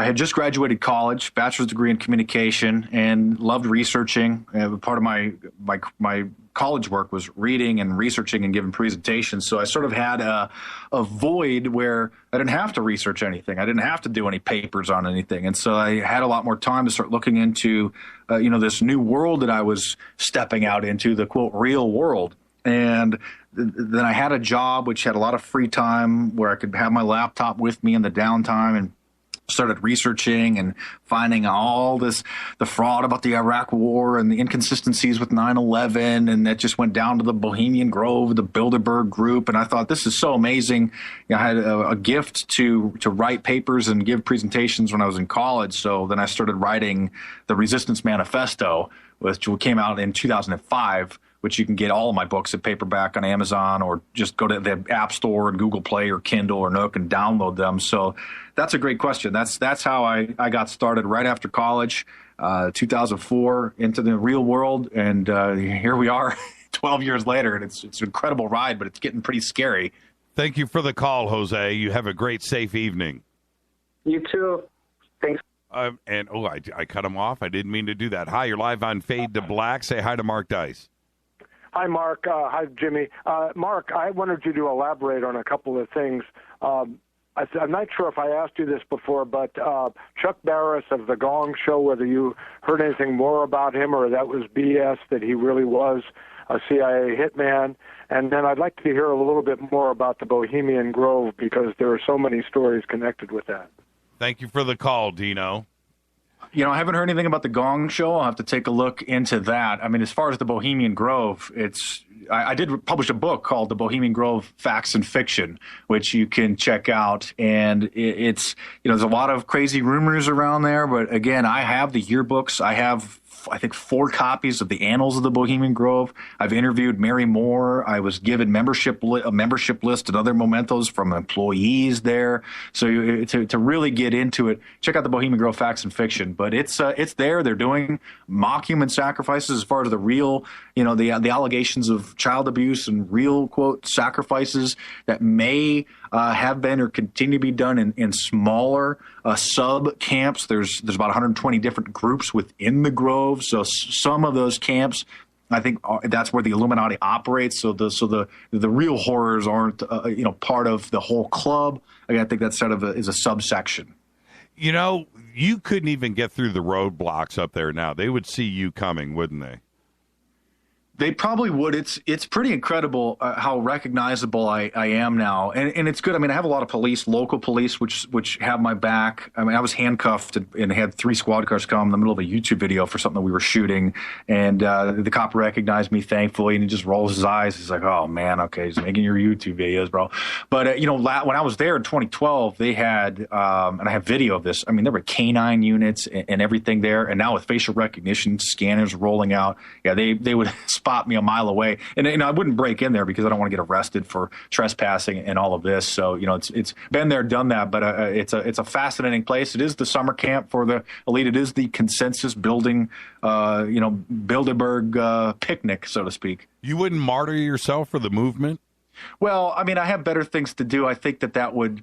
had just graduated college, bachelor's degree in communication, and loved researching. Part of my college work was reading and researching and giving presentations. So I sort of had a void where I didn't have to research anything. I didn't have to do any papers on anything. And so I had a lot more time to start looking into, this new world that I was stepping out into, the quote, real world. And then I had a job which had a lot of free time where I could have my laptop with me in the downtime, and started researching and finding all the fraud about the Iraq War and the inconsistencies with 9/11, and that just went down to the Bohemian Grove, the Bilderberg group, and I thought, this is so amazing. I had a gift to write papers and give presentations when I was in college, so then I started writing the Resistance Manifesto, which came out in 2005, which you can get all of my books at paperback on Amazon, or just go to the App Store and Google Play or Kindle or Nook and download them. So that's a great question. That's how I got started right after college, 2004, into the real world. And here we are 12 years later, and it's an incredible ride, but it's getting pretty scary. Thank you for the call, Jose. You have a great, safe evening. You too. Thanks. I cut him off. I didn't mean to do that. Hi, you're live on Fade to Black. Say hi to Mark Dice. Hi, Mark. Hi, Jimmy. Mark, I wanted you to elaborate on a couple of things. I'm not sure if I asked you this before, but Chuck Barris of The Gong Show, whether you heard anything more about him or that was BS, that he really was a CIA hitman. And then I'd like to hear a little bit more about the Bohemian Grove, because there are so many stories connected with that. Thank you for the call, Dino. I haven't heard anything about the Gong Show. I'll have to take a look into that. I mean, as far as the Bohemian Grove, I did publish a book called The Bohemian Grove Facts and Fiction, which you can check out. And it's there's a lot of crazy rumors around there. But again, I have the yearbooks. I have, I think, 4 copies of the Annals of the Bohemian Grove. I've interviewed Mary Moore. I was given a membership list and other mementos from employees there. So to really get into it, check out the Bohemian Grove Facts and Fiction. But it's there. They're doing mock human sacrifices as far as the real, the allegations of child abuse and real, quote, sacrifices that may have been or continue to be done in smaller sub camps. There's about 120 different groups within the Grove. So some of those camps, I think, that's where the Illuminati operates. So the real horrors aren't part of the whole club. I think that's sort of is a subsection. You couldn't even get through the roadblocks up there now. They would see you coming, wouldn't they? They probably would. It's pretty incredible how recognizable I am now, and it's good. I mean, I have a lot of police, local police, which have my back. I mean, I was handcuffed and had 3 squad cars come in the middle of a YouTube video for something that we were shooting, and the cop recognized me, thankfully, and he just rolls his eyes. He's like, "Oh man, okay, he's making your YouTube videos, bro." But when I was there in 2012, they had, and I have video of this. I mean, there were canine units and everything there, and now with facial recognition scanners rolling out, yeah, they would spot me a mile away, and I wouldn't break in there because I don't want to get arrested for trespassing and all of this. So it's been there, done that, but it's a fascinating place. It is the summer camp for the elite. It is the consensus building, Bilderberg picnic, so to speak. You wouldn't martyr yourself for the movement? Well, I mean, I have better things to do. I think that would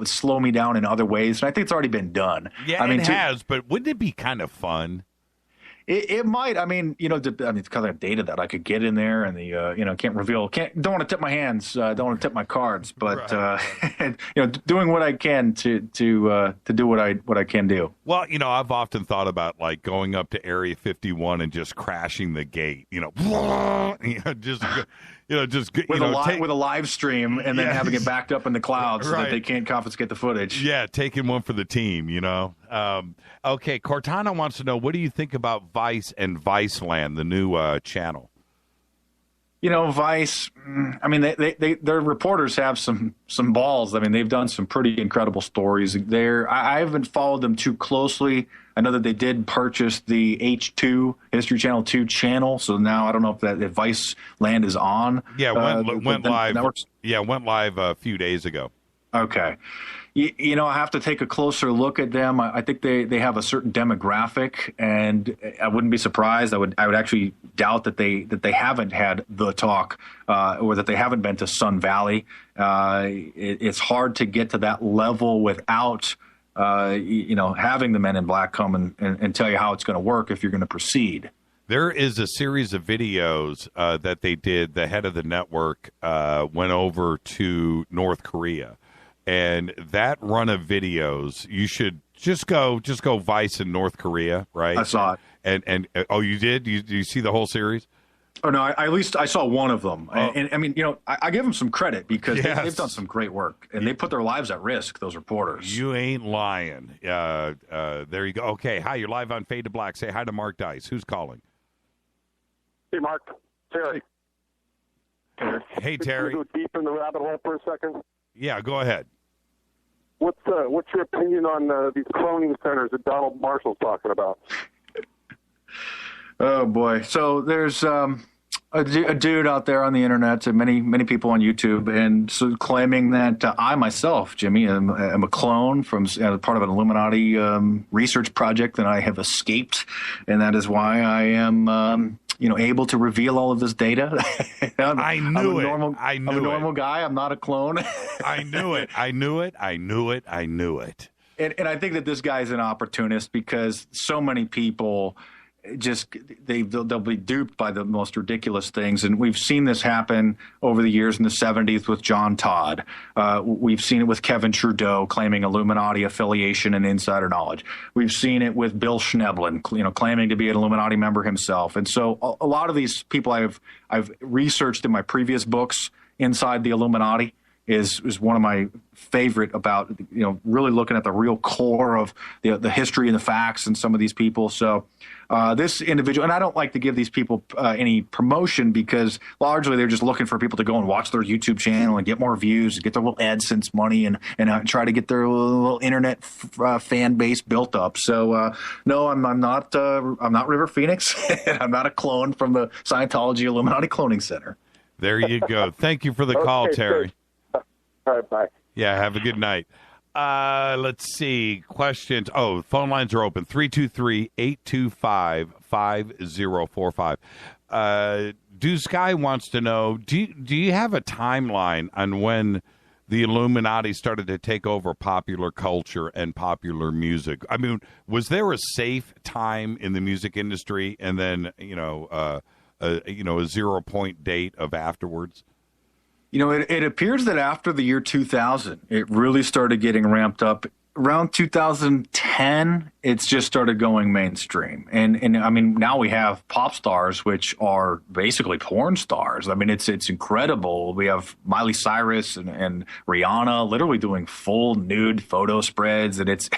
slow me down in other ways, and I think it's already been done. Yeah, it has, but wouldn't it be kind of fun? It might. I mean, it's kind of data that I could get in there, and can't reveal. Don't want to tip my hands. Don't want to tip my cards. But doing what I can to do what I can do. Well, I've often thought about like going up to Area 51 and just crashing the gate. Just with a live stream and then having it backed up in the cloud so that they can't confiscate the footage. Yeah, taking one for the team. Okay, Cortana wants to know, what do you think about Vice and Viceland, the new channel? Vice, I mean, their reporters have some balls. I mean, they've done some pretty incredible stories there. I haven't followed them too closely. I know that they did purchase the H2, History Channel 2 channel. So now I don't know if Viceland is on. Yeah, went live. Networks. Yeah, went live a few days ago. Okay. I have to take a closer look at them. I think they have a certain demographic, and I wouldn't be surprised. I would actually doubt that they haven't had the talk or that they haven't been to Sun Valley. It's hard to get to that level without having the Men in Black come and tell you how it's going to work if you're going to proceed. There is a series of videos that they did. The head of the network went over to North Korea. And that run of videos, you should just go Vice in North Korea, right? I saw it. And oh, you did? You see the whole series? Oh no, at least I saw one of them. And I mean, I give them some credit because they've done some great work and they put their lives at risk. Those reporters. You ain't lying. There you go. Okay, hi, you're live on Fade to Black. Say hi to Mark Dice. Who's calling? Hey, Mark. Terry. Hey, Terry. Can we go deep in the rabbit hole for a second? Yeah, go ahead. What's your opinion on these cloning centers that Donald Marshall's talking about? Oh boy! So there's a dude out there on the internet, and many people on YouTube, and so claiming that I myself, Jimmy, am a clone from part of an Illuminati research project, and I have escaped, and that is why I am. Able to reveal all of this data. I knew it. I'm a normal guy. I'm not a clone. I knew it. And I think that this guy's an opportunist because so many people they'll be duped by the most ridiculous things. And we've seen this happen over the years in the 70s with John Todd. We've seen it with Kevin Trudeau claiming Illuminati affiliation and insider knowledge. We've seen it with Bill Schneblin, claiming to be an Illuminati member himself. And so a lot of these people I've researched in my previous books inside the Illuminati is one of my favorite about, really looking at the real core of the history and the facts and some of these people. So this individual, and I don't like to give these people any promotion because largely they're just looking for people to go and watch their YouTube channel and get more views, get their little AdSense money and try to get their little internet fan base built up. So no, I'm not River Phoenix. I'm not a clone from the Scientology Illuminati Cloning Center. There you go. Thank you for the call, Terry. All right, bye. Yeah, have a good night. Let's see. Questions. Oh, phone lines are open. 323-825-5045. Deuce Guy wants to know, do you have a timeline on when the Illuminati started to take over popular culture and popular music? I mean, was there a safe time in the music industry and then, a 0-point date of afterwards? It appears that after the year 2000, it really started getting ramped up. Around 2010, it's just started going mainstream. And I mean, now we have pop stars, which are basically porn stars. I mean, it's incredible. We have Miley Cyrus and Rihanna literally doing full nude photo spreads, and it's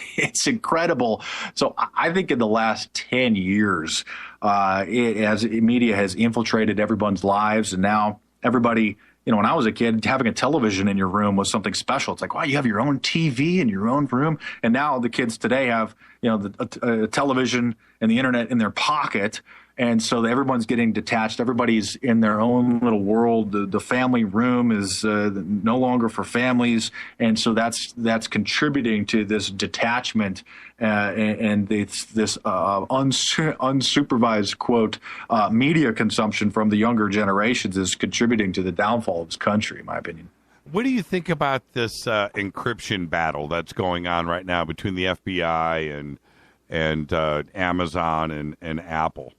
incredible. So I think in the last 10 years, media has infiltrated everyone's lives, and now everybody. When I was a kid, having a television in your room was something special. It's like, wow, you have your own TV in your own room. And now the kids today have, a television and the internet in their pocket. And so everyone's getting detached. Everybody's in their own little world. The family room is no longer for families. And so that's contributing to this detachment and this unsupervised, quote, media consumption from the younger generations is contributing to the downfall of this country, in my opinion. What do you think about this encryption battle that's going on right now between the FBI and Amazon and Apple.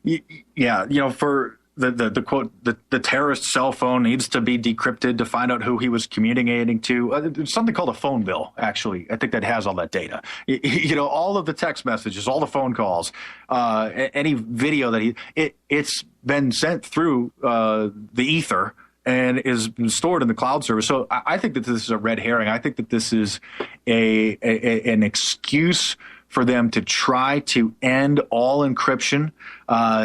Yeah, for the quote, the terrorist cell phone needs to be decrypted to find out who he was communicating to. There's something called a phone bill, actually. I think that has all that data. All of the text messages, all the phone calls, any video that it's been sent through the ether and is stored in the cloud service. So I think that this is a red herring. I think that this is an excuse for them to try to end all encryption,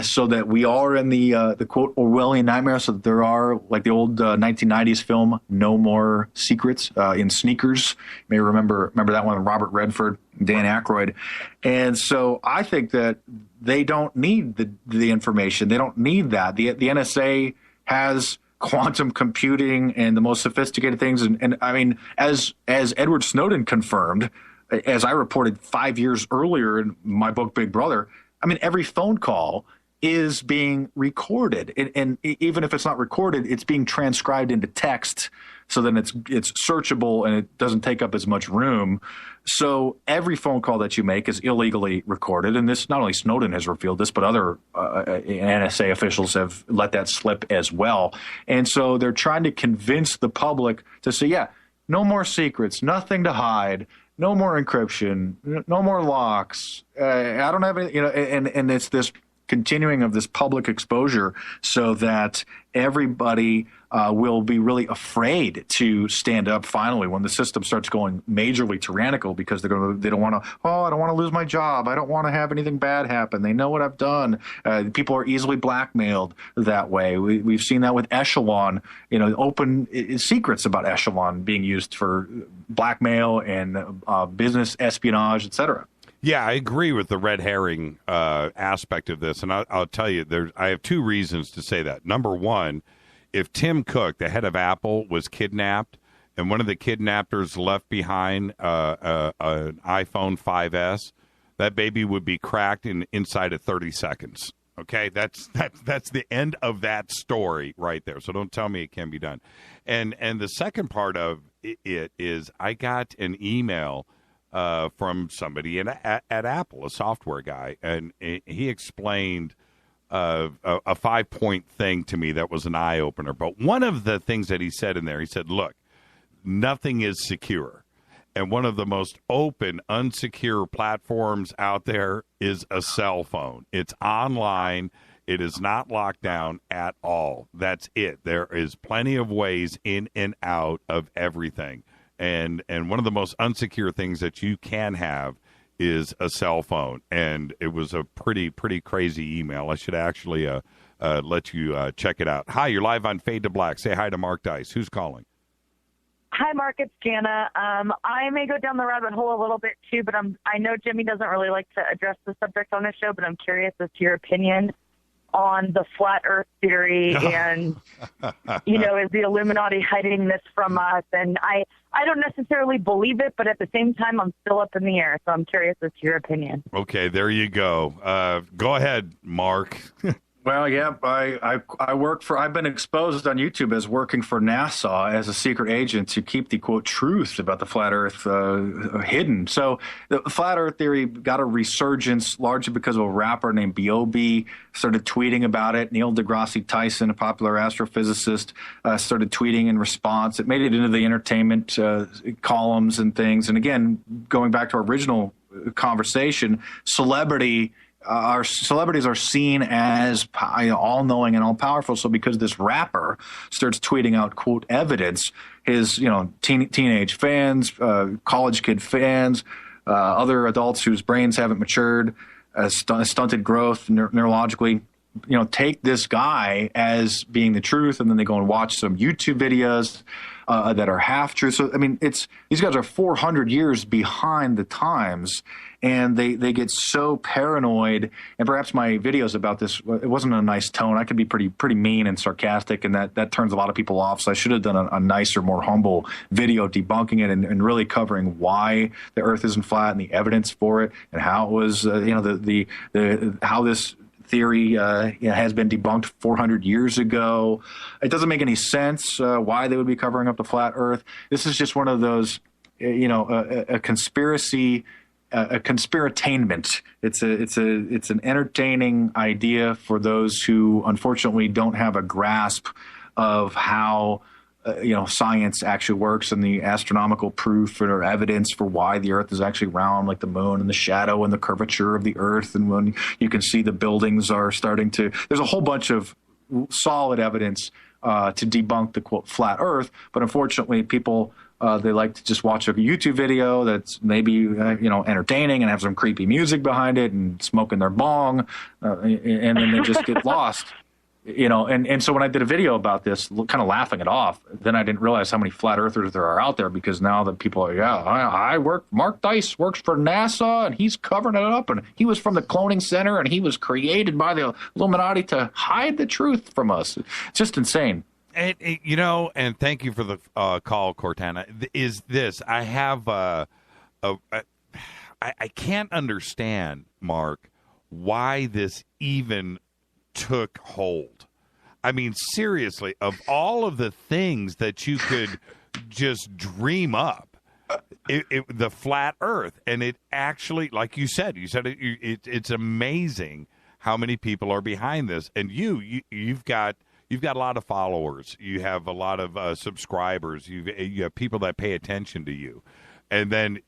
so that we are in the quote Orwellian nightmare, so that there are, like the old 1990s film No More Secrets in sneakers. You may remember that one with Robert Redford, Dan Aykroyd. And so I think that they don't need the information. They don't need that. The NSA has quantum computing and the most sophisticated things. And I mean, as Edward Snowden confirmed, as I reported 5 years earlier in my book, Big Brother, I mean, every phone call is being recorded. And even if it's not recorded, it's being transcribed into text. So then it's searchable and it doesn't take up as much room. So every phone call that you make is illegally recorded. And this, not only Snowden has revealed this, but other NSA officials have let that slip as well. And so they're trying to convince the public to say, yeah, no more secrets, nothing to hide. No more encryption, no more locks. I don't have any, and it's this continuing of this public exposure so that everybody will be really afraid to stand up finally when the system starts going majorly tyrannical, because they don't want to, I don't want to lose my job. I don't want to have anything bad happen. They know what I've done. People are easily blackmailed that way. We've seen that with Echelon, open secrets about Echelon being used for blackmail and business espionage, et cetera. Yeah, I agree with the red herring aspect of this, and I'll tell you, I have two reasons to say that. Number one, if Tim Cook, the head of Apple, was kidnapped, and one of the kidnappers left behind an iPhone 5S, that baby would be cracked inside of 30 seconds. Okay, that's the end of that story right there. So don't tell me it can be done. And the second part of it is, I got an email from somebody at Apple, a software guy, and he explained a 5-point thing to me that was an eye-opener. But one of the things that he said in there, he said, look, nothing is secure. And one of the most open, unsecure platforms out there is a cell phone. It's online. It is not locked down at all. That's it. There is plenty of ways in and out of everything. And one of the most unsecure things that you can have is a cell phone. And it was a pretty crazy email. I should actually let you check it out. Hi, you're live on Fade to Black. Say hi to Mark Dice. Who's calling? Hi, Mark. It's Jana. I may go down the rabbit hole a little bit, too, but I know Jimmy doesn't really like to address the subject on his show, but I'm curious as to your opinion on the flat Earth theory and, is the Illuminati hiding this from us? And I don't necessarily believe it, but at the same time, I'm still up in the air. So I'm curious as to your opinion. Okay, there you go. Go ahead, Mark. Well, yeah, I've been exposed on YouTube as working for NASA as a secret agent to keep the, quote, truth about the flat Earth hidden. So the flat Earth theory got a resurgence largely because of a rapper named B.O.B. started tweeting about it. Neil deGrasse Tyson, a popular astrophysicist, started tweeting in response. It made it into the entertainment columns and things. And again, going back to our original conversation, celebrities are seen as all-knowing and all-powerful. So because this rapper starts tweeting out, quote, evidence, his teenage fans, college kid fans, other adults whose brains haven't matured, stunted growth neurologically, take this guy as being the truth, and then they go and watch some YouTube videos that are half true. So I mean, these guys are 400 years behind the times, and they get so paranoid. And perhaps my videos about this, it wasn't a nice tone. I could be pretty mean and sarcastic, and that turns a lot of people off. So I should have done a nicer, more humble video debunking it and really covering why the Earth isn't flat and the evidence for it, and how it was how this theory has been debunked 400 years ago. It doesn't make any sense why they would be covering up the flat Earth. This is just one of those, a conspiracy a conspiratainment. It's an entertaining idea for those who unfortunately don't have a grasp of how science actually works and the astronomical proof or evidence for why the Earth is actually round like the moon, and the shadow and the curvature of the Earth, and when you can see the buildings are starting to. There's a whole bunch of solid evidence to debunk the quote flat Earth, but unfortunately people. They like to just watch a YouTube video that's maybe entertaining and have some creepy music behind it and smoking their bong, and then they just get lost. And so when I did a video about this, kind of laughing it off, then I didn't realize how many flat earthers there are out there, because now that people are, Mark Dice works for NASA and he's covering it up, and he was from the cloning center and he was created by the Illuminati to hide the truth from us. It's just insane. And thank you for the call, Cortana. Is this, I have I can't understand, Mark, why this even took hold. I mean, seriously, of all of the things that you could just dream up, the flat Earth, and it actually, like you said it's amazing how many people are behind this, and you've got a lot of followers, you have a lot of subscribers, you have people that pay attention to you, and then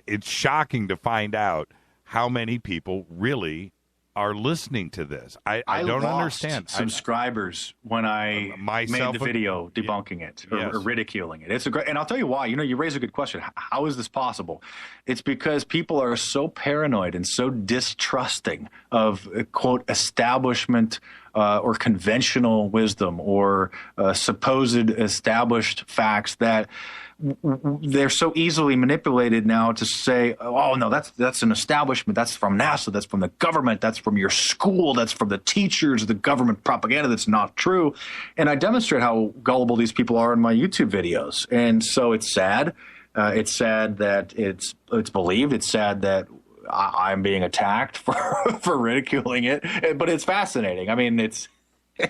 it's shocking to find out how many people really are listening to this. I don't understand. Subscribers when I made the video debunking it or ridiculing it. It's and I'll tell you why. You raise a good question. How is this possible? It's because people are so paranoid and so distrusting of quote establishment or conventional wisdom or supposed established facts that they're so easily manipulated now to say, oh, no, that's an establishment. That's from NASA. That's from the government. That's from your school. That's from the teachers, the government propaganda. That's not true. And I demonstrate how gullible these people are in my YouTube videos. And so it's sad. It's sad that it's believed. It's sad that I'm being attacked for ridiculing it. But it's fascinating. I mean, it's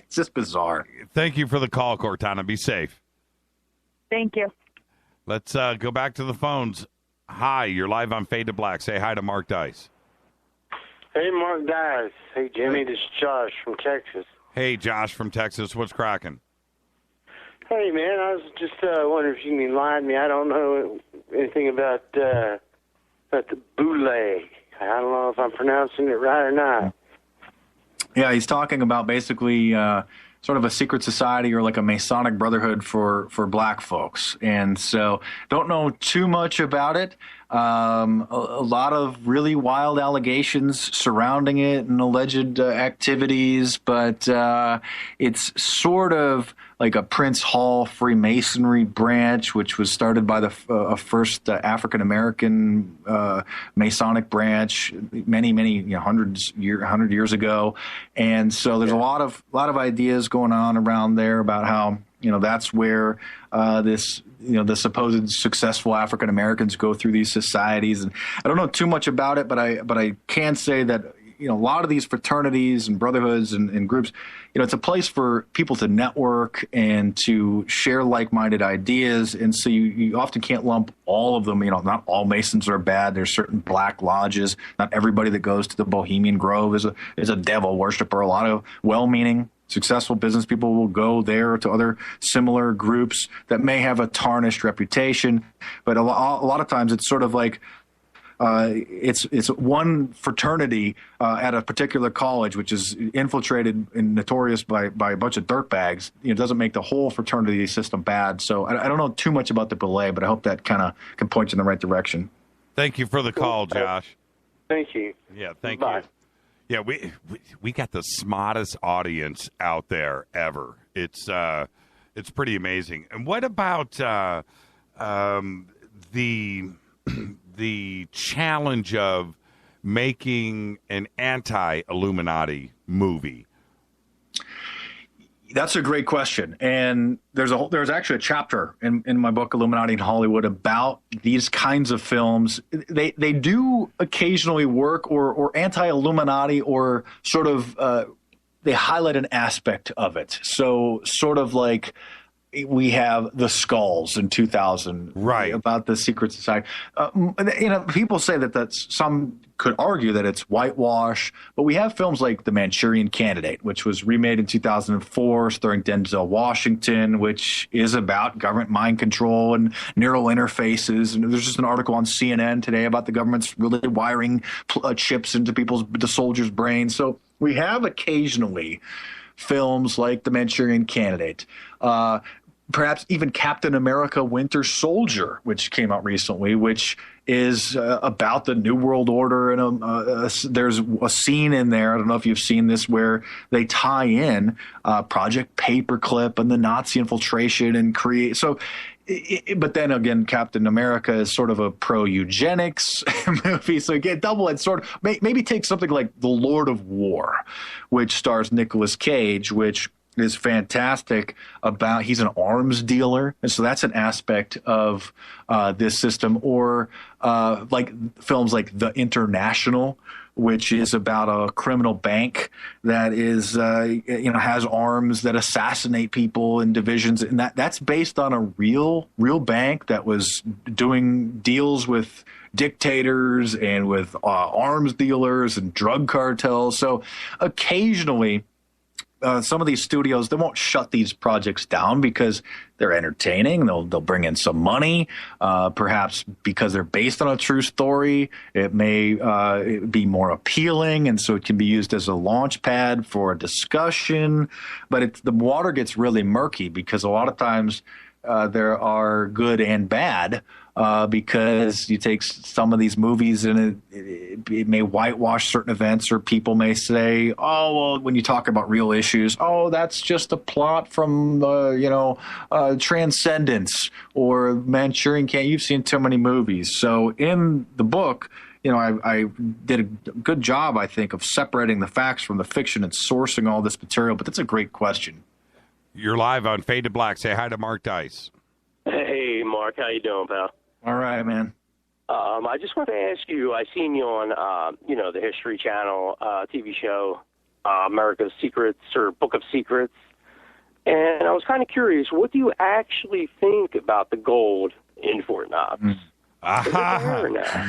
just bizarre. Thank you for the call, Cortana. Be safe. Thank you. Let's go back to the phones. Hi, you're live on Fade to Black. Say hi to Mark Dice. Hey, Mark Dice. Hey, Jimmy, this is Josh from Texas. Hey, Josh from Texas. What's cracking? Hey, man, I was just wondering if you can enlighten me. I don't know anything about the boule. I don't know if I'm pronouncing it right or not. Yeah, he's talking about basically sort of a secret society or like a Masonic brotherhood for black folks. And so don't know too much about it. A lot of really wild allegations surrounding it and alleged activities, but it's sort of like a Prince Hall Freemasonry branch, which was started by the first African-American Masonic branch many 100 years ago. And so there's a lot of ideas going on around there about how, that's where the supposed successful African Americans go through these societies. And I don't know too much about it, but I can say that a lot of these fraternities and brotherhoods and groups, it's a place for people to network and to share like-minded ideas. And so you often can't lump all of them. Not all Masons are bad. There's certain black lodges. Not everybody that goes to the Bohemian Grove is a devil worshiper. A lot of well-meaning, successful business people will go there to other similar groups that may have a tarnished reputation. But a lot of times it's sort of like it's one fraternity at a particular college, which is infiltrated and notorious by a bunch of dirtbags. It doesn't make the whole fraternity system bad. So I don't know too much about the ballet, but I hope that kind of can point you in the right direction. Thank you for the call, Josh. Thank you. Yeah, thank Bye. you. Yeah, we got the smartest audience out there ever. It's pretty amazing. And what about the challenge of making an anti-Illuminati movie? That's a great question. And there's actually a chapter in my book, Illuminati in Hollywood, about these kinds of films. They do occasionally work or anti-Illuminati or sort of they highlight an aspect of it. So sort of like we have the Skulls in 2000, right? About the secret society. People say that's some could argue that it's whitewash, but we have films like The Manchurian Candidate, which was remade in 2004, starring Denzel Washington, which is about government mind control and neural interfaces. And there's just an article on CNN today about the government's really wiring chips into the soldiers' brains. So we have occasionally films like The Manchurian Candidate, perhaps even Captain America Winter Soldier, which came out recently, which is about the New World Order. And there's a scene in there, I don't know if you've seen this, where they tie in Project Paperclip and the Nazi infiltration and create. So, but then again, Captain America is sort of a pro-eugenics movie. So again, double-edged sword. Maybe take something like The Lord of War, which stars Nicolas Cage, which is fantastic he's an arms dealer. And so that's an aspect of this system. Or like films like The International, which is about a criminal bank that is, has arms that assassinate people in divisions. And that's based on a real bank that was doing deals with dictators and with arms dealers and drug cartels. So occasionally, some of these studios, they won't shut these projects down because they're entertaining. They'll bring in some money, perhaps because they're based on a true story. It may be more appealing, and so it can be used as a launch pad for a discussion. But the water gets really murky because a lot of times there are good and bad. Because you take some of these movies and it may whitewash certain events, or people may say, oh, well, when you talk about real issues, oh, that's just a plot from, Transcendence or Manchurian Candidate. You've seen too many movies. So in the book, I did a good job, I think, of separating the facts from the fiction and sourcing all this material. But that's a great question. You're live on Fade to Black. Say hi to Mark Dice. Hey, Mark. How you doing, pal? All right, man. I just want to ask you, I seen you on, the History Channel TV show, America's Secrets or Book of Secrets. And I was kind of curious, what do you actually think about the gold in Fort Knox?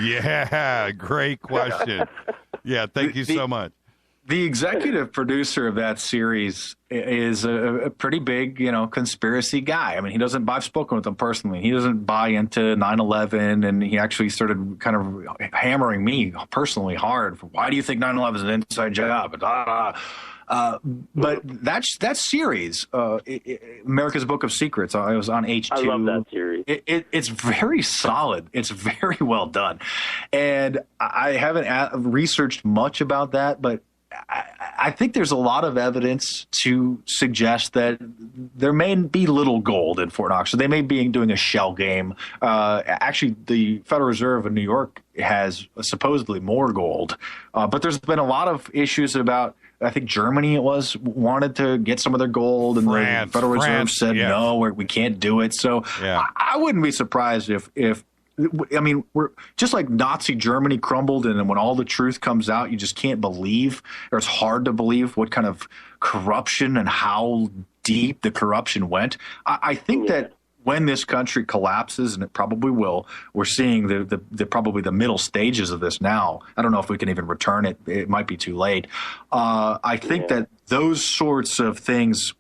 Yeah, great question. Yeah, thank you so much. The executive producer of that series is a pretty big, conspiracy guy. I mean, I've spoken with him personally. He doesn't buy into 9/11, and he actually started kind of hammering me personally hard for, why do you think 9/11 is an inside job? But that series, America's Book of Secrets, I was on H2. I love that series. It's very solid. It's very well done. And I haven't researched much about that, but I think there's a lot of evidence to suggest that there may be little gold in Fort Knox. So they may be doing a shell game. Actually, the Federal Reserve in New York has supposedly more gold. But there's been a lot of issues about, I think Germany wanted to get some of their gold, and the Federal Reserve said, no, we can't do it. So I wouldn't be surprised if we're just like Nazi Germany crumbled, and then when all the truth comes out, you just can't believe, or it's hard to believe what kind of corruption and how deep the corruption went. I think that when this country collapses, and it probably will, we're seeing probably the middle stages of this now. I don't know if we can even return it. It might be too late. I think that those sorts of things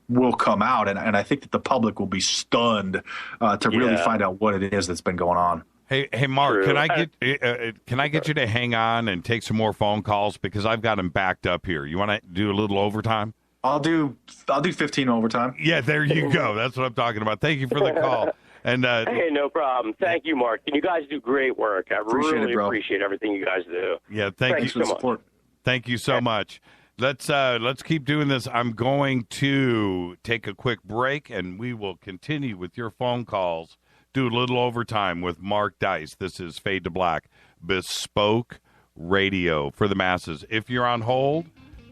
will come out, and I think that the public will be stunned to really find out what it is that's been going on. Hey, Mark, can I get you to hang on and take some more phone calls, because I've got them backed up here. You want to do a little overtime? I'll do 15 overtime. Yeah, there you go. That's what I'm talking about. Thank you for the call. And hey, no problem. Thank you, Mark. And you guys do great work. I really appreciate everything you guys do. Yeah, thank you so much. Thank you so much. Let's keep doing this. I'm going to take a quick break, and we will continue with your phone calls. Do a little overtime with Mark Dice. This is Fade to Black, bespoke radio for the masses. If you're on hold,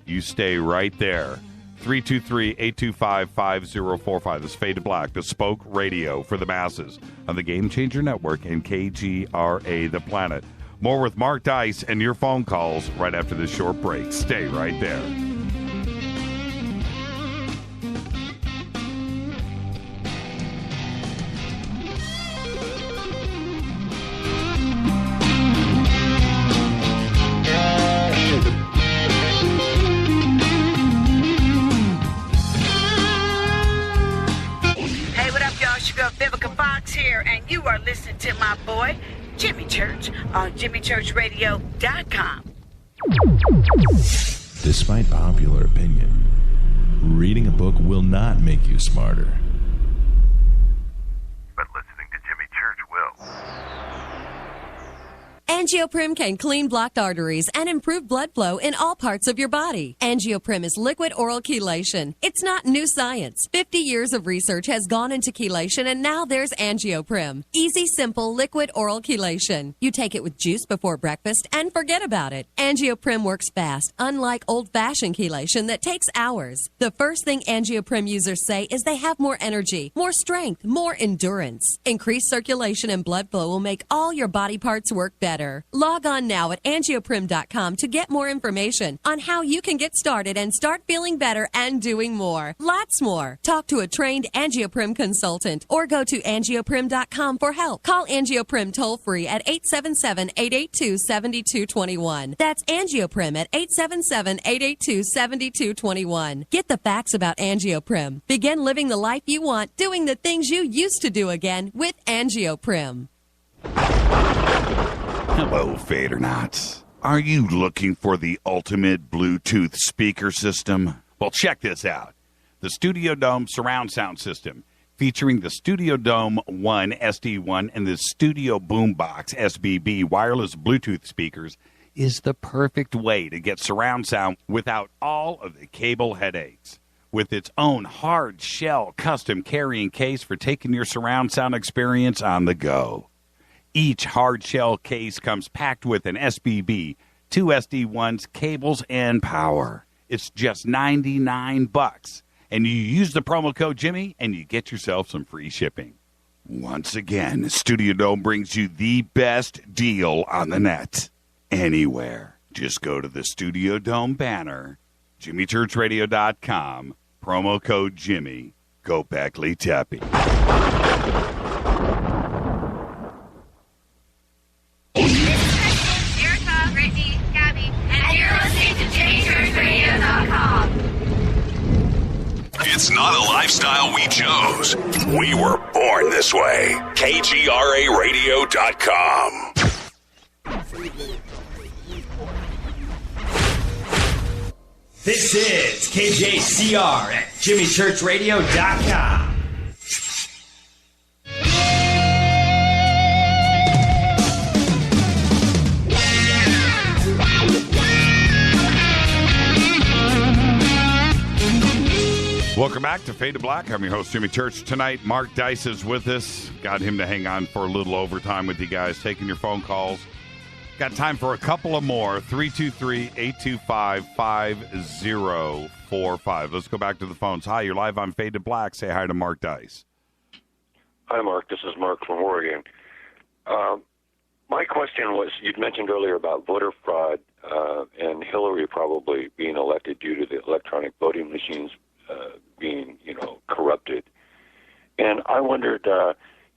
you stay right there. 323-825-5045. This is Fade to Black, bespoke radio for the masses on the Game Changer Network and KGRA The Planet. More with Mark Dice and your phone calls right after this short break. Stay right there. boy, Jimmy Church, on JimmyChurchRadio.com. Despite popular opinion, reading a book will not make you smarter. But listening to Jimmy Church will. Angioprim can clean blocked arteries and improve blood flow in all parts of your body. Angioprim is liquid oral chelation. It's not new science. 50 years of research has gone into chelation, and now there's Angioprim. Easy, simple, liquid oral chelation. You take it with juice before breakfast and forget about it. Angioprim works fast, unlike old-fashioned chelation that takes hours. The first thing Angioprim users say is they have more energy, more strength, more endurance. Increased circulation and blood flow will make all your body parts work better. Log on now at angioprim.com to get more information on how you can get started and start feeling better and doing more. Lots more. Talk to a trained Angioprim consultant or go to angioprim.com for help. Call Angioprim toll-free at 877-882-7221. That's Angioprim at 877-882-7221. Get the facts about Angioprim. Begin living the life you want, doing the things you used to do again with Angioprim. Hello, Fadernauts. Are you looking for the ultimate Bluetooth speaker system? Well, check this out. The Studio Dome surround sound system, featuring the Studio Dome 1 SD1 and the Studio Boombox SBB wireless Bluetooth speakers, is the perfect way to get surround sound without all of the cable headaches. With its own hard shell custom carrying case for taking your surround sound experience on the go. Each hard shell case comes packed with an SBB, 2 SD1s, cables, and power. It's just $99, and you use the promo code Jimmy, and you get yourself some free shipping. Once again, Studio Dome brings you the best deal on the net. Anywhere. Just go to the Studio Dome banner, JimmyChurchRadio.com, promo code Jimmy. Go Beckley Teppy. Brittany, Gabby, and you're listening to JimmyChurchRadio.com. It's not a lifestyle we chose. We were born this way. KGRARadio.com. This is KJCR at JimmyChurchRadio.com. Welcome back to Fade to Black. I'm your host, Jimmy Church. Tonight, Mark Dice is with us. Got him to hang on for a little overtime with you guys, taking your phone calls. Got time for a couple of more. 323-825-5045. Let's go back to the phones. Hi, you're live on Fade to Black. Say hi to Mark Dice. Hi, Mark. This is Mark from Oregon. My question was, you'd mentioned earlier about voter fraud and Hillary probably being elected due to the electronic voting machines being, corrupted. And I wondered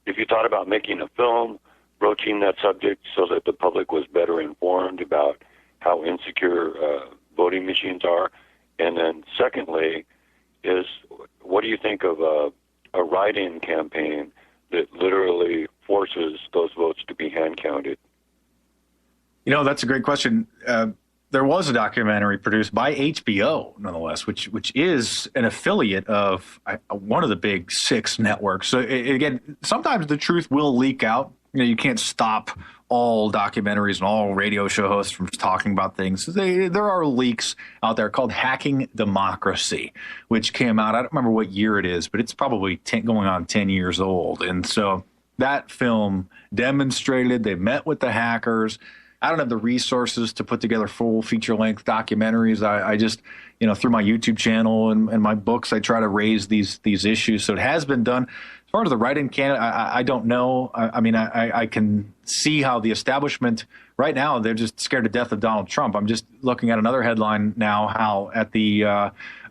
if you thought about making a film broaching that subject so that the public was better informed about how insecure voting machines are. And then secondly is, what do you think of a write-in campaign that literally forces those votes to be hand-counted? That's a great question. There was a documentary produced by HBO, nonetheless, which is an affiliate of one of the big 6 networks. So again, sometimes the truth will leak out. You can't stop all documentaries and all radio show hosts from talking about things. There are leaks out there called Hacking Democracy, which came out, I don't remember what year it is, but it's probably going on 10 years old. And so that film demonstrated they met with the hackers. I don't have the resources to put together full feature-length documentaries. I just, through my YouTube channel and my books, I try to raise these issues. So it has been done. As far as the write-in candidate, I don't know. I can see how the establishment right now, they're just scared to death of Donald Trump. I'm just looking at another headline now, how at the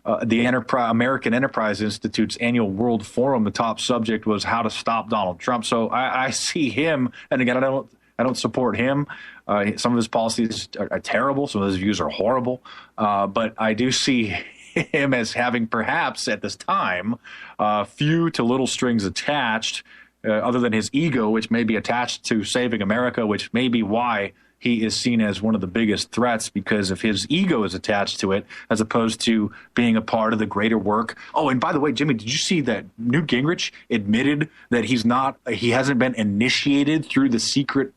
American Enterprise Institute's annual World Forum, the top subject was how to stop Donald Trump. So I see him, and again, I don't support him. Some of his policies are terrible. Some of his views are horrible. But I do see him as having perhaps at this time few to little strings attached other than his ego, which may be attached to saving America, which may be why he is seen as one of the biggest threats, because of his ego is attached to it, as opposed to being a part of the greater work. Oh, and by the way, Jimmy, did you see that Newt Gingrich admitted that he hasn't been initiated through the secret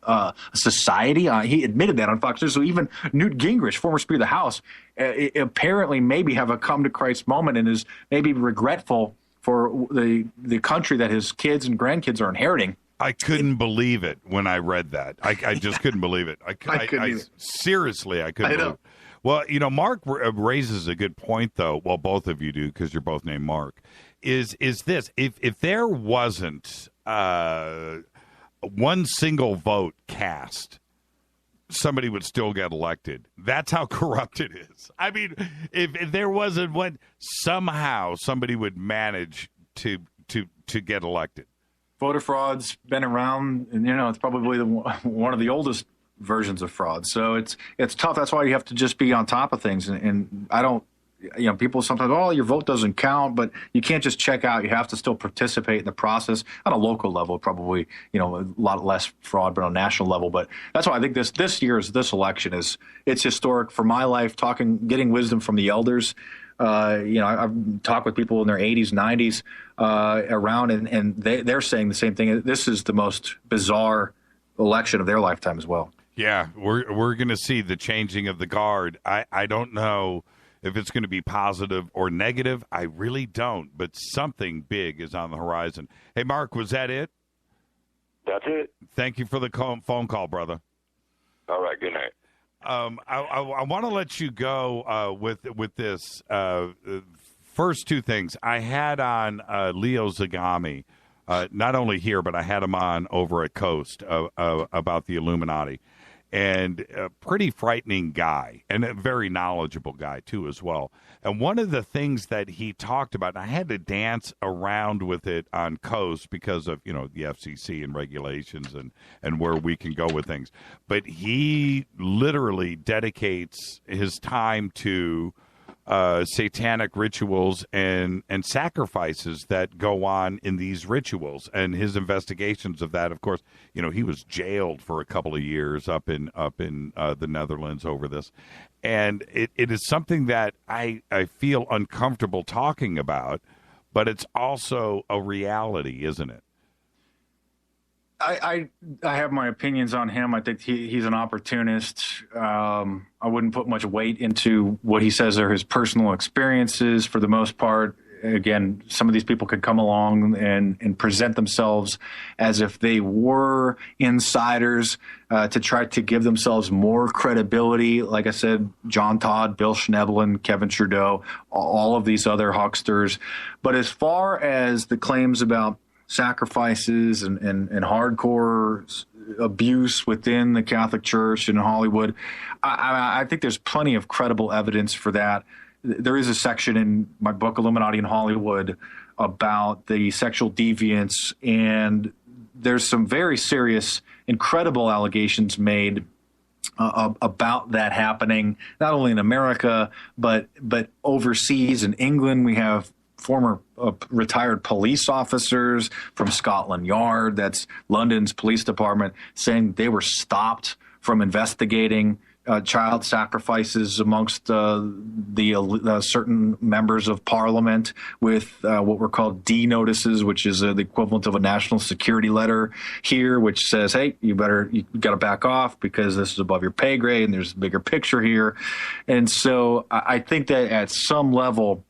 society? He admitted that on Fox News. So even Newt Gingrich, former Speaker of the House, apparently maybe have a come to Christ moment and is maybe regretful for the country that his kids and grandkids are inheriting. I couldn't believe it when I read that. I just couldn't believe it. I seriously, I couldn't believe it. Well, Mark raises a good point, though. Well, both of you do, because you're both named Mark. Is this, if there wasn't one single vote cast, somebody would still get elected. That's how corrupt it is. I mean, if there wasn't one, somehow somebody would manage to get elected. Voter fraud's been around, and it's probably one of the oldest versions of fraud. So it's tough. That's why you have to just be on top of things. And I don't, people sometimes, your vote doesn't count, but you can't just check out. You have to still participate in the process. On a local level, probably, a lot less fraud, but on a national level. But that's why I think this election it's historic for my life. Getting wisdom from the elders. I've talked with people in their 80s, 90s around, and they're saying the same thing. This is the most bizarre election of their lifetime as well. Yeah, we're going to see the changing of the guard. I don't know if it's going to be positive or negative. I really don't, but something big is on the horizon. Hey, Mark, was that it? That's it. Thank you for the phone call, brother. All right, good night. I want to let you go with this. First two things. I had on Leo Zagami, not only here, but I had him on over at Coast about the Illuminati. And a pretty frightening guy, and a very knowledgeable guy, too, as well. And one of the things that he talked about, and I had to dance around with it on Coast because of, the FCC and regulations and where we can go with things. But he literally dedicates his time to satanic rituals and sacrifices that go on in these rituals, and his investigations of that. Of course, he was jailed for a couple of years up in the Netherlands over this, and it is something that I feel uncomfortable talking about, but it's also a reality, isn't it? I have my opinions on him. I think he's an opportunist. I wouldn't put much weight into what he says are his personal experiences for the most part. Again, some of these people could come along and present themselves as if they were insiders to try to give themselves more credibility. Like I said, John Todd, Bill Schneebelen, Kevin Trudeau, all of these other hucksters. But as far as the claims about sacrifices and hardcore abuse within the Catholic Church in Hollywood, I think there's plenty of credible evidence for that. There is a section in my book, Illuminati in Hollywood, about the sexual deviance, and there's some very serious, incredible allegations made about that happening, not only in America, but overseas. In England, we have former retired police officers from Scotland Yard, that's London's police department, saying they were stopped from investigating child sacrifices amongst the certain members of Parliament with what were called D notices, which is the equivalent of a national security letter here, which says, hey, you got to back off because this is above your pay grade and there's a bigger picture here. And so I think that at some level,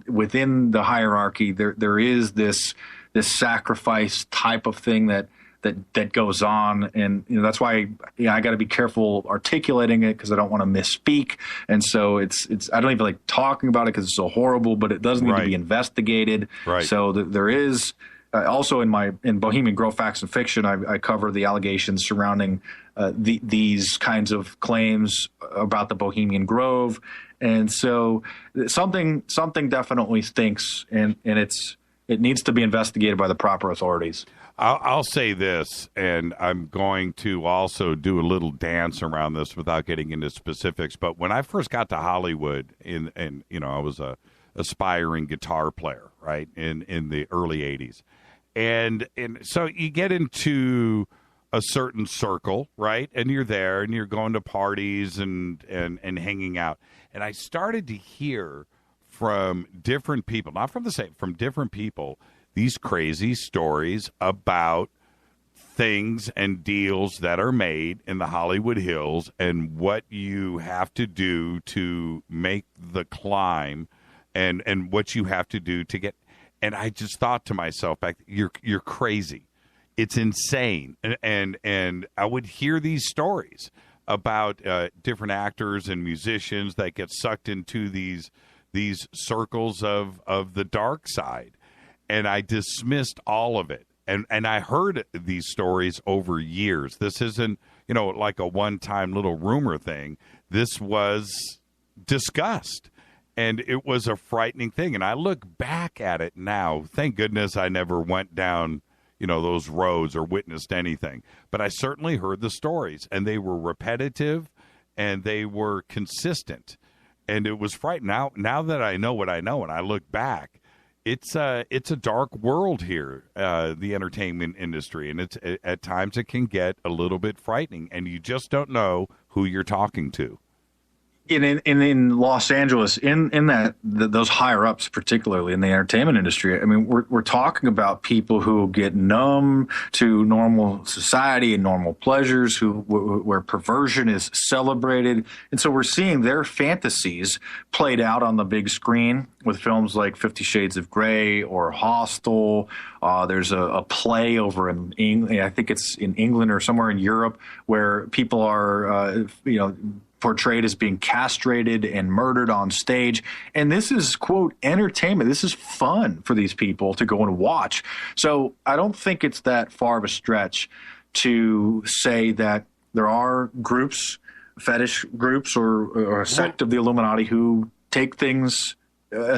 within the hierarchy, there is this sacrifice type of thing that goes on, and that's why I got to be careful articulating it because I don't want to misspeak, and so it's I don't even like talking about it because it's so horrible, but it does need to be investigated. Right. So there is also in Bohemian Grove Facts and Fiction, I cover the allegations surrounding these kinds of claims about the Bohemian Grove. And so something definitely stinks, and it needs to be investigated by the proper authorities. I'll say this, and I'm going to also do a little dance around this without getting into specifics. But when I first got to Hollywood, I was a aspiring guitar player, right, in the early 80s. And so you get into a certain circle, right? And you're there and you're going to parties and hanging out. And I started to hear from different people, not from the same, from different people, these crazy stories about things and deals that are made in the Hollywood Hills and what you have to do to make the climb and what you have to do to get. And I just thought to myself, you're crazy. It's insane. And I would hear these stories about different actors and musicians that get sucked into these circles of the dark side. And I dismissed all of it. And I heard these stories over years. This isn't, like a one-time little rumor thing. This was discussed. And it was a frightening thing. And I look back at it now. Thank goodness I never went down, those roads or witnessed anything. But I certainly heard the stories. And they were repetitive and they were consistent. And it was frightening. Now that I know what I know and I look back, it's a dark world here, the entertainment industry. And it's at times it can get a little bit frightening. And you just don't know who you're talking to. In Los Angeles, in those higher ups, particularly in the entertainment industry, I mean, we're talking about people who get numb to normal society and normal pleasures, where perversion is celebrated, and so we're seeing their fantasies played out on the big screen with films like 50 Shades of Grey or Hostel. There's a play over in England, I think it's in England or somewhere in Europe, where people are, portrayed as being castrated and murdered on stage. And this is, quote, entertainment. This is fun for these people to go and watch. So I don't think it's that far of a stretch to say that there are groups, fetish groups or a sect of the Illuminati who take things a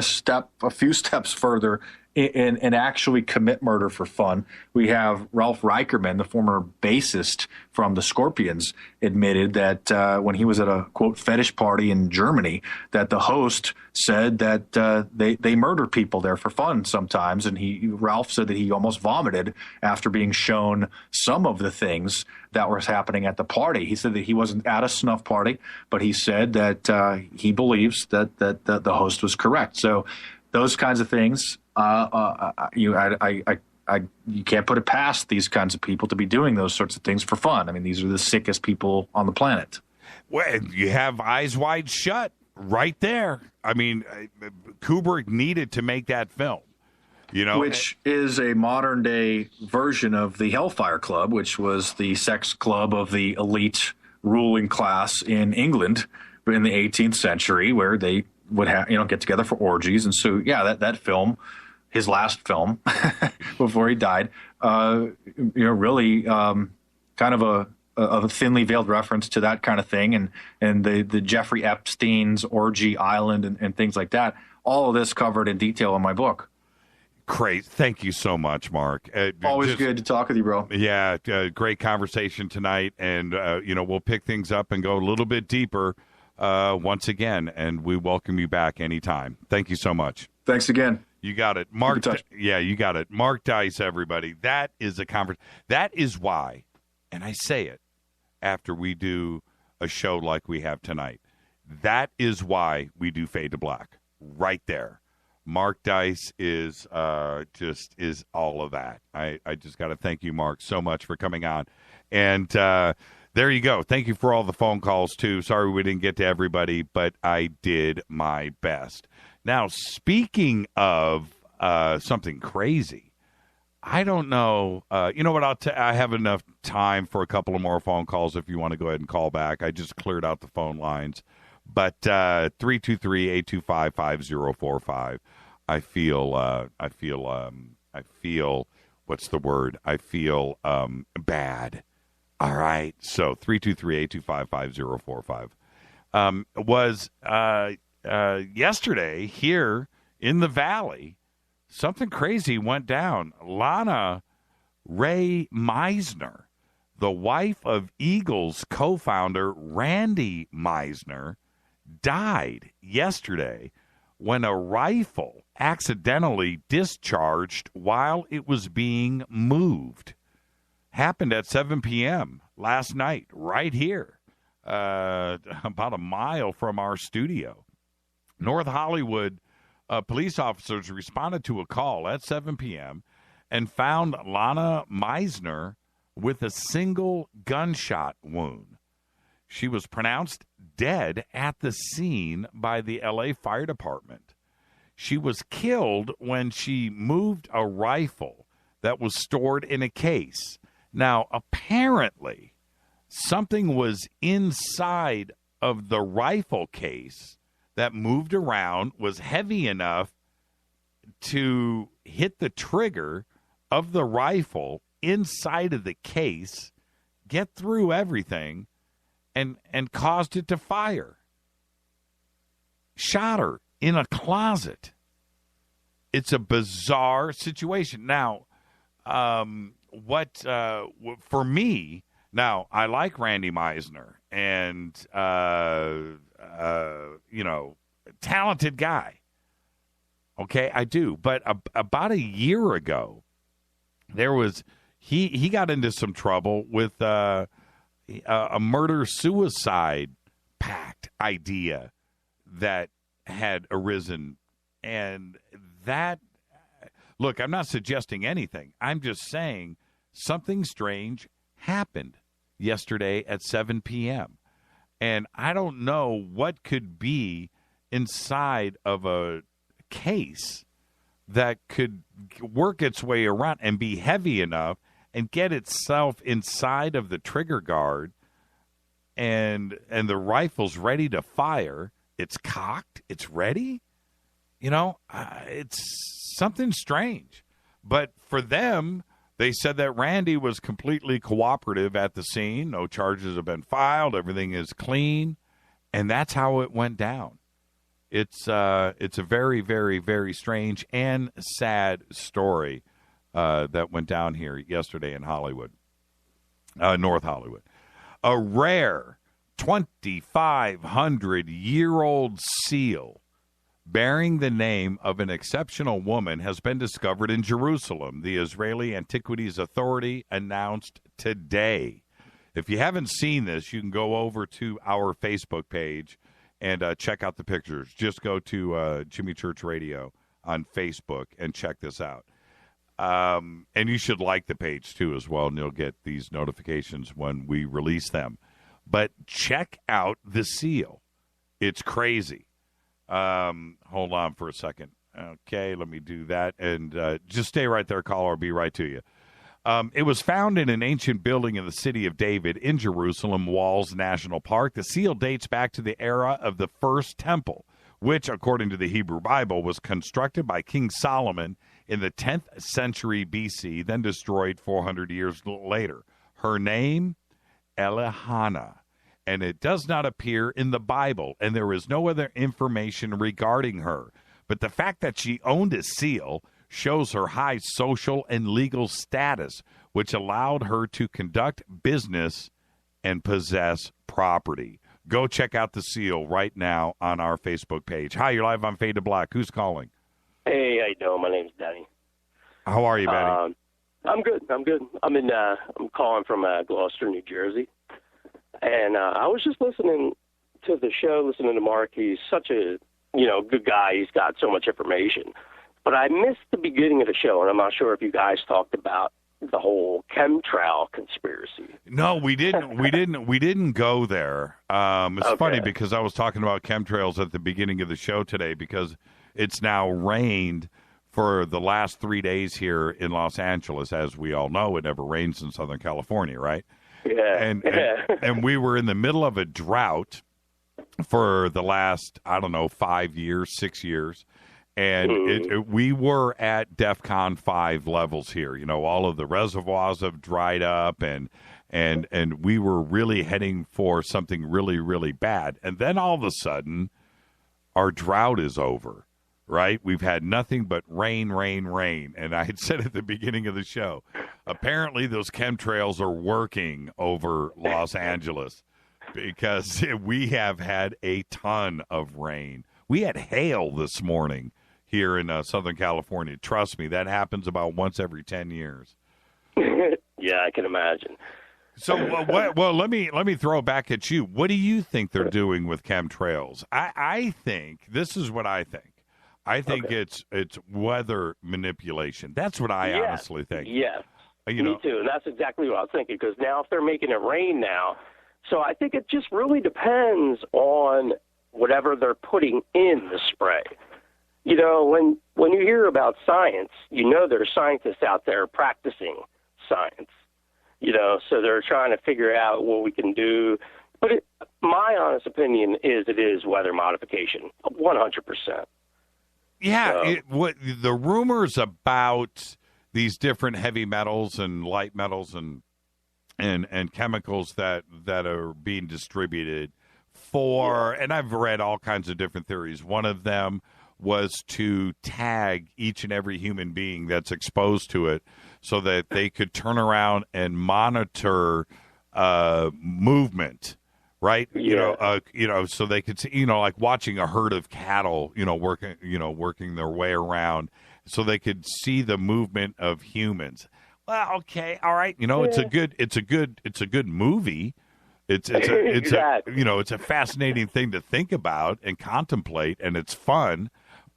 few steps further and actually commit murder for fun. We have Ralph Reicherman, the former bassist from the Scorpions, admitted that when he was at a, quote, fetish party in Germany, that the host said that they murder people there for fun sometimes. And Ralph said that he almost vomited after being shown some of the things that was happening at the party. He said that he wasn't at a snuff party, but he said that he believes that the host was correct. So those kinds of things, you can't put it past these kinds of people to be doing those sorts of things for fun. I mean, these are the sickest people on the planet. Well, you have Eyes Wide Shut right there. I mean, Kubrick needed to make that film, which is a modern day version of the Hellfire Club, which was the sex club of the elite ruling class in England in the 18th century, where they would get together for orgies. And so, that film, his last film before he died, really kind of a thinly veiled reference to that kind of thing. And the Jeffrey Epstein's Orgy Island and things like that. All of this covered in detail in my book. Great. Thank you so much, Mark. Always good to talk with you, bro. Yeah. Great conversation tonight. And, we'll pick things up and go a little bit deeper once again, and we welcome you back anytime. Thank you so much. Thanks again. You got it. Mark. Yeah, you got it. Mark Dice, everybody. That is a conference. That is why, and I say it after we do a show like we have tonight, that is why we do Fade to Black. Right there. Mark Dice is is all of that. I just got to thank you, Mark, so much for coming on. And there you go. Thank you for all the phone calls, too. Sorry we didn't get to everybody, but I did my best. Now, speaking of something crazy, I don't know. You know what? I have enough time for a couple of more phone calls if you want to go ahead and call back. I just cleared out the phone lines. But 323-825-5045. I feel what's the word? I feel bad. All right. So 323-825-5045 was yesterday here in the Valley. Something crazy went down. Lana Ray Meisner, the wife of Eagles co-founder Randy Meisner, died yesterday when a rifle accidentally discharged while it was being moved. Happened at 7 p.m. last night, right here, about a mile from our studio. North Hollywood police officers responded to a call at 7 p.m. and found Lana Meisner with a single gunshot wound. She was pronounced dead at the scene by the L.A. Fire Department. She was killed when she moved a rifle that was stored in a case. Now, apparently, something was inside of the rifle case that moved around, was heavy enough to hit the trigger of the rifle inside of the case, get through everything, and caused it to fire. Shot her in a closet. It's a bizarre situation. Now, for me, now, I like Randy Meisner, and, talented guy. Okay, I do. But about a year ago, there was, he got into some trouble with a murder-suicide pact idea that had arisen. And that, look, I'm not suggesting anything. I'm just saying something strange happened yesterday at 7 p.m. And I don't know what could be inside of a case that could work its way around and be heavy enough and get itself inside of the trigger guard, and the rifle's ready to fire. It's cocked. It's ready. It's something strange. But for them, they said that Randy was completely cooperative at the scene. No charges have been filed. Everything is clean. And that's how it went down. It's a very, very, very strange and sad story that went down here yesterday in Hollywood, North Hollywood. A rare 2,500-year-old seal bearing the name of an exceptional woman has been discovered in Jerusalem, the Israeli Antiquities Authority announced today. If you haven't seen this, you can go over to our Facebook page and check out the pictures. Just go to Jimmy Church Radio on Facebook and check this out. And you should like the page, too, as well, and you'll get these notifications when we release them. But check out the seal. It's crazy. Hold on for a second. Okay, let me do that. And just stay right there, caller. I'll be right to you. It was found in an ancient building in the city of David in Jerusalem Walls National Park. The seal dates back to the era of the First Temple, which, according to the Hebrew Bible, was constructed by King Solomon in the 10th century BC, then destroyed 400 years later. Her name, Elihana, and it does not appear in the Bible, and there is no other information regarding her. But the fact that she owned a seal shows her high social and legal status, which allowed her to conduct business and possess property. Go check out the seal right now on our Facebook page. Hi, you're live on Fade to Black. Who's calling? Hey, how you doing? My name's Benny. How are you, Benny? I'm good. I'm calling from Gloucester, New Jersey. And I was just listening to the show, listening to Mark. He's such a, good guy. He's got so much information. But I missed the beginning of the show, and I'm not sure if you guys talked about the whole chemtrail conspiracy. No, we didn't. We didn't go there. It's funny because I was talking about chemtrails at the beginning of the show today because it's now rained for the last 3 days here in Los Angeles. As we all know, it never rains in Southern California, right? Yeah. And we were in the middle of a drought for the last, 5 years, 6 years. And we were at DEFCON 5 levels here. All of the reservoirs have dried up, and we were really heading for something really, really bad. And then all of a sudden, our drought is over, right? We've had nothing but rain, rain, rain. And I had said at the beginning of the show, apparently those chemtrails are working over Los Angeles because we have had a ton of rain. We had hail this morning here in Southern California. Trust me, that happens about once every 10 years. Yeah, I can imagine. So, well, let me throw it back at you. What do you think they're doing with chemtrails? I think this is what I think. I think it's weather manipulation. That's what I honestly think. Yes, me too. And that's exactly what I was thinking. Because now, if they're making it rain now, so I think it just really depends on whatever they're putting in the spray. You know, when you hear about science, you know there's scientists out there practicing science. You know, so they're trying to figure out what we can do. But my honest opinion is it is weather modification, 100%. Yeah, what the rumors about these different heavy metals and light metals and chemicals that are being distributed for, and I've read all kinds of different theories. One of them was to tag each and every human being that's exposed to it so that they could turn around and monitor movement, right? Yeah. So they could see, like watching a herd of cattle, working their way around so they could see the movement of humans. Well, okay, all right. It's a good movie. It's a fascinating thing to think about and contemplate, and it's fun.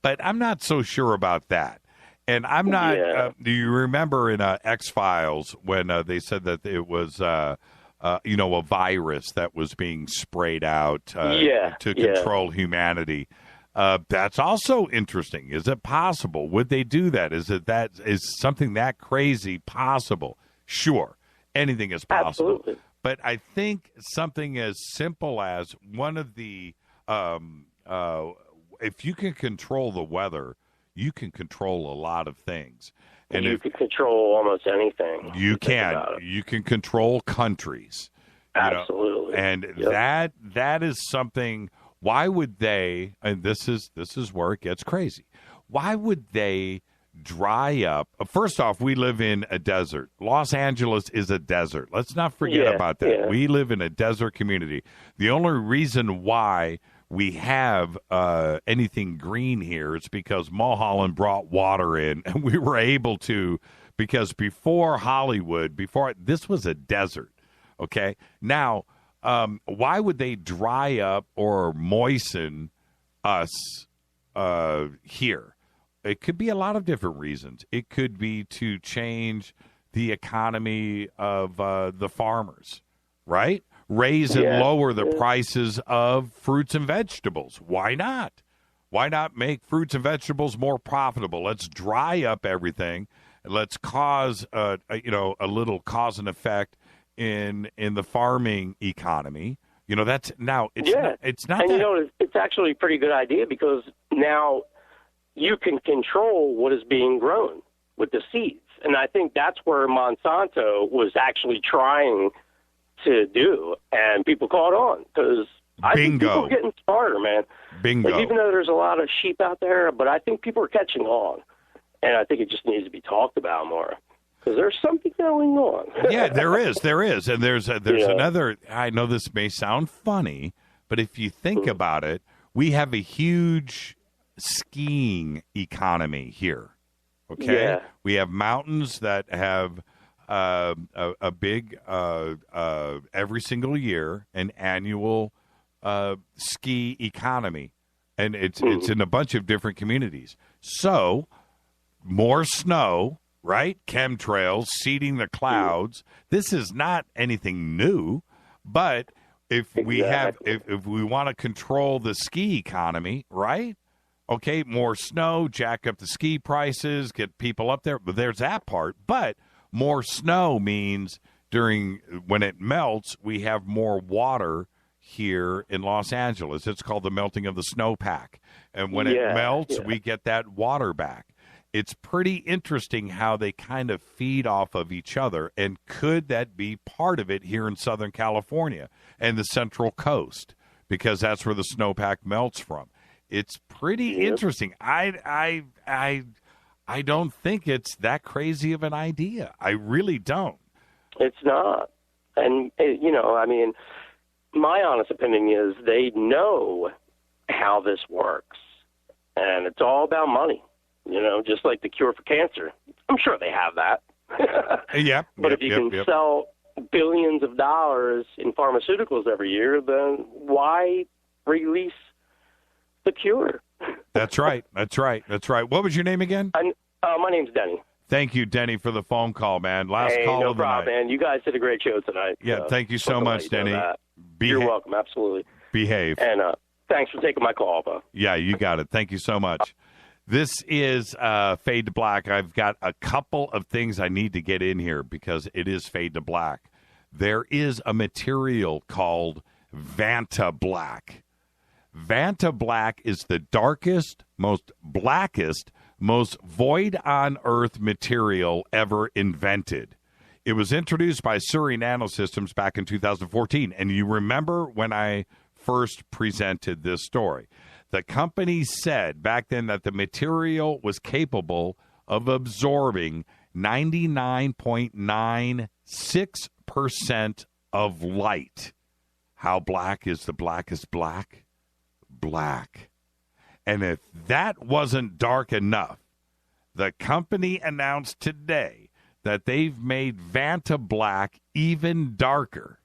But I'm not so sure about that. And I'm not. Do you remember in X-Files when they said that it was a virus that was being sprayed out to control humanity? That's also interesting. Is it possible? Would they do that? Is something that crazy possible? Sure, anything is possible. Absolutely. But I think something as simple as one of the if you can control the weather, you can control a lot of things. And you can control almost anything. You can control countries. Absolutely. And that is something. Why would they, and this is where it gets crazy. Why would they dry up? First off, we live in a desert. Los Angeles is a desert. Let's not forget about that. Yeah. We live in a desert community. The only reason why we have anything green here is because Mulholland brought water in, and we were able to, because before Hollywood, this was a desert, okay? Now, why would they dry up or moisten us here? It could be a lot of different reasons. It could be to change the economy of the farmers, right? Raise and lower the prices of fruits and vegetables. Why not? Why not make fruits and vegetables more profitable? Let's dry up everything. Let's cause a little cause and effect in the farming economy. It's not. And it's actually a pretty good idea because now you can control what is being grown with the seeds. And I think that's where Monsanto was actually trying to do, and people caught on because I think people are getting smarter, man. Bingo. Like, even though there's a lot of sheep out there, but I think people are catching on, and I think it just needs to be talked about more because there's something going on. Yeah, there is, and there's another. I know this may sound funny, but if you think about it, we have a huge skiing economy here. Okay, we have mountains that have a big every single year an annual ski economy, and it's in a bunch of different communities. So more snow, right? Chemtrails, seeding the clouds. This is not anything new, but if we want to control the ski economy, right? Okay, more snow, jack up the ski prices, get people up there. But there's that part. But more snow means when it melts, we have more water here in Los Angeles. It's called the melting of the snowpack. And when it melts, we get that water back. It's pretty interesting how they kind of feed off of each other. And could that be part of it here in Southern California and the Central Coast? Because that's where the snowpack melts from. It's pretty interesting. I don't think it's that crazy of an idea. I really don't. It's not. And, I mean, my honest opinion is they know how this works. and it's all about money. Just like the cure for cancer. I'm sure they have that. But if you can sell billions of dollars in pharmaceuticals every year, then why release the cure? That's right. What was your name again? My name's Denny. Thank you, Denny, for the phone call, man. Last call no of the problem, night. man. You guys did a great show tonight. Yeah, thank you so much, Denny. You're welcome, absolutely. Behave. And thanks for taking my call, Bo. Yeah, you got it. Thank you so much. This is Fade to Black. I've got a couple of things I need to get in here because it is Fade to Black. There is a material called Vanta Black. Vanta Black is the darkest, most blackest, most void-on-earth material ever invented. It was introduced by Surrey Nanosystems back in 2014, and you remember when I first presented this story. The company said back then that the material was capable of absorbing 99.96% of light. How black is the blackest black? Black. And if that wasn't dark enough, the company announced today that they've made Vanta Black even darker.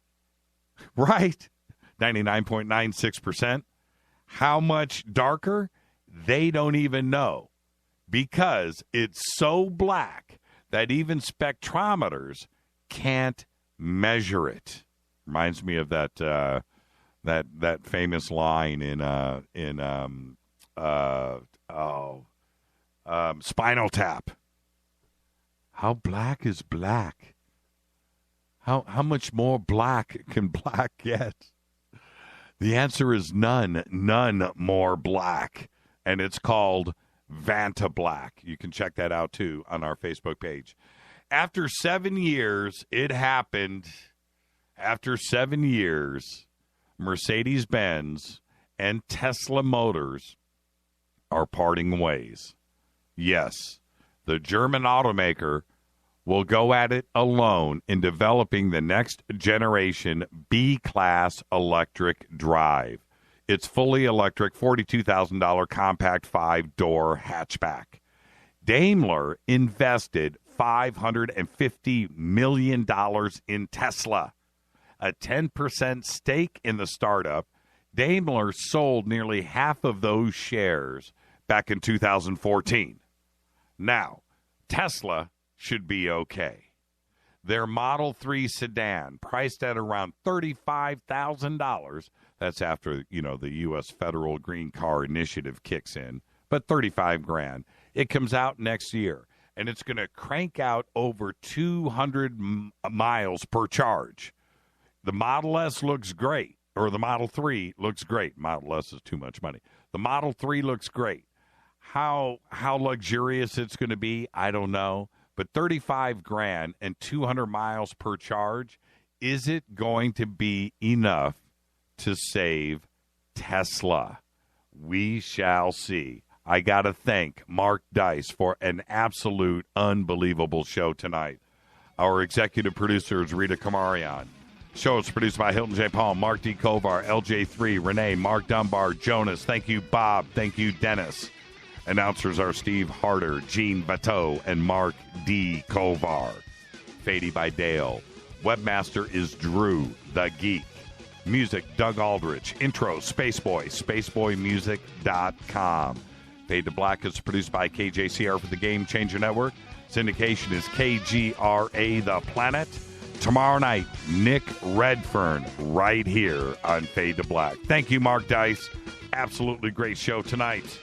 Right? 99.96%. How much darker? They don't even know because it's so black that even spectrometers can't measure it. Reminds me of that famous line in Spinal Tap. How black is black? How much more black can black get? The answer is none more black, and it's called Vanta Black. You can check that out, too, on our Facebook page. After 7 years, it happened. After 7 years, Mercedes-Benz and Tesla Motors are parting ways. Yes, the German automaker will go at it alone in developing the next generation B-Class electric drive. It's fully electric, $42,000 compact 5-door hatchback. Daimler invested $550 million in Tesla, a 10% stake in the startup. Daimler sold nearly half of those shares back in 2014. Now, Tesla should be okay. Their Model 3 sedan, priced at around $35,000. That's after, the U.S. federal green car initiative kicks in. But $35,000. It comes out next year, and it's going to crank out over 200 miles per charge. The Model S looks great, or the Model 3 looks great. Model S is too much money. The Model 3 looks great. How luxurious it's going to be, I don't know. But $35,000 and 200 miles per charge, is it going to be enough to save Tesla? We shall see. I got to thank Mark Dice for an absolute unbelievable show tonight. Our executive producer is Rita Kamarian. Show is produced by Hilton J. Paul, Mark D. Kovar, LJ3, Renee, Mark Dunbar, Jonas. Thank you, Bob. Thank you, Dennis. Announcers are Steve Harder, Gene Bateau, and Mark D. Kovar. Fady by Dale. Webmaster is Drew, the Geek. Music, Doug Aldrich. Intro, Spaceboy, spaceboymusic.com. Fade to Black is produced by KJCR for the Game Changer Network. Syndication is KGRA The Planet. Tomorrow night, Nick Redfern right here on Fade to Black. Thank you, Mark Dice. Absolutely great show tonight.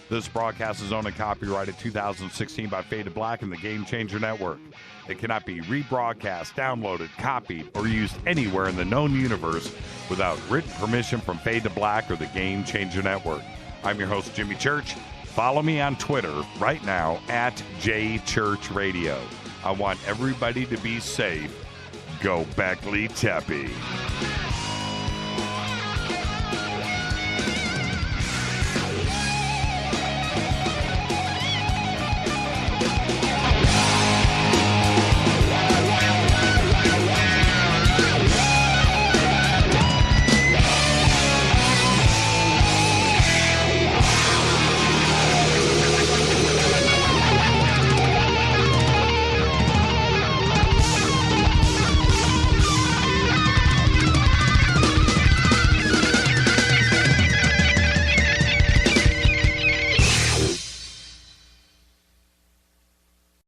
This broadcast is owned and copyrighted 2016 by Fade to Black and the Game Changer Network. It cannot be rebroadcast, downloaded, copied, or used anywhere in the known universe without written permission from Fade to Black or the Game Changer Network. I'm your host, Jimmy Church. Follow me on Twitter right now at JChurchRadio. I want everybody to be safe. Go Beckley Tepe.